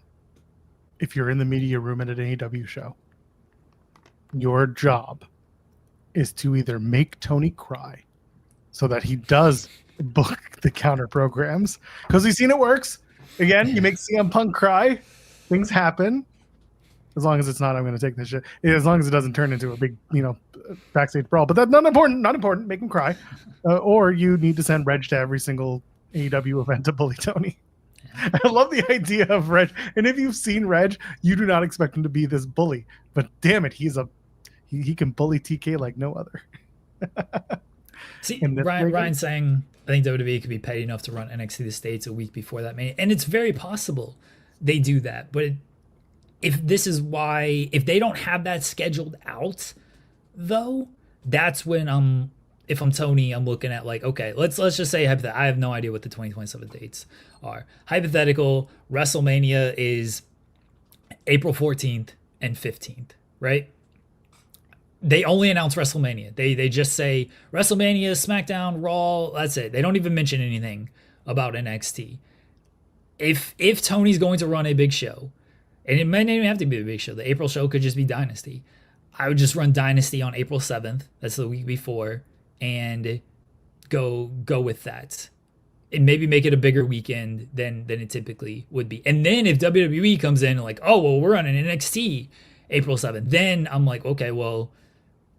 if you're in the media room at an AEW show, your job is to either make Tony cry so that he does book the counter programs, because we've seen it works. Again, you make CM Punk cry, things happen. As long as it's not, I'm going to take this shit. As long as it doesn't turn into a big, backstage brawl. But that's not important. Make him cry. Or you need to send Reg to every single AEW event to bully Tony. I love the idea of Reg. And if you've seen Reg, you do not expect him to be this bully. But damn it, he can bully TK like no other. See, Ryan's saying, I think WWE could be paid enough to run NXT to the States a week before that Mania. And it's very possible they do that. But if they don't have that scheduled out, though, that's when I'm if I'm Tony, I'm looking at like, okay, let's just say I have no idea what the 2027 dates are. Hypothetical, WrestleMania is April 14th and 15th, right? They only announce WrestleMania. They just say WrestleMania, SmackDown, Raw, that's it. They don't even mention anything about NXT. If Tony's going to run a big show, and it might not even have to be a big show, the April show could just be Dynasty. I would just run Dynasty on April 7th. That's the week before, and go with that. And maybe make it a bigger weekend than it typically would be. And then if WWE comes in and like, oh, well, we're running NXT April 7th, then I'm like, okay, well,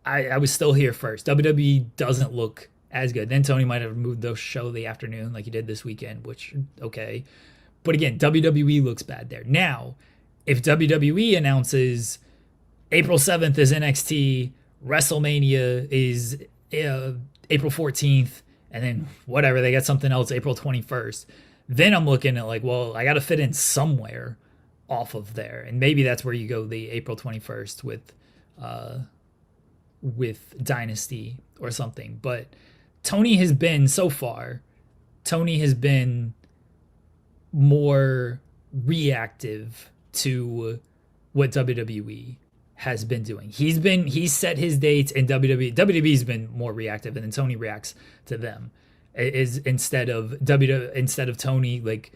I was still here first. WWE doesn't look as good. Then Tony might have moved the show the afternoon like he did this weekend, which, okay. But again, WWE looks bad there. Now, if WWE announces April 7th is NXT, WrestleMania is April 14th, and then whatever, they got something else April 21st, then I'm looking at like, well, I got to fit in somewhere off of there. And maybe that's where you go the April 21st with Dynasty or something. But Tony has been more reactive to what WWE has been doing. He's set his dates, and WWE's been more reactive, and then Tony reacts to them. Is instead of Tony like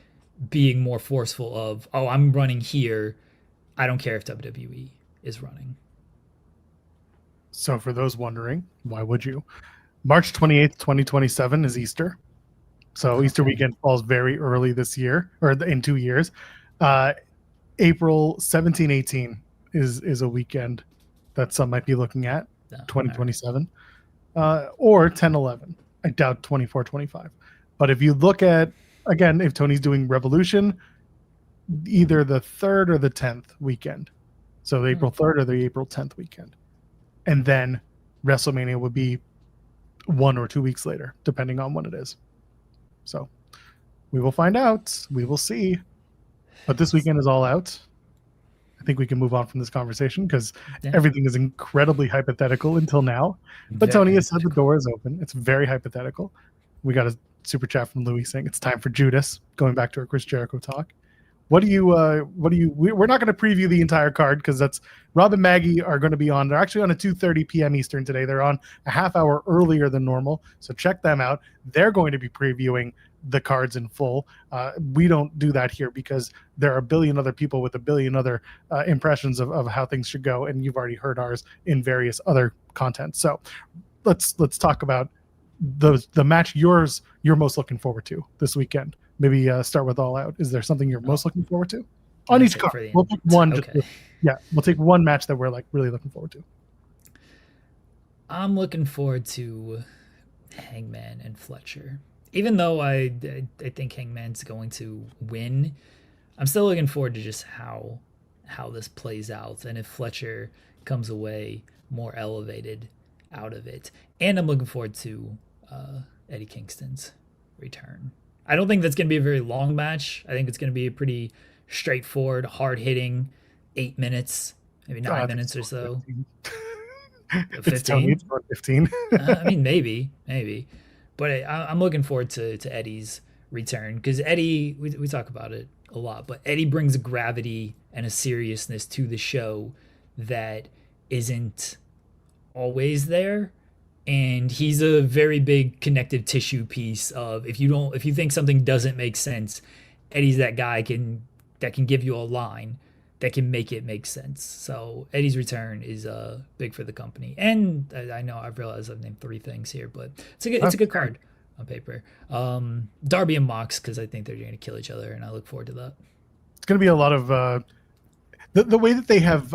being more forceful of, oh, I'm running here, I don't care if WWE is running. So for those wondering, why would you? March 28th, 2027 is Easter. So Easter weekend falls very early this year, or in 2 years. April 17, 18 is a weekend that some might be looking at, 2027. Or 10, 11. I doubt 24, 25. But if you look at, again, if Tony's doing Revolution, either the 3rd or the 10th weekend. So the April 3rd or the April 10th weekend. And then WrestleMania would be 1 or 2 weeks later, depending on when it is. So we will find out. We will see. But this weekend is All Out. I think we can move on from this conversation because everything is incredibly hypothetical until now. But Tony has said the door is open. It's very hypothetical. We got a super chat from Louis saying it's time for Judas, going back to our Chris Jericho talk. We're not going to preview the entire card because that's Rob and Maggie are going to be on. They're actually on at 2:30 p.m. Eastern today. They're on a half hour earlier than normal. So check them out. They're going to be previewing the cards in full. We don't do that here because there are a billion other people with a billion other impressions of how things should go. And you've already heard ours in various other content. So let's talk about the match you're most looking forward to this weekend. Maybe start with All Out. Is there something you're most looking forward to? On each card. We'll pick one. Okay. We'll take one match that we're like really looking forward to. I'm looking forward to Hangman and Fletcher. Even though I think Hangman's going to win, I'm still looking forward to just how this plays out and if Fletcher comes away more elevated out of it. And I'm looking forward to Eddie Kingston's return. I don't think that's going to be a very long match. I think it's going to be a pretty straightforward, hard-hitting 8 minutes, maybe 9 minutes or so. 15? 15. I mean, maybe. But I'm looking forward to Eddie's return because Eddie, we talk about it a lot, but Eddie brings a gravity and a seriousness to the show that isn't always there. And he's a very big connective tissue piece of if you think something doesn't make sense, Eddie's that guy that can give you a line that can make it make sense. So Eddie's return is big for the company. And I know I've realized I've named 3 things here, but it's a good card on paper. Darby and Mox because I think they're going to kill each other, and I look forward to that. It's going to be a lot of the way that they have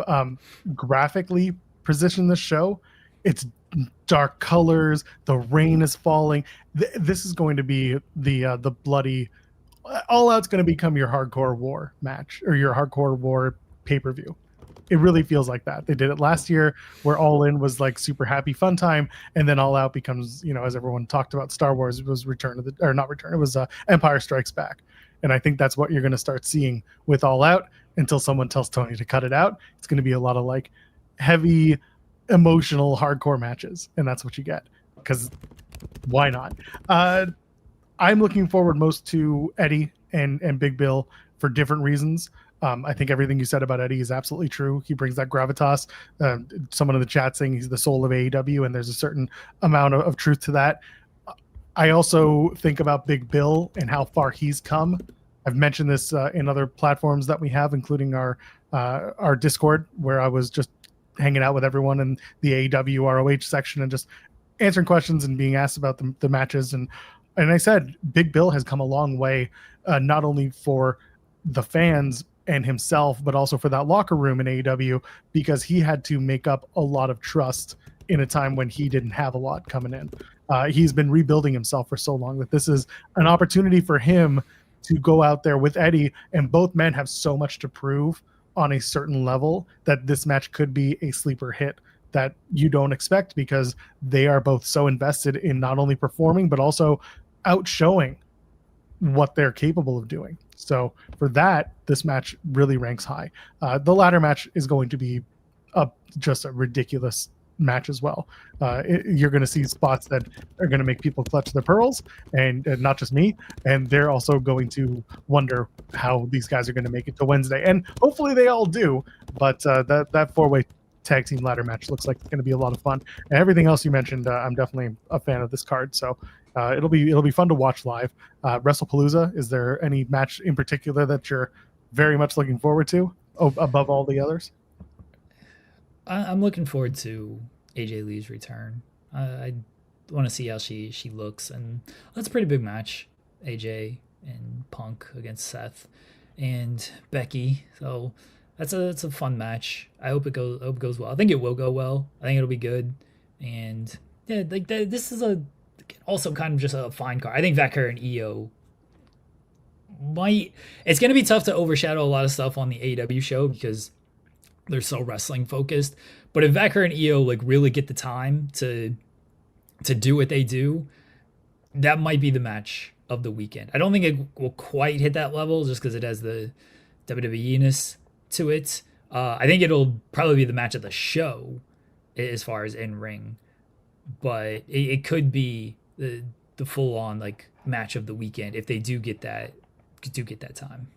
graphically positioned the show. It's dark colors. The rain is falling. This is going to be the bloody. All Out's going to become your hardcore war match or your hardcore war pay-per-view. It really feels like that. They did it last year where All In was like super happy fun time, and then All Out becomes, as everyone talked about Star Wars, it was it was Empire Strikes Back. And I think that's what you're going to start seeing with All Out until someone tells Tony to cut it out. It's going to be a lot of like heavy emotional hardcore matches, and that's what you get. because why not? I'm looking forward most to Eddie and Big Bill for different reasons. I think everything you said about Eddie is absolutely true. He brings that gravitas. Someone in the chat saying he's the soul of AEW, and there's a certain amount of truth to that. I also think about Big Bill and how far he's come. I've mentioned this in other platforms that we have, including our Discord, where I was just hanging out with everyone in the AEW ROH section and just answering questions and being asked about the matches. And I said, Big Bill has come a long way, not only for the fans and himself, but also for that locker room in AEW, because he had to make up a lot of trust in a time when he didn't have a lot coming in. He's been rebuilding himself for so long that this is an opportunity for him to go out there with Eddie, and both men have so much to prove on a certain level that this match could be a sleeper hit that you don't expect, because they are both so invested in not only performing but also outshowing what they're capable of doing. So for that, this match really ranks high. The ladder match is going to be just a ridiculous match as well. You're going to see spots that are going to make people clutch their pearls, and not just me. And they're also going to wonder how these guys are going to make it to Wednesday. And hopefully they all do. But that four-way tag team ladder match looks like it's going to be a lot of fun. And everything else you mentioned, I'm definitely a fan of this card. So it'll be fun to watch live. Wrestlepalooza, is there any match in particular that you're very much looking forward to above all the others? I'm looking forward to AJ Lee's return. I want to see how she looks, and that's a pretty big match. AJ and Punk against Seth and Becky. So that's a fun match. I hope it goes well. I think it will go well. I think it'll be good. And yeah, like this is also kind of just a fine card. I think Vacker and Io it's going to be tough to overshadow a lot of stuff on the AEW show because they're so wrestling focused. But if Vacker and Io like really get the time to do what they do, that might be the match of the weekend. I don't think it will quite hit that level just because it has the WWE-ness to it. I think it'll probably be the match of the show as far as in ring, but it could be the full on like match of the weekend if they do get that time.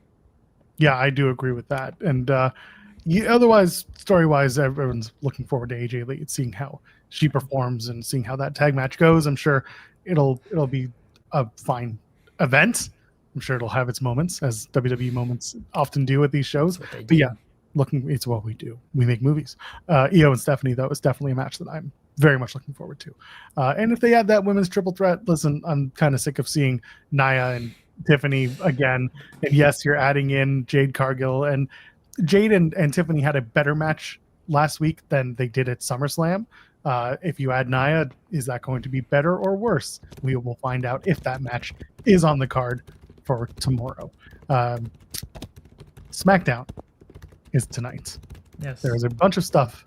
Yeah, I do agree with that. And otherwise, story-wise, everyone's looking forward to AJ Lee, seeing how she performs and seeing how that tag match goes. I'm sure it'll be a fine event. I'm sure it'll have its moments, as WWE moments often do at these shows. But yeah, it's what we do. We make movies. Io and Stephanie, that was definitely a match that I'm very much looking forward to. And if they add that women's triple threat, listen, I'm kind of sick of seeing Nia and Tiffany again. And yes, you're adding in Jade Cargill, and Jade and Tiffany had a better match last week than they did at SummerSlam. If you add Nia, is that going to be better or worse? We will find out if that match is on the card for tomorrow. SmackDown is tonight. Yes. There is a bunch of stuff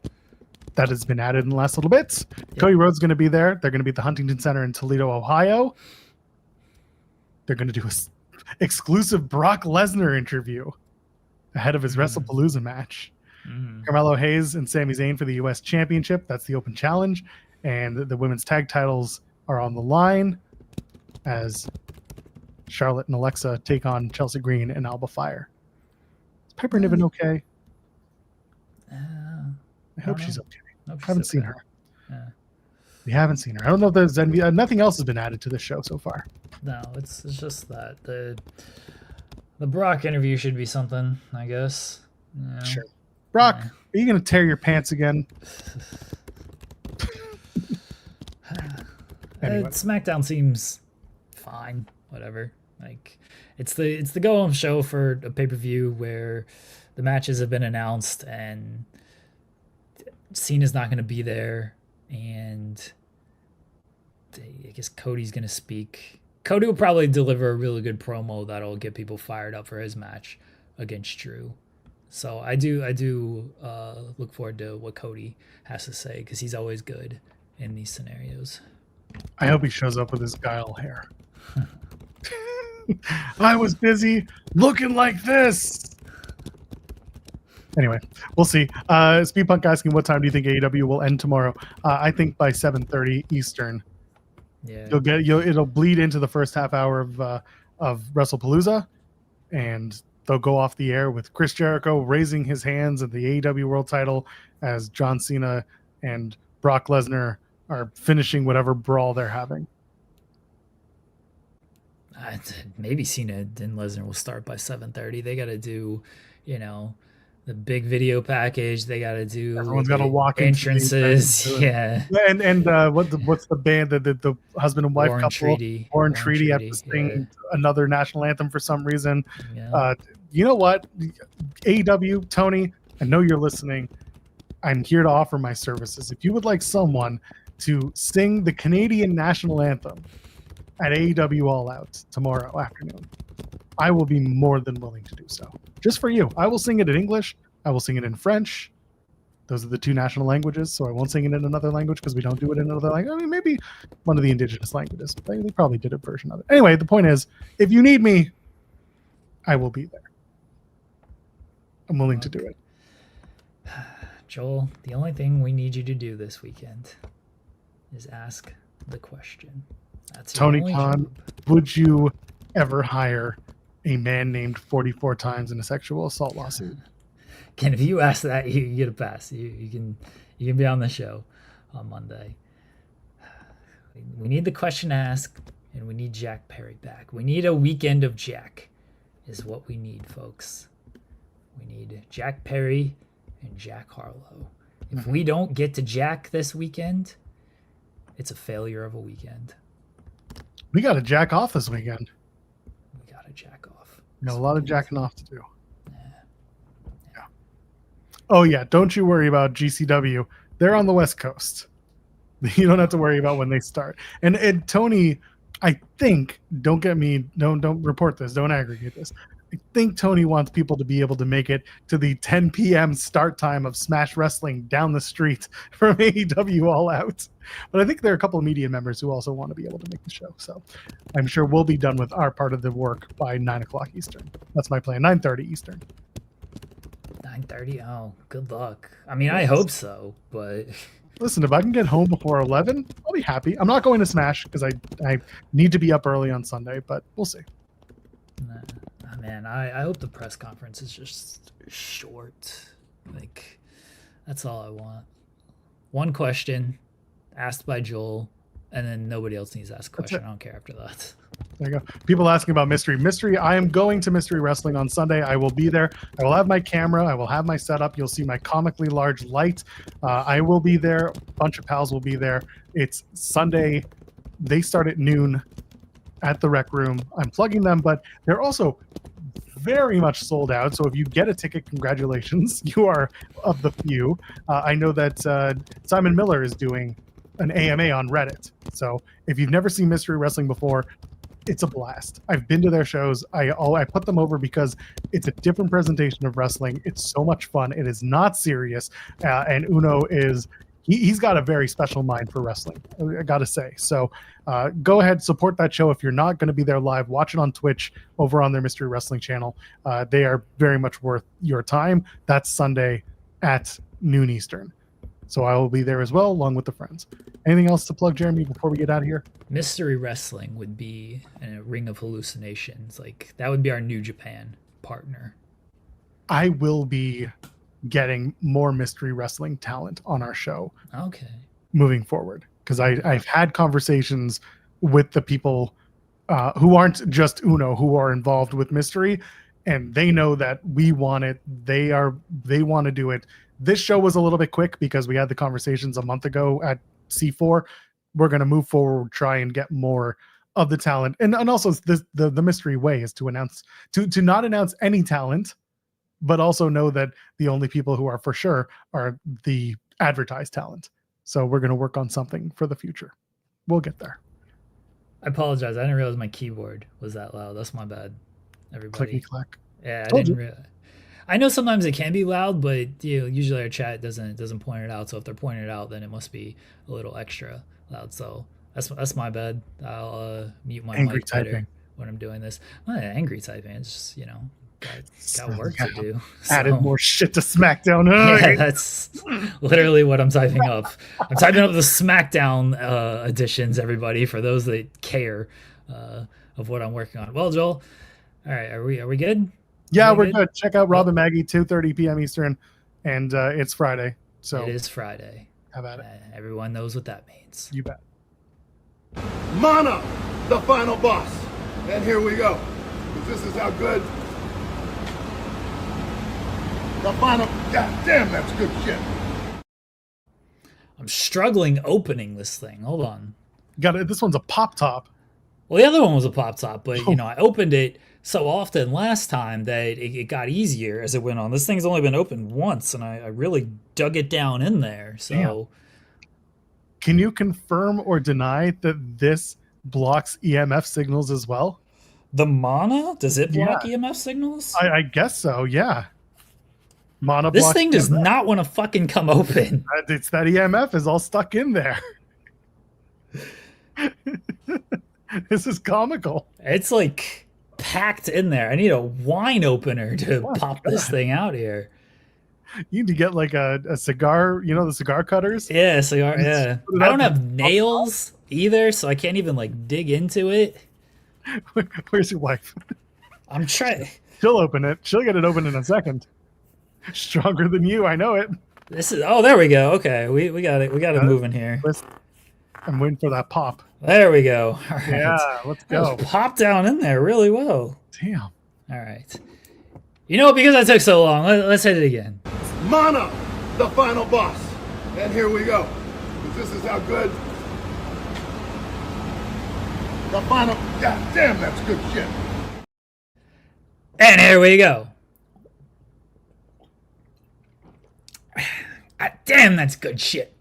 that has been added in the last little bit. Yep. Cody Rhodes is going to be there. They're going to be at the Huntington Center in Toledo, Ohio. They're going to do an exclusive Brock Lesnar interview ahead of his Wrestlepalooza match. Carmelo Hayes and Sami Zayn for the U.S. Championship. That's the open challenge. And the women's tag titles are on the line as Charlotte and Alexa take on Chelsea Green and Alba Fire. Is Piper Niven okay? I hope she's okay. I haven't seen her. Yeah. We haven't seen her. I don't know if there's nothing else has been added to this show so far. No, it's just that the Brock interview should be something, I guess. Yeah. Sure. Brock, are you going to tear your pants again? Anyway. SmackDown seems fine. Whatever. Like it's the go home show for a pay-per-view where the matches have been announced and Cena's not going to be there, and I guess Cody's going to speak. Cody will probably deliver a really good promo that'll get people fired up for his match against Drew. So I do look forward to what Cody has to say because he's always good in these scenarios. I hope he shows up with his guile hair. I was busy looking like this. Anyway, we'll see. Speedpunk asking, what time do you think AEW will end tomorrow? I think by 7:30 Eastern. Yeah. It'll bleed into the first half hour of Wrestlepalooza, and they'll go off the air with Chris Jericho raising his hands at the AEW World Title as John Cena and Brock Lesnar are finishing whatever brawl they're having. Maybe Cena and Lesnar will start by 7:30. They got to do, the big video package. They got to do. Everyone's got to walk entrances. Yeah. And what's the band that the husband and wife couple? Warren Treaty have to sing another national anthem for some reason. Yeah. You know what? AEW, Tony, I know you're listening. I'm here to offer my services. If you would like someone to sing the Canadian national anthem at AEW All Out tomorrow afternoon, I will be more than willing to do so. Just for you. I will sing it in English. I will sing it in French. Those are the two national languages, so I won't sing it in another language because we don't do it in another language. I mean, maybe one of the indigenous languages. They probably did a version of it. Anyway, the point is, if you need me, I will be there. I'm willing to do it. Joel, the only thing we need you to do this weekend is ask the question. That's Tony Khan, would you ever hire a man named 44 times in a sexual assault lawsuit? Ken, if you ask that, you get a pass. You can be on the show on Monday. We need the question asked, and we need Jack Perry back. We need a weekend of Jack, is what we need, folks. We need Jack Perry and Jack Harlow. If we don't get to Jack this weekend, it's a failure of a weekend. We got to jack off this weekend. We got to jack off. A lot of jacking off to do. Yeah. Oh, yeah. Don't you worry about GCW. They're on the West Coast. You don't have to worry about when they start. And Tony, I think, don't report this. Don't aggregate this. I think Tony wants people to be able to make it to the 10 p.m. start time of Smash Wrestling down the street from AEW All Out. But I think there are a couple of media members who also want to be able to make the show. So I'm sure we'll be done with our part of the work by 9 o'clock Eastern. That's my plan, 9:30 Eastern. 9:30? Oh, good luck. I mean, I hope so, but... Listen, if I can get home before 11, I'll be happy. I'm not going to Smash because I need to be up early on Sunday, but we'll see. Man, I hope the press conference is just short. Like, that's all I want. One question asked by Joel, and then nobody else needs to ask a question. I don't care after that. There you go. People asking about Mystery. I am going to Mystery Wrestling on Sunday. I will be there. I will have my camera. I will have my setup. You'll see my comically large light. I will be there. A bunch of pals will be there. It's Sunday. They start at noon at the Rec Room. I'm plugging them, but they're also very much sold out. So if you get a ticket, congratulations. You are of the few. I know that Simon Miller is doing an AMA on Reddit. So if you've never seen Mystery Wrestling before, it's a blast. I've been to their shows. I put them over because it's a different presentation of wrestling. It's so much fun. It is not serious. And Uno is... He's got a very special mind for wrestling, I got to say. So go ahead, support that show. If you're not going to be there live, watch it on Twitch over on their Mystery Wrestling channel. They are very much worth your time. That's Sunday at noon Eastern. So I will be there as well, along with the friends. Anything else to plug, Jeremy, before we get out of here? Mystery Wrestling would be a Ring of Hallucinations. Like, that would be our New Japan partner. I will be getting more Mystery Wrestling talent on our show. Okay. Moving forward, because I've had conversations with the people who aren't just Uno, who are involved with Mystery, and they know that we want it. They want to do it. This show was a little bit quick because we had the conversations a month ago at C4. We're going to move forward, try and get more of the talent, and also the Mystery way is to announce to not announce any talent, but also know that the only people who are for sure are the advertised talent. So we're going to work on something for the future. We'll get there. I apologize. I didn't realize my keyboard was that loud. That's my bad, everybody. Clicky clack. Yeah, I didn't realize. I know sometimes it can be loud, but usually our chat doesn't point it out. So if they're pointing it out, then it must be a little extra loud. So that's my bad. I'll mute my mic better when I'm doing this. I'm not angry typing. It's just got work to do. Added So, more shit to SmackDown. yeah, that's literally what I'm typing up. I'm typing up the SmackDown editions, everybody, for those that care of what I'm working on. Well, Joel, all right, are we good? Yeah, we're good. Check out Rob and Maggie, 2:30 p.m. Eastern, and it's Friday. So it is Friday. How about it? Everyone knows what that means. You bet. Mana, the final boss. And here we go. This is how good. The final. God damn, that's good shit. I'm struggling opening this thing. Hold on. Got it. This one's a pop top. Well, the other one was a pop top, but I opened it so often last time that it got easier as it went on. This thing's only been opened once, and I really dug it down in there. So, damn. Can you confirm or deny that this blocks EMF signals as well? The Mana? Does it block EMF signals? I guess so, yeah. Mana this blocks thing does EMF. not want to fucking come open. It's that EMF is all stuck in there. This is comical. It's like packed in there. I need a wine opener to pop this thing out here. You need to get like a cigar, the cigar cutters? Yeah, cigar, yeah. I don't have nails either, so I can't even like dig into it. Where's your wife? I'm trying. She'll open it. She'll get it open in a second. Stronger than you, I know it. This is there we go. Okay, we got it. We got it moving here. I'm waiting for that pop. There we go. All right. Yeah, let's go. Pop down in there really well. Damn. All right. Because I took so long, let's hit it again. Mana, the final boss. And here we go. This is how good. The final. God damn, that's good shit. And here we go. Damn, that's good shit.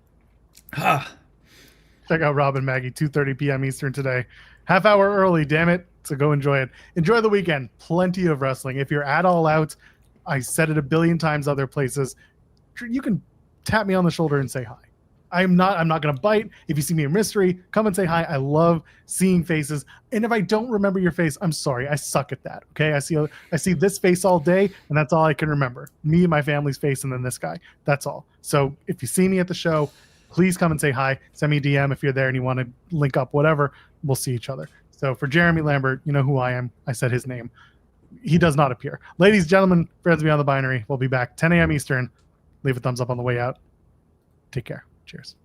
Check out Rob and Maggie, 2:30 p.m. Eastern today. Half hour early, damn it. So go enjoy it. Enjoy the weekend. Plenty of wrestling. If you're at All Out, I said it a billion times other places, you can tap me on the shoulder and say hi. I'm not going to bite. If you see me in mystery, come and say hi. I love seeing faces. And if I don't remember your face, I'm sorry. I suck at that. Okay. I see this face all day, and that's all I can remember. Me and my family's face, and then this guy. That's all. So if you see me at the show, please come and say hi. Send me a DM if you're there and you want to link up, whatever. We'll see each other. So for Jeremy Lambert, you know who I am. I said his name. He does not appear. Ladies, gentlemen, friends beyond the binary, we'll be back 10 a.m. Eastern. Leave a thumbs up on the way out. Take care. Cheers.